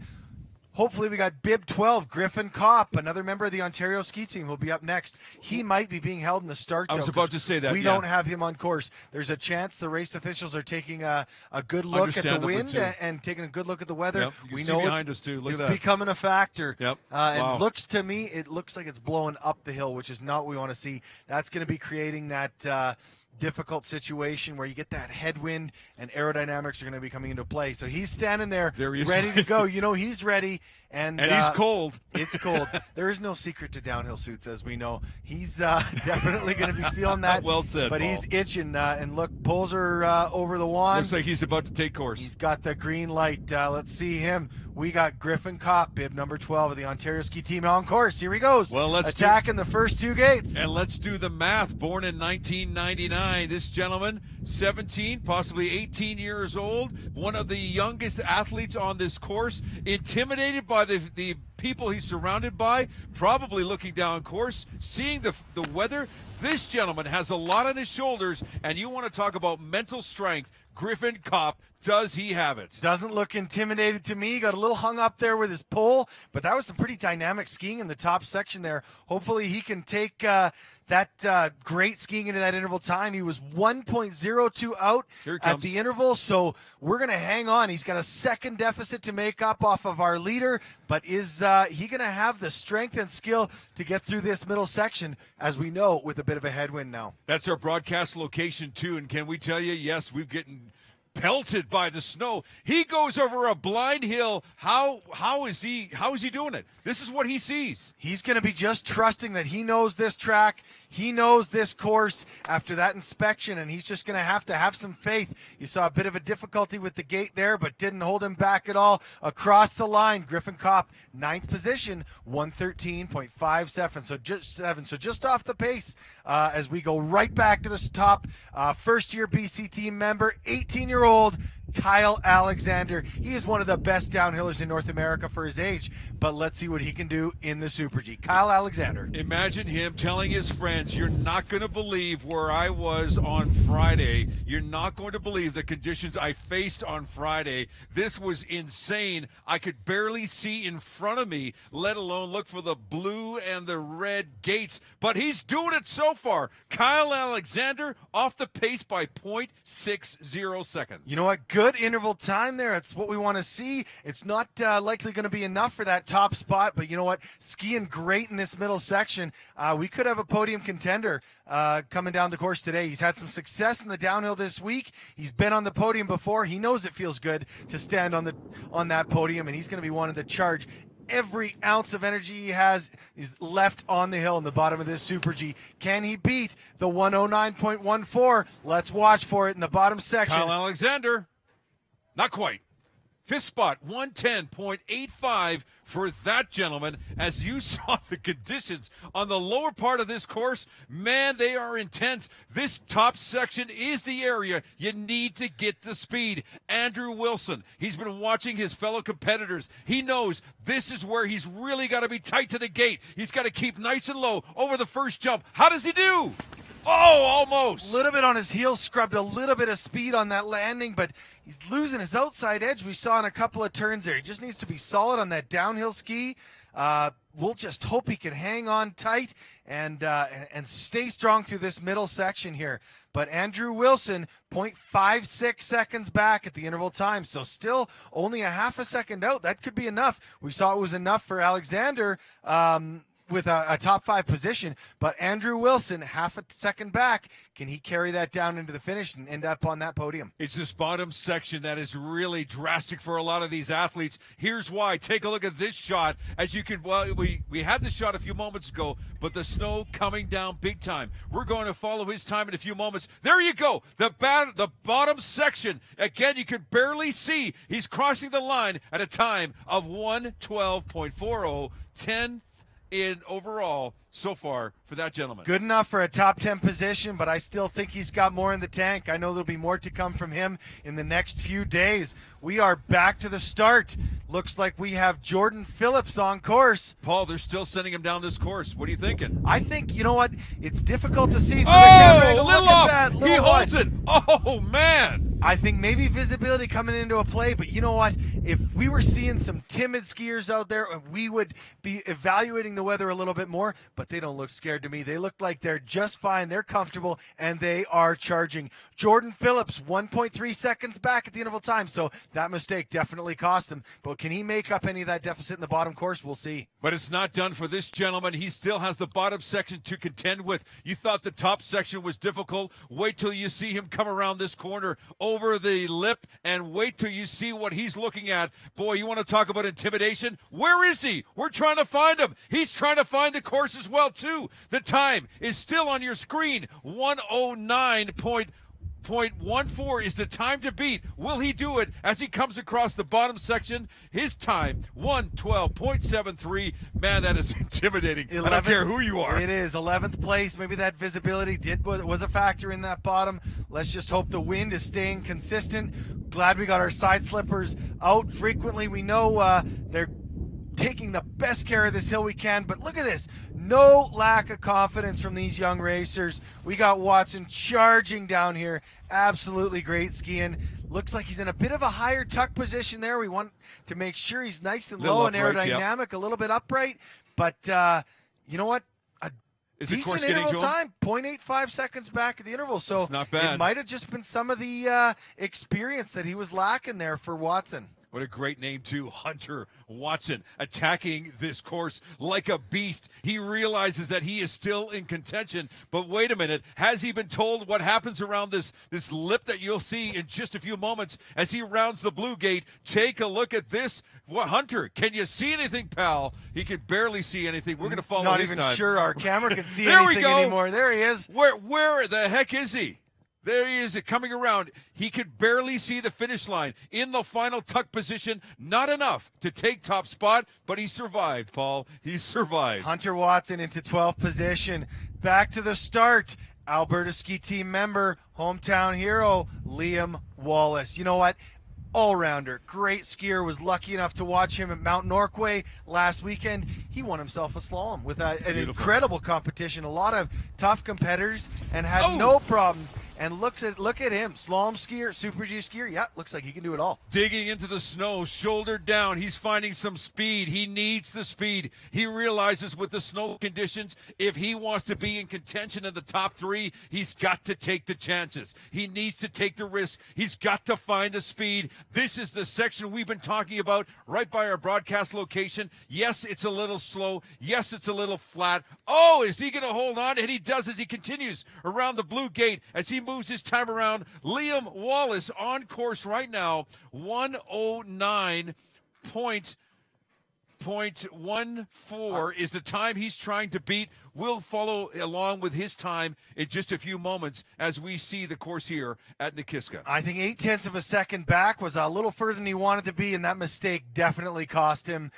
S2: Hopefully we got Bib 12, Griffin Kopp, another member of the Ontario ski team, will be up next. He might be being held in the start,
S1: I was
S2: though,
S1: about to say that.
S2: We don't have him on course. There's a chance the race officials are taking a good look at the wind and taking a good look at the weather.
S1: Yep.
S2: We know
S1: behind us too. Look
S2: it's
S1: at that.
S2: becoming a factor.
S1: Yep.
S2: And looks to me, it looks like it's blowing up the hill, which is not what we want to see. That's going to be creating that difficult situation where you get that headwind and aerodynamics are going to be coming into play. So he's standing there ready to go. You know he's ready. And
S1: he's cold.
S2: It's cold. There is no secret to downhill suits, as we know. He's definitely going to be feeling that.
S1: Well said,
S2: but
S1: Paul.
S2: He's itching. And look, poles are over the wand.
S1: Looks like he's about to take course.
S2: He's got the green light. Let's see him. We got Griffin Kopp, bib number 12 of the Ontario ski team on course. Here he goes.
S1: Well, let's
S2: attacking the first two gates.
S1: And let's do the math. Born in 1999, this gentleman, 17, possibly 18 years old, one of the youngest athletes on this course, intimidated by the people he's surrounded by, probably looking down course, seeing the weather. This gentleman has a lot on his shoulders, and you want to talk about mental strength. Griffin Kopp does he have it?
S2: Doesn't look intimidated to me. Got a little hung up there with his pole, but that was some pretty dynamic skiing in the top section there. Hopefully he can take that great skiing into that interval time. He was 1.02 out at the interval, so we're going to hang on. He's got a second deficit to make up off of our leader, but is he going to have the strength and skill to get through this middle section, as we know, with a bit of a headwind now?
S1: That's our broadcast location, too, and can we tell you, yes, we've getting pelted by the snow. He goes over a blind hill. How is he doing it? This is what he sees.
S2: He's going to be just trusting that he knows this track, he knows this course after that inspection, and he's just going to have some faith. You saw a bit of a difficulty with the gate there, but didn't hold him back at all. Across the line, Griffin Kopp, 9th position, 113.57. So just off the pace as we go right back to the top. First-year BC team member, 18-year-old Kyle Alexander. He is one of the best downhillers in North America for his age, but let's see what he can do in the Super G. Kyle Alexander.
S1: Imagine him telling his friends, you're not going to believe where I was on Friday. You're not going to believe the conditions I faced on Friday. This was insane. I could barely see in front of me, let alone look for the blue and the red gates, but he's doing it so far. Kyle Alexander off the pace by 0.60 seconds.
S2: You know what? Good interval time there. It's what we want to see. It's not likely going to be enough for that top spot, but you know what? Skiing great in this middle section. We could have a podium contender coming down the course today. He's had some success in the downhill this week. He's been on the podium before. He knows it feels good to stand on that podium, and he's going to be wanting to charge every ounce of energy he has is left on the hill in the bottom of this Super G. Can he beat the 109.14? Let's watch for it in the bottom section.
S1: Kyle Alexander. Not quite. Fifth spot, 110.85 for that gentleman. As you saw the conditions on the lower part of this course, man, they are intense. This top section is the area you need to get the speed. Andrew Wilson, he's been watching his fellow competitors. He knows this is where he's really got to be tight to the gate. He's got to keep nice and low over the first jump. How does he do? Oh, almost.
S2: A little bit on his heels, scrubbed a little bit of speed on that landing, but he's losing his outside edge. We saw in a couple of turns there. He just needs to be solid on that downhill ski. We'll just hope he can hang on tight and stay strong through this middle section here. But Andrew Wilson, 0.56 seconds back at the interval time, so still only a half a second out. That could be enough. We saw it was enough for Alexander with a top 5 position, but Andrew Wilson, half a second back. Can he carry that down into the finish and end up on that podium?
S1: It's this bottom section that is really drastic for a lot of these athletes. Here's why. Take a look at this shot. As you can, well, we had the shot a few moments ago, but the snow coming down big time. We're going to follow his time in a few moments. There you go. The bottom section. Again, you can barely see. He's crossing the line at a time of 1:12.40, 10th in overall so far for that gentleman.
S2: Good enough for a top 10 position, but I still think he's got more in the tank. I know there'll be more to come from him in the next few days. We are back to the start. Looks like we have Jordan Phillips on course.
S1: Paul, they're still sending him down this course. What are you thinking?
S2: I think, you know what? It's difficult to see through the
S1: camera.
S2: camera.
S1: Little off. He holds it. Oh, man.
S2: I think maybe visibility coming into a play, but you know what? If we were seeing some timid skiers out there, we would be evaluating the weather a little bit more, but they don't look scared to me. They look like they're just fine. They're comfortable, and they are charging. Jordan Phillips, 1.3 seconds back at the interval time, so that mistake definitely cost him. But can he make up any of that deficit in the bottom course? We'll see.
S1: But it's not done for this gentleman. He still has the bottom section to contend with. You thought the top section was difficult. Wait till you see him come around this corner over the lip, and wait till you see what he's looking at. Boy, you want to talk about intimidation? Where is he? We're trying to find him. He's trying to find the course as well, too. The time is still on your screen. 1:09.14 is the time to beat. Will he do it as he comes across the bottom section? His time, 1:12.73. Man, that is intimidating. 11th, I don't care who you are.
S2: It is 11th place. Maybe that visibility was a factor in that bottom. Let's just hope the wind is staying consistent. Glad we got our side slippers out frequently. We know they're taking the best care of this hill we can, but look at this. No lack of confidence from these young racers. We got Watson charging down here. Absolutely great skiing. Looks like he's in a bit of a higher tuck position there. We want to make sure he's nice and
S1: Little
S2: low and
S1: upright,
S2: aerodynamic, a little bit upright. But you know what?
S1: Is the
S2: Decent
S1: course getting
S2: interval
S1: to him?
S2: time, 0.85 seconds back at the interval. So
S1: It's not bad.
S2: it might have just been some of the experience that he was lacking there for Watson.
S1: What a great name, too. Hunter Watson, attacking this course like a beast. He realizes that he is still in contention. But wait a minute. Has he been told what happens around this lip that you'll see in just a few moments as he rounds the blue gate? Take a look at this. What, Hunter, can you see anything, pal? He can barely see anything. We're going to follow
S2: Not
S1: his
S2: even
S1: time.
S2: sure our camera can see
S1: There we
S2: anything
S1: go.
S2: anymore. There he is.
S1: Where the heck is he? There he is, coming around. He could barely see the finish line. In the final tuck position, not enough to take top spot, but he survived, Paul. He survived.
S2: Hunter Watson into 12th position. Back to the start. Alberta ski team member, hometown hero, Liam Wallace. You know what? All-rounder, great skier, was lucky enough to watch him at Mount Norquay last weekend. He won himself a slalom with an incredible competition, a lot of tough competitors, and had no problems. And look at him, slalom skier, Super G skier. Yeah, looks like he can do it all.
S1: Digging into the snow, shoulder down. He's finding some speed. He needs the speed. He realizes with the snow conditions, if he wants to be in contention in the top three, he's got to take the chances. He needs to take the risk. He's got to find the speed. This is the section we've been talking about right by our broadcast location. Yes, it's a little slow. Yes, it's a little flat. Oh, is he going to hold on? And he does as he continues around the blue gate as he moves his time around. Liam Wallace on course right now, 109.14 is the time he's trying to beat. We'll follow along with his time in just a few moments as we see the course here at Nakiska.
S2: I think 0.8 of a second back was a little further than he wanted to be, and that mistake definitely cost him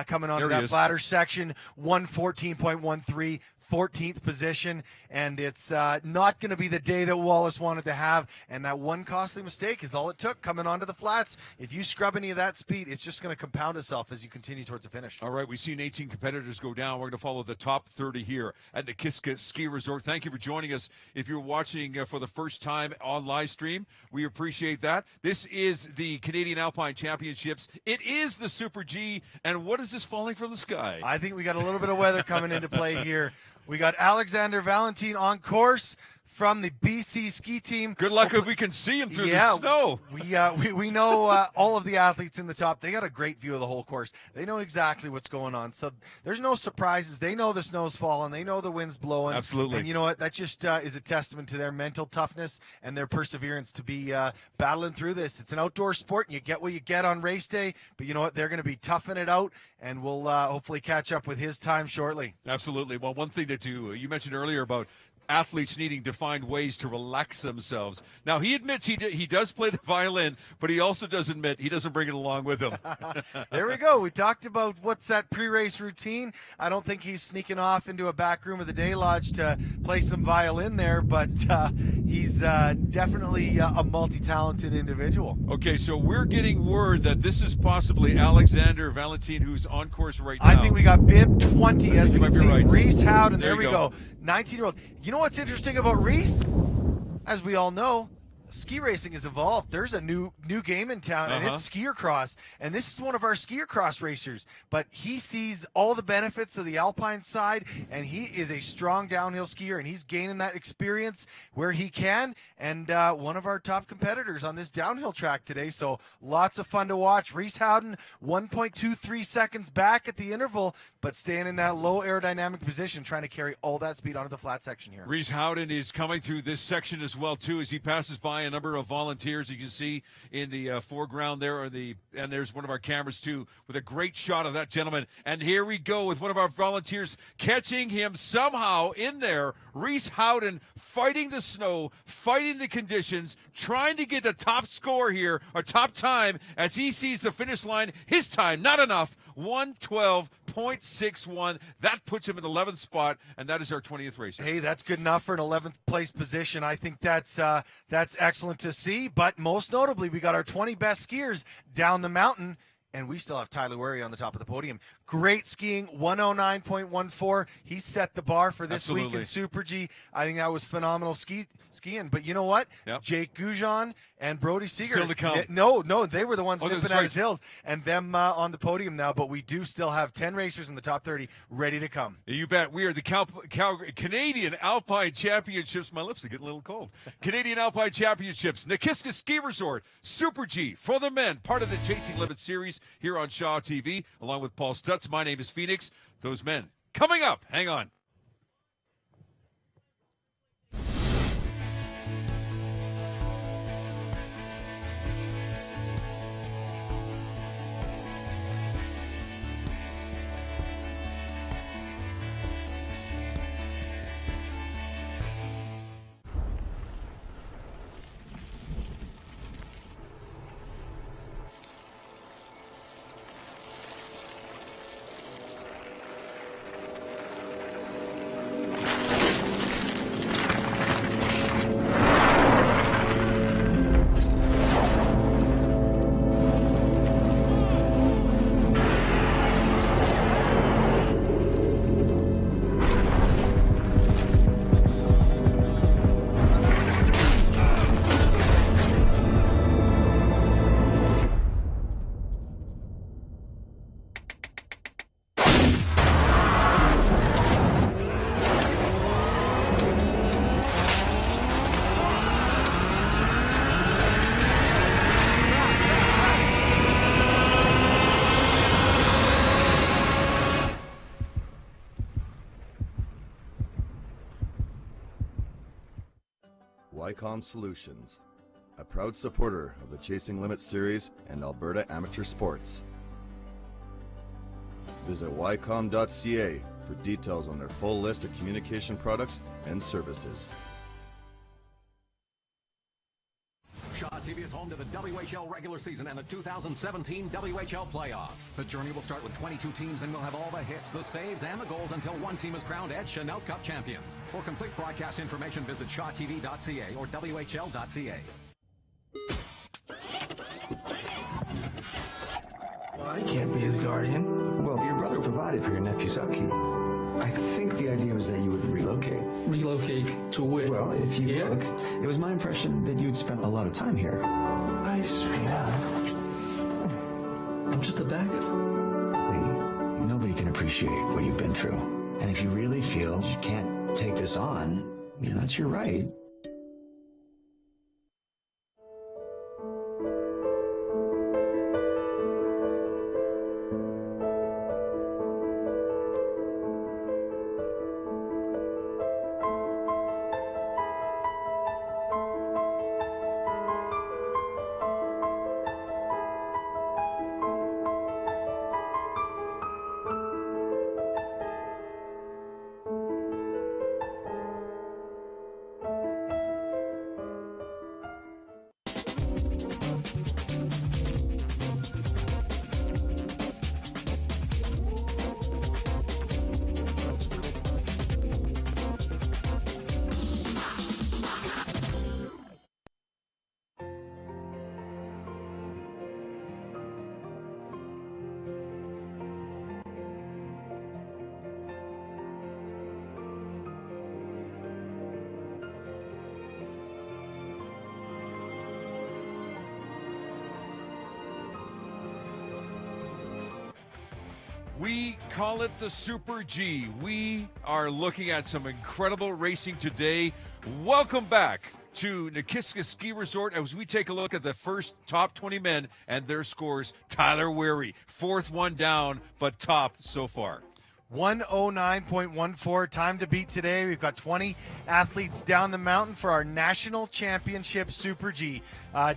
S2: coming onto that flatter section. 114.13. 14th position, and it's not going to be the day that Wallace wanted to have, and that one costly mistake is all it took coming onto the flats. If you scrub any of that speed, it's just going to compound itself as you continue towards the finish.
S1: All right, we've seen 18 competitors go down. We're going to follow the top 30 here at Nakiska Ski Resort. Thank you for joining us. If you're watching for the first time on live stream, we appreciate that. This is the Canadian Alpine Championships. It is the Super G, and what is this falling from the sky?
S2: I think we got a little bit of weather coming into play here. We got Alexander Valentin on course from the BC ski team.
S1: Good luck if we can see him through the snow.
S2: We know all of the athletes in the top. They got a great view of the whole course. They know exactly what's going on. So there's no surprises. They know the snow's falling. They know the wind's blowing.
S1: Absolutely.
S2: And you know what? That just is a testament to their mental toughness and their perseverance to be battling through this. It's an outdoor sport, and you get what you get on race day. But you know what? They're going to be toughing it out, and we'll hopefully catch up with his time shortly.
S1: Absolutely. Well, one thing to do, you mentioned earlier about athletes needing to find ways to relax themselves. Now, he admits he does play the violin, but he also does admit he doesn't bring it along with him.
S2: There we go. We talked about what's that pre-race routine. I don't think he's sneaking off into a back room of the Day Lodge to play some violin there, but he's definitely a multi-talented individual.
S1: Okay, so we're getting word that this is possibly Alexander Valentin, who's on course right now.
S2: I think we got bib 20 as we can see.
S1: Right.
S2: Reese Howden, there we
S1: go.
S2: 19-year-old. You know what's interesting about Reese? As we all know, ski racing has evolved. There's a new game in town, and it's skier cross. And this is one of our skier cross racers. But he sees all the benefits of the Alpine side, and he is a strong downhill skier, and he's gaining that experience where he can. And one of our top competitors on this downhill track today. So lots of fun to watch. Reese Howden, 1.23 seconds back at the interval, but staying in that low aerodynamic position, trying to carry all that speed onto the flat section here.
S1: Reese Howden is coming through this section as well, too, as he passes by a number of volunteers. You can see in the foreground there, and there's one of our cameras, too, with a great shot of that gentleman. And here we go with one of our volunteers catching him somehow in there. Reese Howden fighting the snow, fighting the conditions, trying to get the top score here, or top time, as he sees the finish line. His time, not enough. 112.61. That puts him in the 11th spot, and that is our 20th racer.
S2: Hey, that's good enough for an 11th place position. I think that's excellent to see. But most notably, we got our 20 best skiers down the mountain, and we still have Tyler Wary on the top of the podium. Great skiing, 109.14. He set the bar for this week in Super G. I think that was phenomenal skiing. But you know what?
S1: Yep.
S2: Jake Goujon and Brody Seeger.
S1: Still to come.
S2: No, they were the ones nipping
S1: that's
S2: out
S1: right.
S2: his heels, and them on the podium now. But we do still have 10 racers in the top 30 ready to come.
S1: You bet. We are the Calgary Canadian Alpine Championships. My lips are getting a little cold. Canadian Alpine Championships, Nakiska Ski Resort, Super G for the men, part of the Chasing Limits series here on Shaw TV, along with Paul Stutz. My name is Phoenix. Those men coming up. Hang on.
S4: Wycom Solutions, a proud supporter of the Chasing Limits series and Alberta amateur sports. Visit wycom.ca for details on their full list of communication products and services.
S5: Shaw TV is home to the WHL regular season and the 2017 WHL playoffs. The journey will start with 22 teams and we'll have all the hits, the saves, and the goals until one team is crowned Ed Chanel Cup champions. For complete broadcast information, visit shawtv.ca or whl.ca.
S7: Well, I can't be his guardian. Well, your brother provided for your nephew's upkeep. I think the idea was that you would relocate.
S6: Relocate to where?
S7: Well, if you look, it was my impression that you'd spent a lot of time here.
S6: I swear. I'm just a backup.
S7: Lee, nobody can appreciate what you've been through. And if you really feel you can't take this on, that's your right.
S1: We call it the Super G. We are looking at some incredible racing today. Welcome back to Nakiska Ski Resort as we take a look at the first top 20 men and their scores. Tyler Wary, fourth one down, but top so far.
S2: 109.14, time to beat today. We've got 20 athletes down the mountain for our national championship Super G.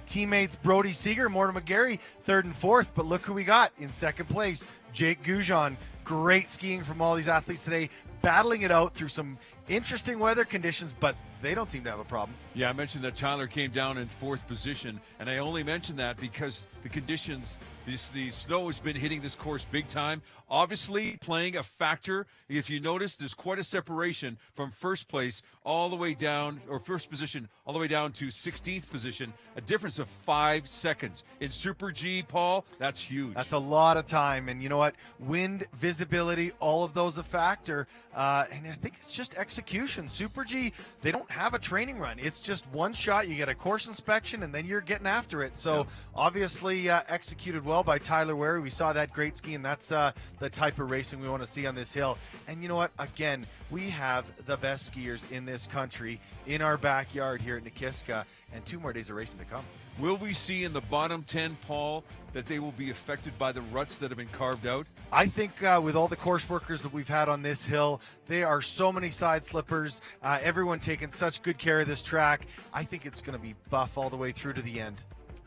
S2: Teammates Brody Seeger, Mortimer McGarry, third and fourth, but look who we got in second place, Jake Goujon. Great skiing from all these athletes today, battling it out through some interesting weather conditions, but they don't seem to have a problem.
S1: Yeah, I mentioned that Tyler came down in 4th position, and I only mention that because the conditions, the snow has been hitting this course big time. Obviously playing a factor. If you notice, there's quite a separation from first place all the way down, or first position all the way down to 16th position, a difference of 5 seconds. In Super G, Paul, that's huge.
S2: That's a lot of time, and you know what? Wind, visibility, all of those a factor, and I think it's just execution. Super G, they don't have a training run. It's just one shot. You get a course inspection, and then you're getting after it. So obviously executed well by Tyler Wary. We saw that great ski, and that's the type of racing we want to see on this hill. And you know what? Again, we have the best skiers in this country in our backyard here at Nakiska, and 2 more days of racing to come.
S1: Will we see in the bottom 10, Paul, that they will be affected by the ruts that have been carved out?
S2: I think with all the course workers that we've had on this hill, there are so many side slippers. Everyone taking such good care of this track. I think it's going to be buff all the way through to the end.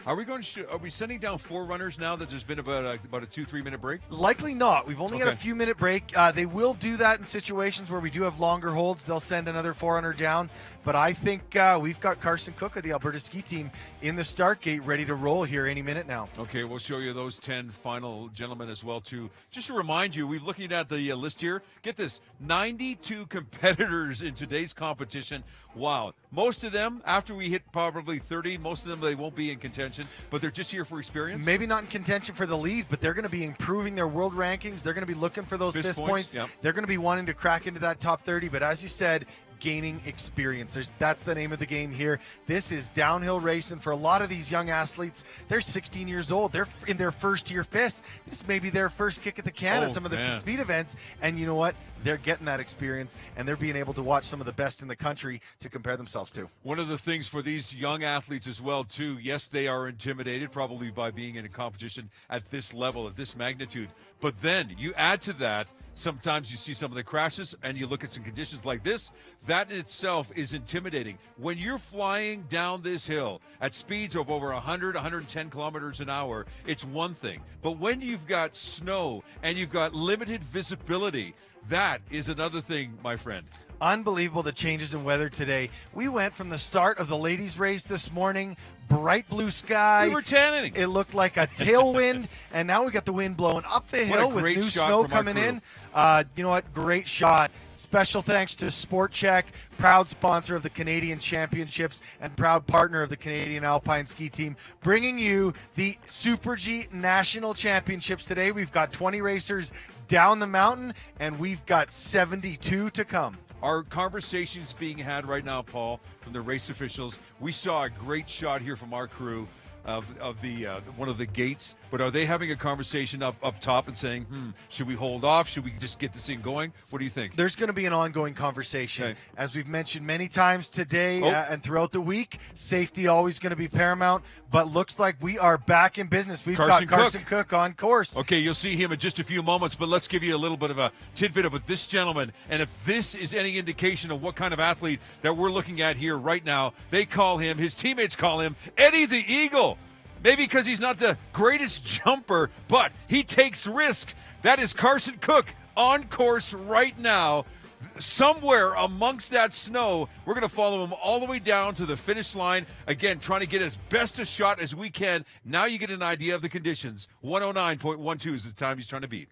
S1: Are we sending down 4 runners now that there's been about a 2-3 minute break?
S2: Likely not. We've only got a few minute break. They will do that in situations where we do have longer holds. They'll send another 4 runner down. But I think we've got Carson Cook of the Alberta ski team in the start gate ready to roll here any minute now.
S1: Okay, we'll show you those 10 final gentlemen as well, too. Just to remind you, we're looking at the list here. Get this, 92 competitors in today's competition. Wow. Most of them, after we hit probably 30, most of them, they won't be in contention, but they're just here for experience.
S2: Maybe not in contention for the lead, but they're going to be improving their world rankings. They're going to be looking for those fist points.
S1: Yep.
S2: They're going to be wanting to crack into that top 30, but as you said, gaining experience. That's the name of the game here. This is downhill racing for a lot of these young athletes. They're 16 years old. They're in their first year FIS. This may be their first kick at the can at some of the speed events. And you know what? They're getting that experience, and they're being able to watch some of the best in the country to compare themselves to.
S1: One of the things for these young athletes as well, too, yes, they are intimidated probably by being in a competition at this level, at this magnitude. But then you add to that, sometimes you see some of the crashes and you look at some conditions like this. That in itself is intimidating. When you're flying down this hill at speeds of over 100, 110 kilometers an hour, it's one thing. But when you've got snow and you've got limited visibility, that is another thing, my friend.
S2: Unbelievable, the changes in weather today. We went from the start of the ladies' race this morning, bright blue sky.
S1: We were tanning.
S2: It looked like a tailwind, and now we got the wind blowing up the hill with new snow coming in. You know what? Great shot. Special thanks to Sport Check, proud sponsor of the Canadian Championships and proud partner of the Canadian Alpine ski team, bringing you the Super G National Championships today. We've got 20 racers down the mountain, and we've got 72 to come.
S1: Our conversations being had right now, Paul, from the race officials. We saw a great shot here from our crew of the one of the gates, but are they having a conversation up top and saying, should we hold off? Should we just get this thing going? What do you think?
S2: There's going to be an ongoing conversation. As we've mentioned many times today and throughout the week, safety always going to be paramount, but looks like we are back in business. We've got Carson Cook on course.
S1: Okay, you'll see him in just a few moments, but let's give you a little bit of a tidbit of this gentleman. And if this is any indication of what kind of athlete that we're looking at here right now, they call him, his teammates call him Eddie the Eagle. Maybe because he's not the greatest jumper, but he takes risks. That is Carson Cook on course right now. Somewhere amongst that snow, we're going to follow him all the way down to the finish line. Again, trying to get as best a shot as we can. Now you get an idea of the conditions. 109.12 is the time he's trying to beat.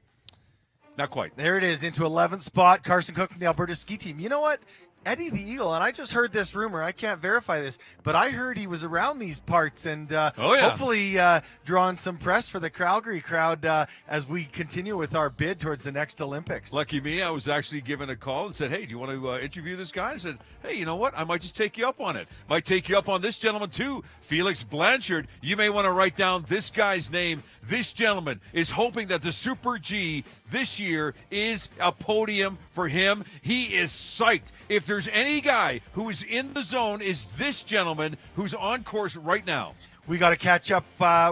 S1: Not quite.
S2: There it is, into 11th spot. Carson Cook from the Alberta ski team. You know what? Eddie the Eagle, and I just heard this rumor. I can't verify this, but I heard he was around these parts and hopefully drawing some press for the Calgary crowd as we continue with our bid towards the next Olympics.
S1: Lucky me, I was actually given a call and said, hey, do you want to interview this guy? I said, hey, you know what? I might just take you up on it. Might take you up on this gentleman too, Felix Blanchard. You may want to write down this guy's name. This gentleman is hoping that the Super G this year is a podium for him. He is psyched. If there's any guy who is in the zone, is this gentleman who's on course right now.
S2: We got to catch up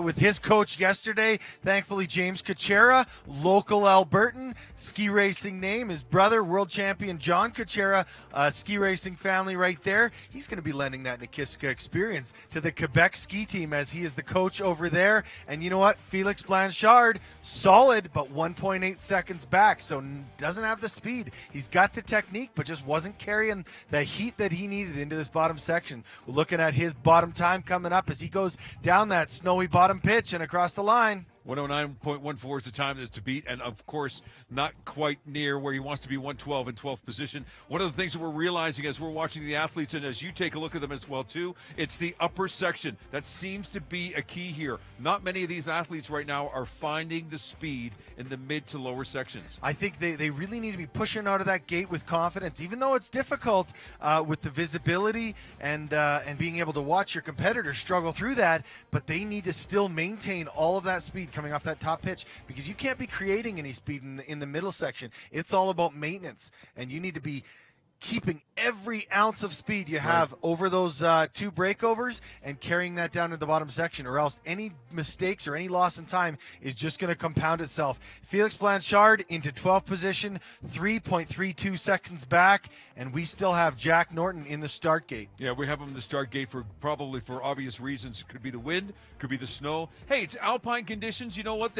S2: with his coach yesterday. Thankfully, James Kuchera, local Albertan, ski racing name. His brother, world champion John Kuchera, ski racing family right there. He's going to be lending that Nakiska experience to the Quebec ski team as he is the coach over there. And you know what? Felix Blanchard, solid, but 1.8 seconds back, so doesn't have the speed. He's got the technique, but just wasn't carrying the heat that he needed into this bottom section. We're looking at his bottom time coming up as he goes down that snowy bottom pitch and across the line.
S1: 109.14 is the time that's to beat, and of course, not quite near where he wants to be, 112 in 12th position. One of the things that we're realizing as we're watching the athletes, and as you take a look at them as well, too, it's the upper section. That seems to be a key here. Not many of these athletes right now are finding the speed in the mid to lower sections.
S2: I think they really need to be pushing out of that gate with confidence, even though it's difficult with the visibility and being able to watch your competitors struggle through that, but they need to still maintain all of that speed coming off that top pitch, because you can't be creating any speed in the middle section. It's all about maintenance, and you need to be keeping every ounce of speed you have over those two breakovers and carrying that down to the bottom section, or else any mistakes or any loss in time is just going to compound itself. Felix Blanchard into 12th position, 3.32 seconds back, and we still have Jack Norton in the start gate.
S1: Yeah, we have him in the start gate probably for obvious reasons. It could be the wind, could be the snow. Hey, it's Alpine conditions. You know what?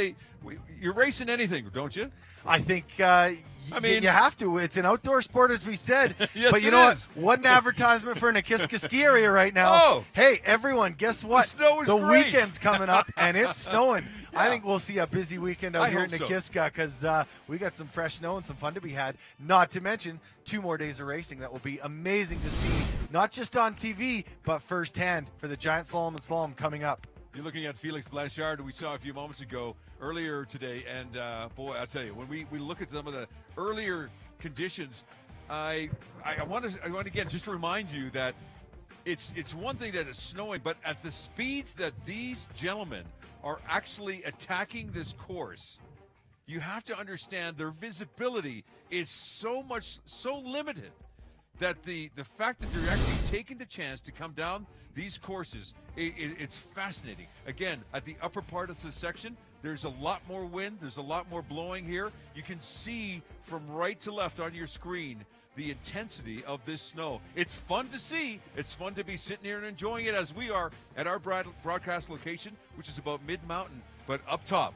S1: You're racing anything, don't you?
S2: I think you have to. It's an outdoor sport, as we said.
S1: Yes,
S2: but you know what? One advertisement for Nakiska ski area right now.
S1: Oh.
S2: Hey, everyone, guess what?
S1: The snow is
S2: the
S1: great.
S2: Weekend's coming up, and it's snowing.
S1: Yeah.
S2: I think we'll see a busy weekend out here
S1: hope
S2: at
S1: so.
S2: Nakiska, because we got some fresh snow and some fun to be had. Not to mention 2 more days of racing that will be amazing to see, not just on TV, but firsthand for the Giant Slalom and Slalom coming up.
S1: You're looking at Felix Blanchard, who we saw a few moments ago, earlier today, and boy, I'll tell you, when we look at some of the earlier conditions, I want to again just to remind you that it's one thing that it's snowing, but at the speeds that these gentlemen are actually attacking this course, you have to understand their visibility is so limited that the fact that they're actually taking the chance to come down these courses, it's fascinating. Again, at the upper part of the section, there's a lot more wind. There's a lot more blowing here. You can see from right to left on your screen the intensity of this snow. It's fun to see. It's fun to be sitting here and enjoying it as we are at our broadcast location, which is about mid-mountain, but up top.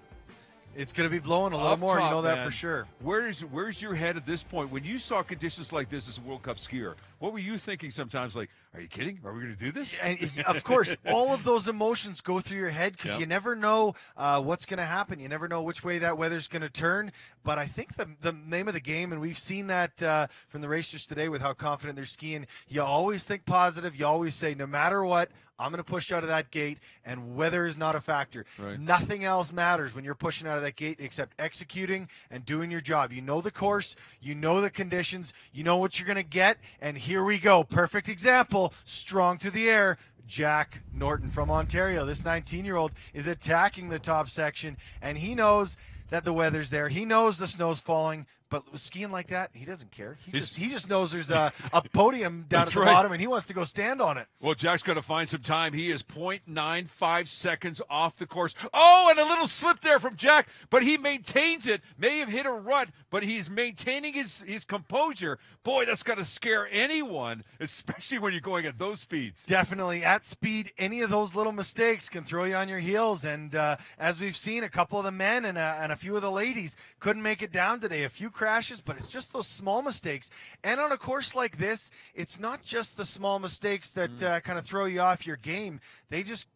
S2: It's going to be blowing a little more, you know that for sure.
S1: Where's your head at this point? When you saw conditions like this as a World Cup skier, what were you thinking sometimes? Like, are you kidding? Are we going to do this?
S2: And of course, all of those emotions go through your head, because you never know what's going to happen. You never know which way that weather's going to turn. But I think the name of the game, and we've seen that from the racers today with how confident they're skiing, you always think positive. You always say, no matter what, I'm going to push out of that gate, and weather is not a factor.
S1: Right.
S2: Nothing else matters when you're pushing out of that gate except executing and doing your job. You know the course, you know the conditions, you know what you're going to get, and here we go. Perfect example, strong through the air. Jack Norton from Ontario, this 19-year-old, is attacking the top section, and he knows that the weather's there. He knows the snow's falling. But with skiing like that, he doesn't care. He just knows there's a podium down at the bottom, and he wants to go stand on it.
S1: Well, Jack's got to find some time. He is 0.95 seconds off the course. Oh, and a little slip there from Jack, but he maintains it. May have hit a rut, but he's maintaining his composure. Boy, that's got to scare anyone, especially when you're going at those speeds.
S2: Definitely. At speed, any of those little mistakes can throw you on your heels. And as we've seen, a couple of the men and a few of the ladies couldn't make it down today. A few crashes, but it's just those small mistakes. And on a course like this, it's not just the small mistakes that kind of throw you off your game. They just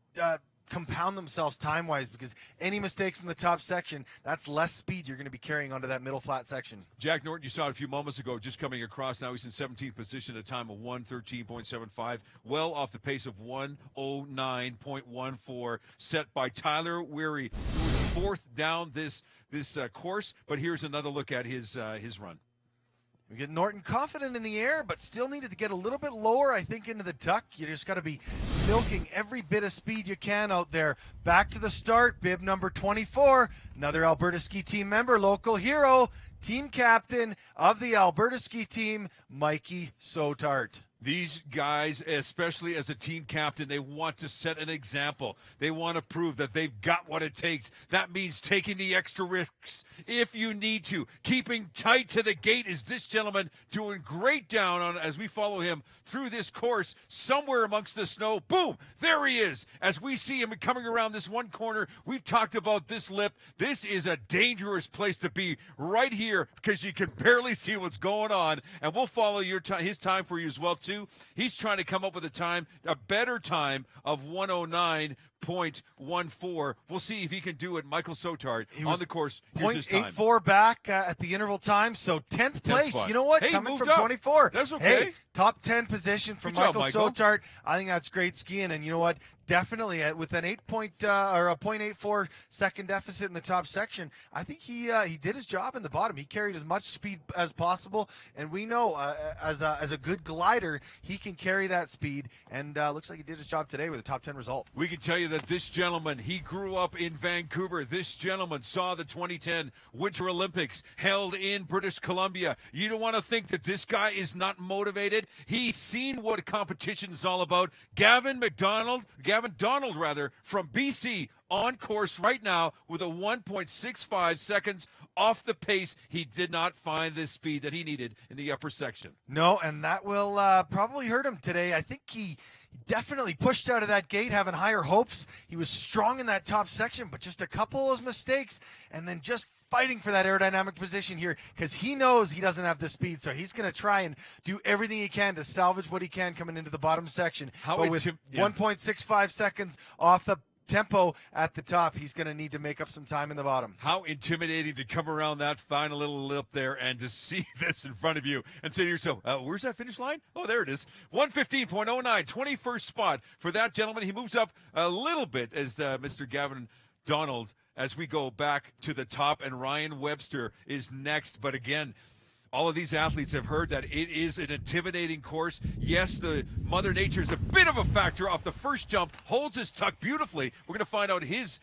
S2: compound themselves time-wise, because any mistakes in the top section, that's less speed you're going to be carrying onto that middle flat section.
S1: Jack Norton, you saw it a few moments ago, just coming across. Now he's in 17th position at a time of 1:13.75, well off the pace of 1:09.14, set by Tyler Weary, who was fourth down this course. But here's another look at his run.
S2: We get Norton confident in the air, but still needed to get a little bit lower, I think, into the duck. You just got to be milking every bit of speed you can out there. Back to the start, bib number 24, another Alberta ski team member, local hero, team captain of the Alberta ski team, Mikey Sotart.
S1: These guys, especially as a team captain, they want to set an example. They want to prove that they've got what it takes. That means taking the extra risks if you need to. Keeping tight to the gate is this gentleman doing great down on as we follow him through this course somewhere amongst the snow. Boom! There he is. As we see him coming around this one corner, we've talked about this lip. This is a dangerous place to be right here because you can barely see what's going on. And we'll follow his time for you as well, too. He's trying to come up with a better time of 109.14. We'll see if he can do it. Michael Sotard on the course. Here's his time.
S2: 0.84 back at the interval time, so 10th place.
S1: spot.
S2: You know what?
S1: Hey,
S2: Coming
S1: moved
S2: from
S1: up.
S2: 24.
S1: That's okay.
S2: Hey, top 10 position from
S1: Good job,
S2: Michael
S1: Michael.
S2: Sotard. I think that's great skiing, and you know what? Definitely with an 0.84 second deficit in the top section, I think he did his job in the bottom. He carried as much speed as possible, and we know as a good glider, he can carry that speed, and looks like he did his job today with a top 10 result.
S1: We can tell you that this gentleman, he grew up in Vancouver. This gentleman saw the 2010 Winter Olympics held in British Columbia. You don't want to think that this guy is not motivated. He's seen what competition is all about. Gavin Donald, from BC on course right now with a 1.65 seconds off the pace. He did not find the speed that he needed in the upper section.
S2: No, and that will probably hurt him today. I think he definitely pushed out of that gate having higher hopes. He was strong in that top section, but just a couple of those mistakes and then just fighting for that aerodynamic position here because he knows he doesn't have the speed, so he's going to try and do everything he can to salvage what he can coming into the bottom section. But with 1.65 seconds off the tempo at the top, he's going to need to make up some time in the bottom.
S1: How intimidating to come around that final little lip there and to see this in front of you and say to yourself, where's that finish line? Oh, there it is. 115.09, 21st spot for that gentleman. He moves up a little bit as Mr. Gavin Donald as we go back to the top, and Ryan Webster is next. But again, all of these athletes have heard that it is an intimidating course. Yes, the Mother Nature is a bit of a factor off the first jump, holds his tuck beautifully. We're going to find out his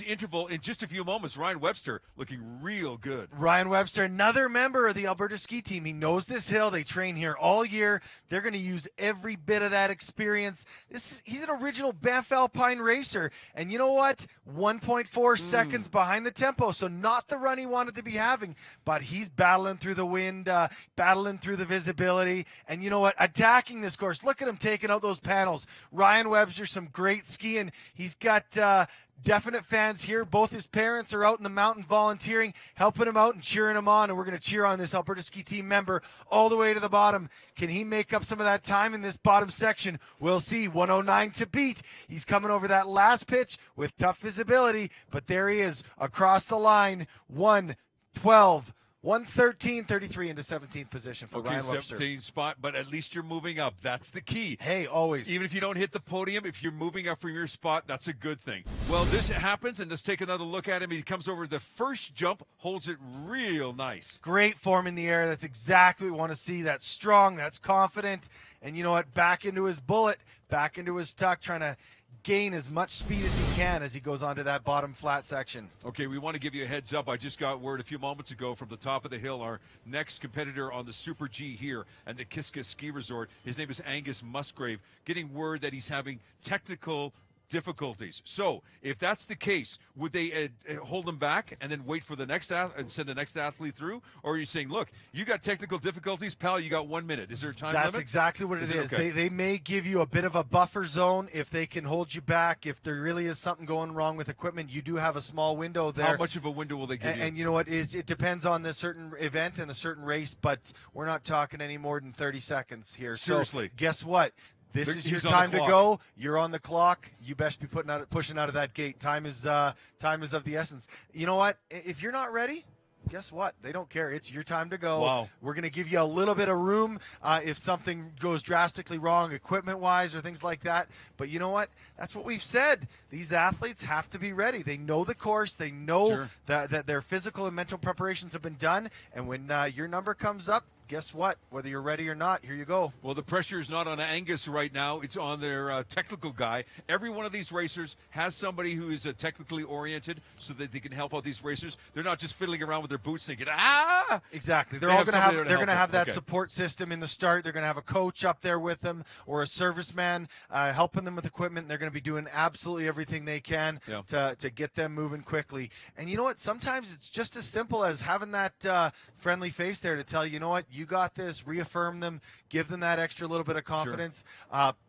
S1: interval in just a few moments. Ryan Webster looking real good.
S2: Ryan Webster, another member of the Alberta ski team. He knows this hill. They train here all year. They're going to use every bit of that experience. He's an original Banff Alpine racer. And you know what? 1.4 seconds behind the tempo. So not the run he wanted to be having, but he's battling through the wind, battling through the visibility. And you know what? Attacking this course. Look at him taking out those panels. Ryan Webster, some great skiing. He's got definite fans here. Both his parents are out in the mountain volunteering, helping him out and cheering him on, and we're going to cheer on this Alberta ski team member all the way to the bottom. Can he make up some of that time in this bottom section? We'll see. 109 to beat. He's coming over that last pitch with tough visibility, but there he is across the line. 1:12. 1:13.33 into 17th position for Ryan Webster.
S1: 17th spot, but at least you're moving up. That's the key.
S2: Hey, always.
S1: Even if you don't hit the podium, if you're moving up from your spot, that's a good thing. Well, this happens, and let's take another look at him. He comes over the first jump, holds it real nice.
S2: Great form in the air. That's exactly what we want to see. That's strong. That's confident. And you know what? Back into his bullet, back into his tuck, trying to gain as much speed as he can as he goes onto that bottom flat section.
S1: Okay, we want to give you a heads up. I just got word a few moments ago from the top of the hill. Our next competitor on the Super G here at Nakiska Ski Resort, his name is Angus Musgrave, getting word that he's having technical difficulties. So if that's the case, would they hold him back and then wait for the next and send the next athlete through? Or are you saying, look, you got technical difficulties, pal, you got 1 minute. Is there a time limit?
S2: That's exactly what it is.
S1: Okay?
S2: They may give you a bit of a buffer zone if they can hold you back. If there really is something going wrong with equipment, you do have a small window there.
S1: How much of a window will they give you?
S2: And you know what? It depends on the certain event and the certain race, but we're not talking any more than 30 seconds here.
S1: Seriously.
S2: So guess what? This is your time to go. You're on the clock. You best be pushing out of that gate. Time is of the essence. You know what? If you're not ready, guess what? They don't care. It's your time to go.
S1: Wow.
S2: We're going to give you a little bit of room if something goes drastically wrong equipment-wise or things like that. But you know what? That's what we've said. These athletes have to be ready. They know the course. They know that their physical and mental preparations have been done. And when your number comes up, guess what? Whether you're ready or not, here you go.
S1: Well, the pressure is not on Angus right now. It's on their technical guy. Every one of these racers has somebody who is technically oriented so that they can help out these racers. They're not just fiddling around with their boots thinking, ah!
S2: Exactly. They're
S1: They
S2: all
S1: have
S2: going to
S1: somebody
S2: have
S1: there to help them.
S2: that
S1: Okay.
S2: support system in the start. They're going to have a coach up there with them or a serviceman helping them with equipment. They're going to be doing absolutely everything they can to get them moving quickly. And you know what? Sometimes it's just as simple as having that friendly face there to tell you know what, you got this, reaffirm them, give them that extra little bit of confidence,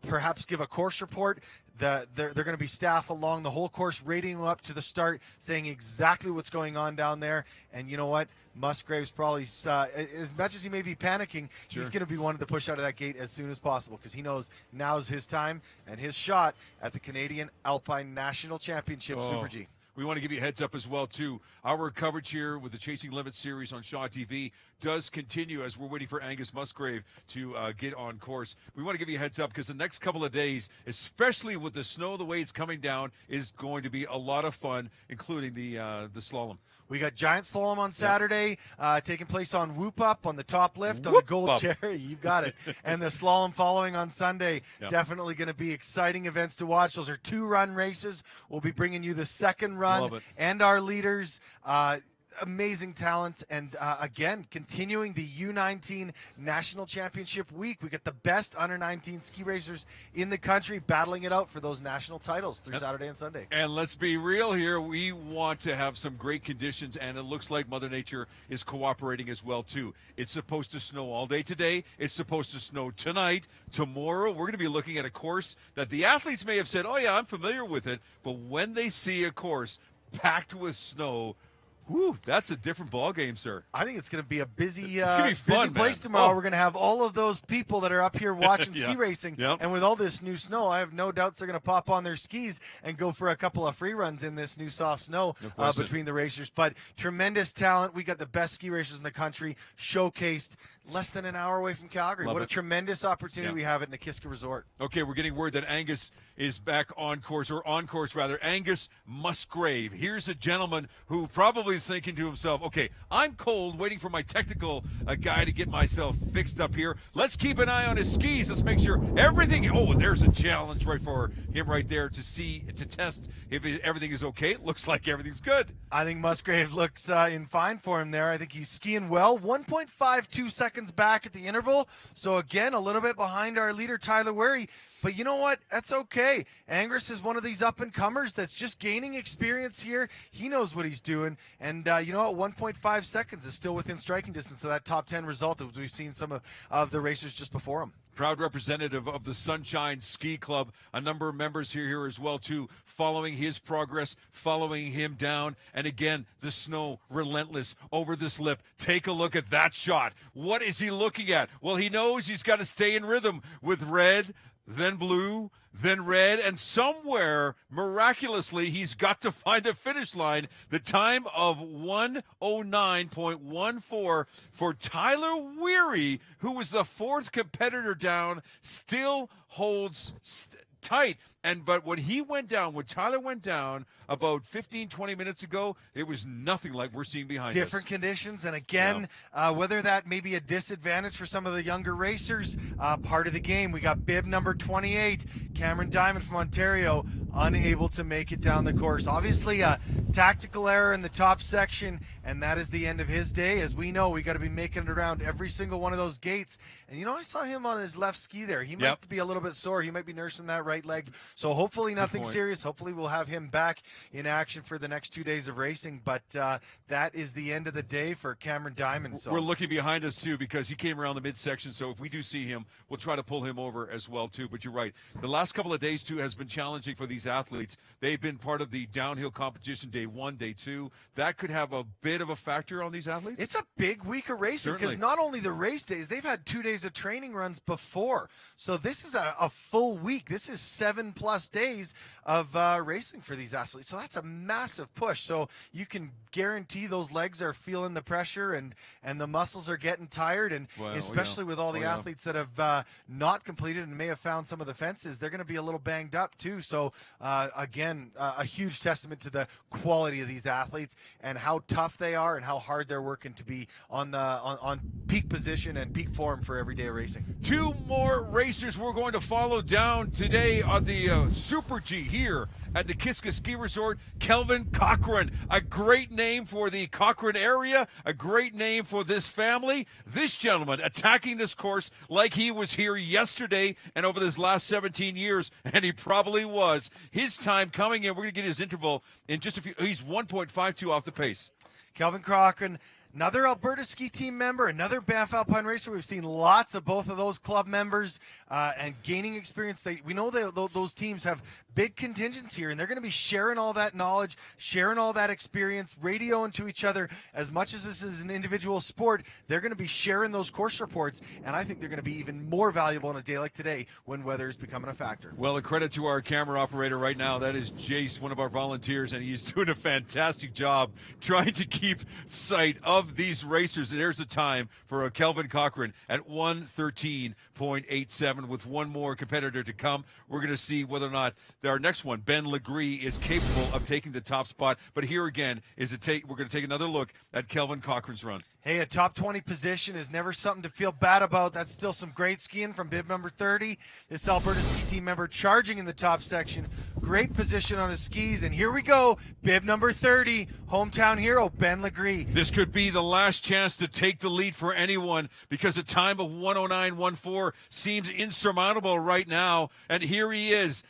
S2: perhaps give a course report. They're going to be staff along the whole course, rating them up to the start, saying exactly what's going on down there. And you know what? Musgrave's probably, as much as he may be panicking, he's going to be wanting to push out of that gate as soon as possible because he knows now's his time and his shot at the Canadian Alpine National Championship Super G.
S1: We want to give you a heads up as well, too. Our coverage here with the Chasing Limits series on Shaw TV does continue as we're waiting for Angus Musgrave to get on course. We want to give you a heads up because the next couple of days, especially with the snow the way it's coming down, is going to be a lot of fun, including the slalom.
S2: We got giant slalom on Saturday, taking place on Whoop Up on the top lift on the gold chair. You got it. And the slalom following on Sunday. Definitely going to be exciting events to watch. Those are 2-run races. We'll be bringing you the second run and our leaders. Amazing talents, and again, continuing the U19 National Championship week. We got the best under-19 ski racers in the country battling it out for those national titles through Saturday and Sunday.
S1: And let's be real here. We want to have some great conditions, and it looks like Mother Nature is cooperating as well, too. It's supposed to snow all day today. It's supposed to snow tonight. Tomorrow, we're going to be looking at a course that the athletes may have said, oh, yeah, I'm familiar with it. But when they see a course packed with snow, whew, that's a different ball game, sir.
S2: I think it's going to be a busy,
S1: it's gonna be fun,
S2: busy place tomorrow. We're going to have all of those people that are up here watching ski racing. And with all this new snow, I have no doubts they're going to pop on their skis and go for a couple of free runs in this new soft snow between the racers. But tremendous talent. We got the best ski racers in the country showcased less than an hour away from Calgary. What a tremendous opportunity we have at Nakiska Resort.
S1: Okay, we're getting word that Angus is back on course, or on course rather. Angus Musgrave. Here's a gentleman who probably is thinking to himself, okay, I'm cold, waiting for my technical guy to get myself fixed up here. Let's keep an eye on his skis. Let's make sure everything, there's a challenge right for him right there to test if everything is okay. It looks like everything's good.
S2: I think Musgrave looks in fine for him there. I think he's skiing well. 1.52 seconds back at the interval. So again, a little bit behind our leader, Tyler Wary. But you know what? That's okay. Angus is one of these up-and-comers that's just gaining experience here. He knows what he's doing. And you know what? 1.5 seconds is still within striking distance of that top 10 result that we've seen some of the racers just before him.
S1: Proud representative of the Sunshine Ski Club. A number of members here as well, too, following his progress, following him down. And again, the snow relentless over this lip. Take a look at that shot. What is he looking at? Well, he knows he's got to stay in rhythm with red, then blue, then red, and somewhere, miraculously, he's got to find the finish line. The time of 1:09.14 for Tyler Wary, who was the fourth competitor down, still holds tight. But when Tyler went down about 15, 20 minutes ago, it was nothing like we're seeing behind us.
S2: Different conditions, and again, whether that may be a disadvantage for some of the younger racers, part of the game. We got bib number 28, Cameron Diamond from Ontario, unable to make it down the course. Obviously, a tactical error in the top section, and that is the end of his day. As we know, we got to be making it around every single one of those gates. And, I saw him on his left ski there. He might be a little bit sore. He might be nursing that right leg. So hopefully nothing serious. Hopefully we'll have him back in action for the next 2 days of racing. But that is the end of the day for Cameron Diamond. So
S1: we're looking behind us, too, because he came around the midsection. So if we do see him, we'll try to pull him over as well, too. But you're right. The last couple of days, too, has been challenging for these athletes. They've been part of the downhill competition day 1, day 2. That could have a bit of a factor on these athletes.
S2: It's a big week of racing because not only the race days, they've had 2 days of training runs before. So this is a full week. This is 7+ plus days of racing for these athletes. So that's a massive push. So you can guarantee those legs are feeling the pressure and the muscles are getting tired. And especially with all the athletes that have not completed and may have found some of the fences, they're going to be a little banged up too. So again, a huge testament to the quality of these athletes and how tough they are and how hard they're working to be on peak position and peak form for everyday racing.
S1: Two more racers we're going to follow down today on the Super G here at Nakiska Ski Resort. Kelvin Cochran, a great name for the Cochrane area, a great name for this family. This gentleman attacking this course like he was here yesterday and over this last 17 years, and he probably was. His time coming in, we're going to get his interval in just a few. He's 1.52 off the pace.
S2: Kelvin Cochran, another Alberta ski team member, another Banff Alpine racer. We've seen lots of both of those club members and gaining experience. We know those teams have big contingents here, and they're going to be sharing all that knowledge, sharing all that experience, radioing to each other. As much as this is an individual sport, they're going to be sharing those course reports, and I think they're going to be even more valuable on a day like today when weather is becoming a factor.
S1: Well, a credit to our camera operator right now. That is Jace, one of our volunteers, and he's doing a fantastic job trying to keep sight of these racers. There's the time for Kelvin Cochran at 1:13.87 with one more competitor to come. We're going to see whether or not our next one, Ben Legree, is capable of taking the top spot. But here again we're going to take another look at Kelvin Cochran's run.
S2: Hey, a top 20 position is never something to feel bad about. That's still some great skiing from bib number 30. This Alberta ski team member charging in the top section. Great position on his skis. And here we go, bib number 30, hometown hero, Ben Legree.
S1: This could be the last chance to take the lead for anyone because a time of 1:09.14 seems insurmountable right now. And here he is,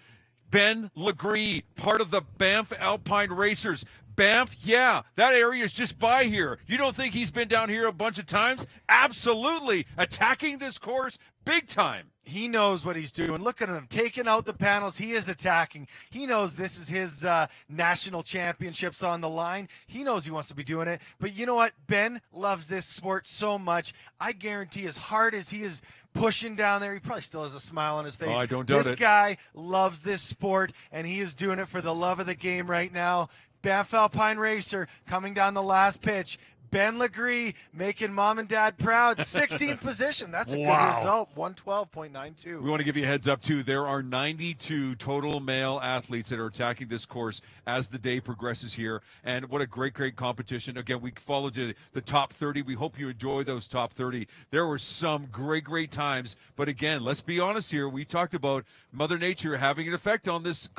S1: Ben Legree, part of the Banff Alpine Racers. Banff, yeah, that area is just by here. You don't think he's been down here a bunch of times? Absolutely. Attacking this course big time.
S2: He knows what he's doing. Look at him taking out the panels. He is attacking. He knows this is his national championships on the line. He knows he wants to be doing it. But you know what? Ben loves this sport so much. I guarantee as hard as he is pushing down there, he probably still has a smile on his face.
S1: Oh, I don't doubt it.
S2: This guy loves this sport, and he is doing it for the love of the game right now. Banff Alpine Racer coming down the last pitch. Ben Legree making mom and dad proud. 16th position. That's a good result. 112.92.
S1: We want to give you a heads up, too. There are 92 total male athletes that are attacking this course as the day progresses here. And what a great, great competition. Again, we followed the top 30. We hope you enjoy those top 30. There were some great, great times. But again, let's be honest here. We talked about Mother Nature having an effect on this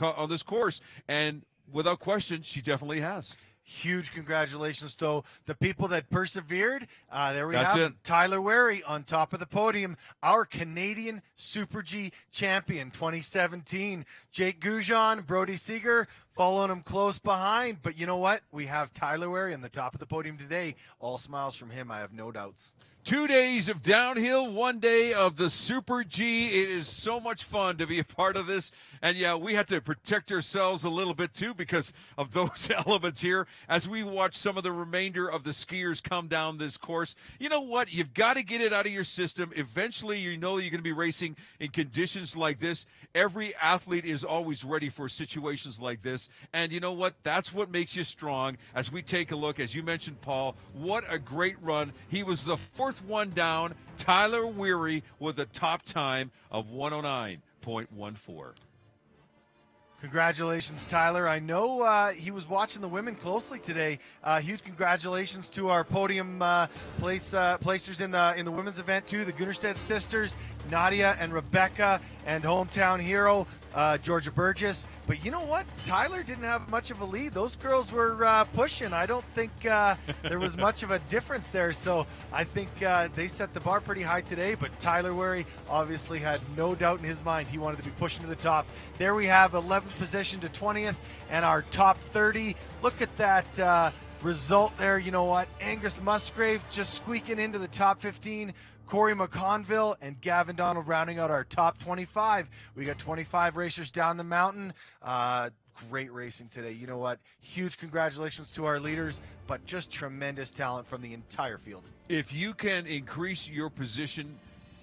S1: course. And without question, she definitely has.
S2: Huge congratulations, though. The people that persevered, there we
S1: That's
S2: have
S1: it.
S2: Tyler Wary on top of the podium, our Canadian Super G champion 2017. Jake Goujon, Brody Seeger following him close behind. But you know what? We have Tyler Wary on the top of the podium today. All smiles from him, I have no doubts.
S1: 2 days of downhill, 1 day of the Super G. It is so much fun to be a part of this. And, yeah, we had to protect ourselves a little bit, too, because of those elements here as we watch some of the remainder of the skiers come down this course. You know what? You've got to get it out of your system. Eventually, you know you're going to be racing in conditions like this. Every athlete is always ready for situations like this. And you know what? That's what makes you strong. As we take a look, as you mentioned, Paul, what a great run. He was the fourth one down. Tyler Wary with a top time of 109.14.
S2: Congratulations, Tyler. I know he was watching the women closely today. Huge congratulations to our podium placers in the women's event too. The Gunnerstedt sisters, Nadia and Rebecca, and hometown hero Georgia Burgess. But you know what? Tyler didn't have much of a lead. Those girls were pushing. I don't think there was much of a difference there. So I think they set the bar pretty high today. But Tyler Wary obviously had no doubt in his mind. He wanted to be pushing to the top. There we have 11th position to 20th and our top 30. Look at that result there. You know what? Angus Musgrave just squeaking into the top 15. Corey McConville and Gavin Donald rounding out our top 25. We got 25 racers down the mountain. Great racing today. You know what? Huge congratulations to our leaders, but just tremendous talent from the entire field.
S1: If you can increase your position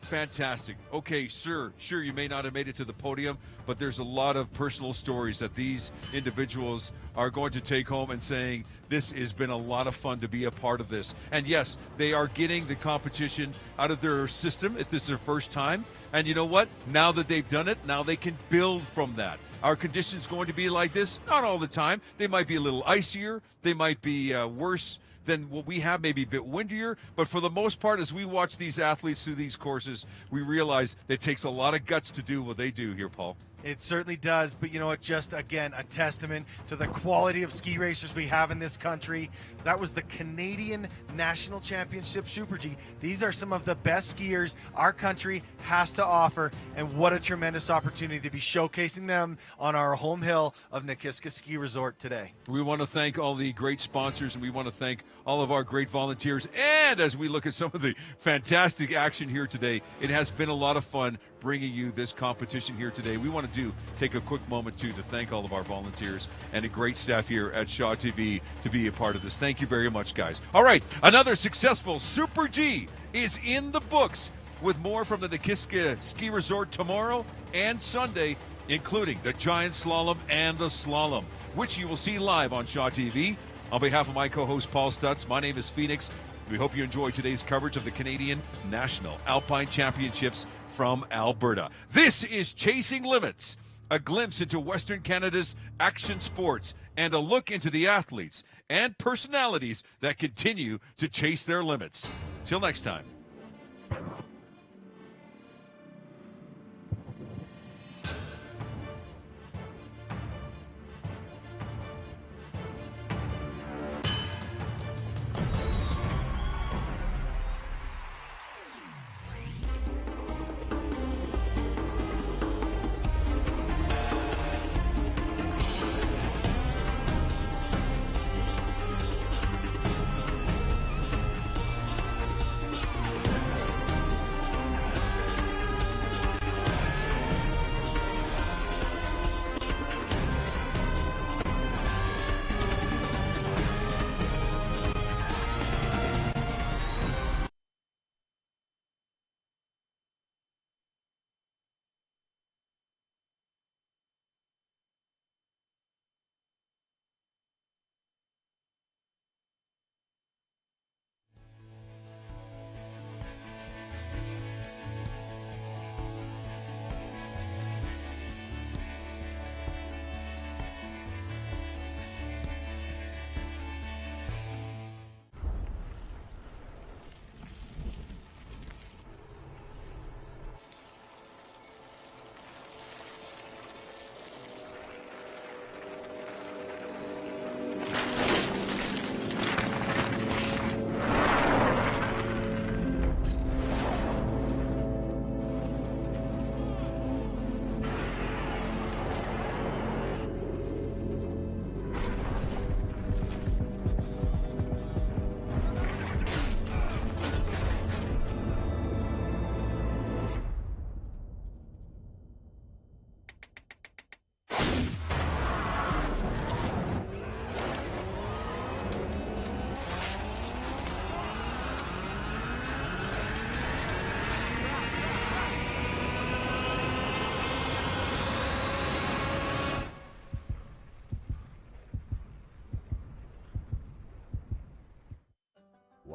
S1: Fantastic. Okay, sure, you may not have made it to the podium, but there's a lot of personal stories that these individuals are going to take home and saying, this has been a lot of fun to be a part of this. And yes, they are getting the competition out of their system if this is their first time. And you know what? Now that they've done it, now they can build from that. Are conditions going to be like this? Not all the time. They might be a little icier. They might be worse than what we have, maybe a bit windier. But for the most part, as we watch these athletes through these courses, we realize it takes a lot of guts to do what they do here, Paul.
S2: It certainly does, but you know what, just again, a testament to the quality of ski racers we have in this country. That was the Canadian National Championship Super G. These are some of the best skiers our country has to offer, and what a tremendous opportunity to be showcasing them on our home hill of Nakiska Ski Resort today.
S1: We want to thank all the great sponsors, and we want to thank all of our great volunteers. And as we look at some of the fantastic action here today, it has been a lot of fun bringing you this competition here today. We want to take a quick moment to thank all of our volunteers and a great staff here at Shaw TV to be a part of this. Thank you very much, guys. All right, another successful Super G is in the books, with more from the Nakiska Ski Resort tomorrow and Sunday, including the giant slalom and the slalom, which you will see live on Shaw TV. On behalf of my co-host Paul Stutz, my name is Phoenix. We hope you enjoyed today's coverage of the Canadian National Alpine Championships from Alberta. This is Chasing Limits, a glimpse into Western Canada's action sports and a look into the athletes and personalities that continue to chase their limits. Till next time.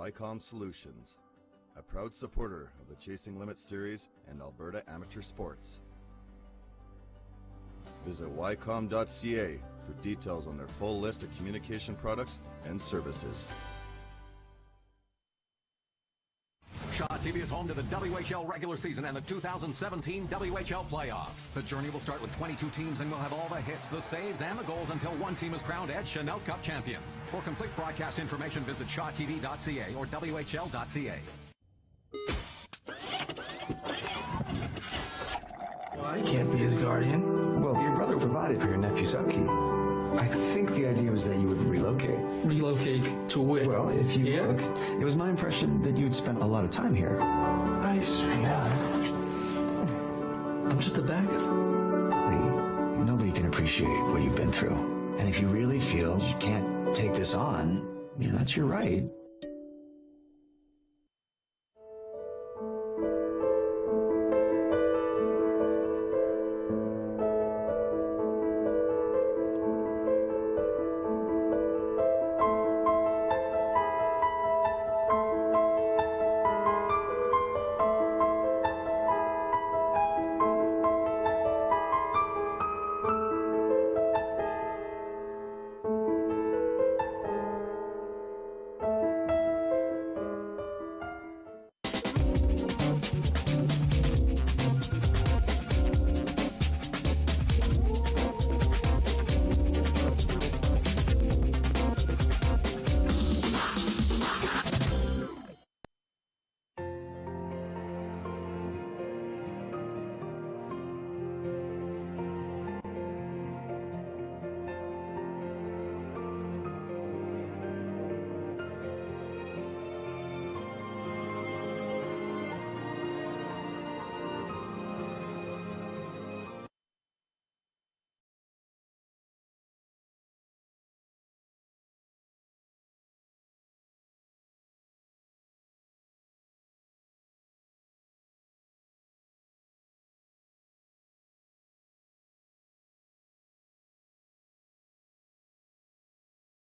S4: Wycom Solutions, a proud supporter of the Chasing Limits series and Alberta amateur sports. Visit wycom.ca for details on their full list of communication products and services.
S5: Shaw TV is home to the WHL regular season and the 2017 WHL playoffs. The journey will start with 22 teams and we'll have all the hits, the saves, and the goals until one team is crowned Ed Chanel Cup champions. For complete broadcast information, visit shawtv.ca or whl.ca.
S6: Well, I can't be his guardian.
S7: Well, your brother provided for your nephew's upkeep. I think the idea was that you would relocate.
S6: Relocate to where?
S7: Well, if you
S6: Yeah.
S7: look, it was my impression that you'd spent a lot of time here.
S6: I swear. I'm just a backup.
S7: Lee, nobody can appreciate what you've been through. And if you really feel you can't take this on, that's your right.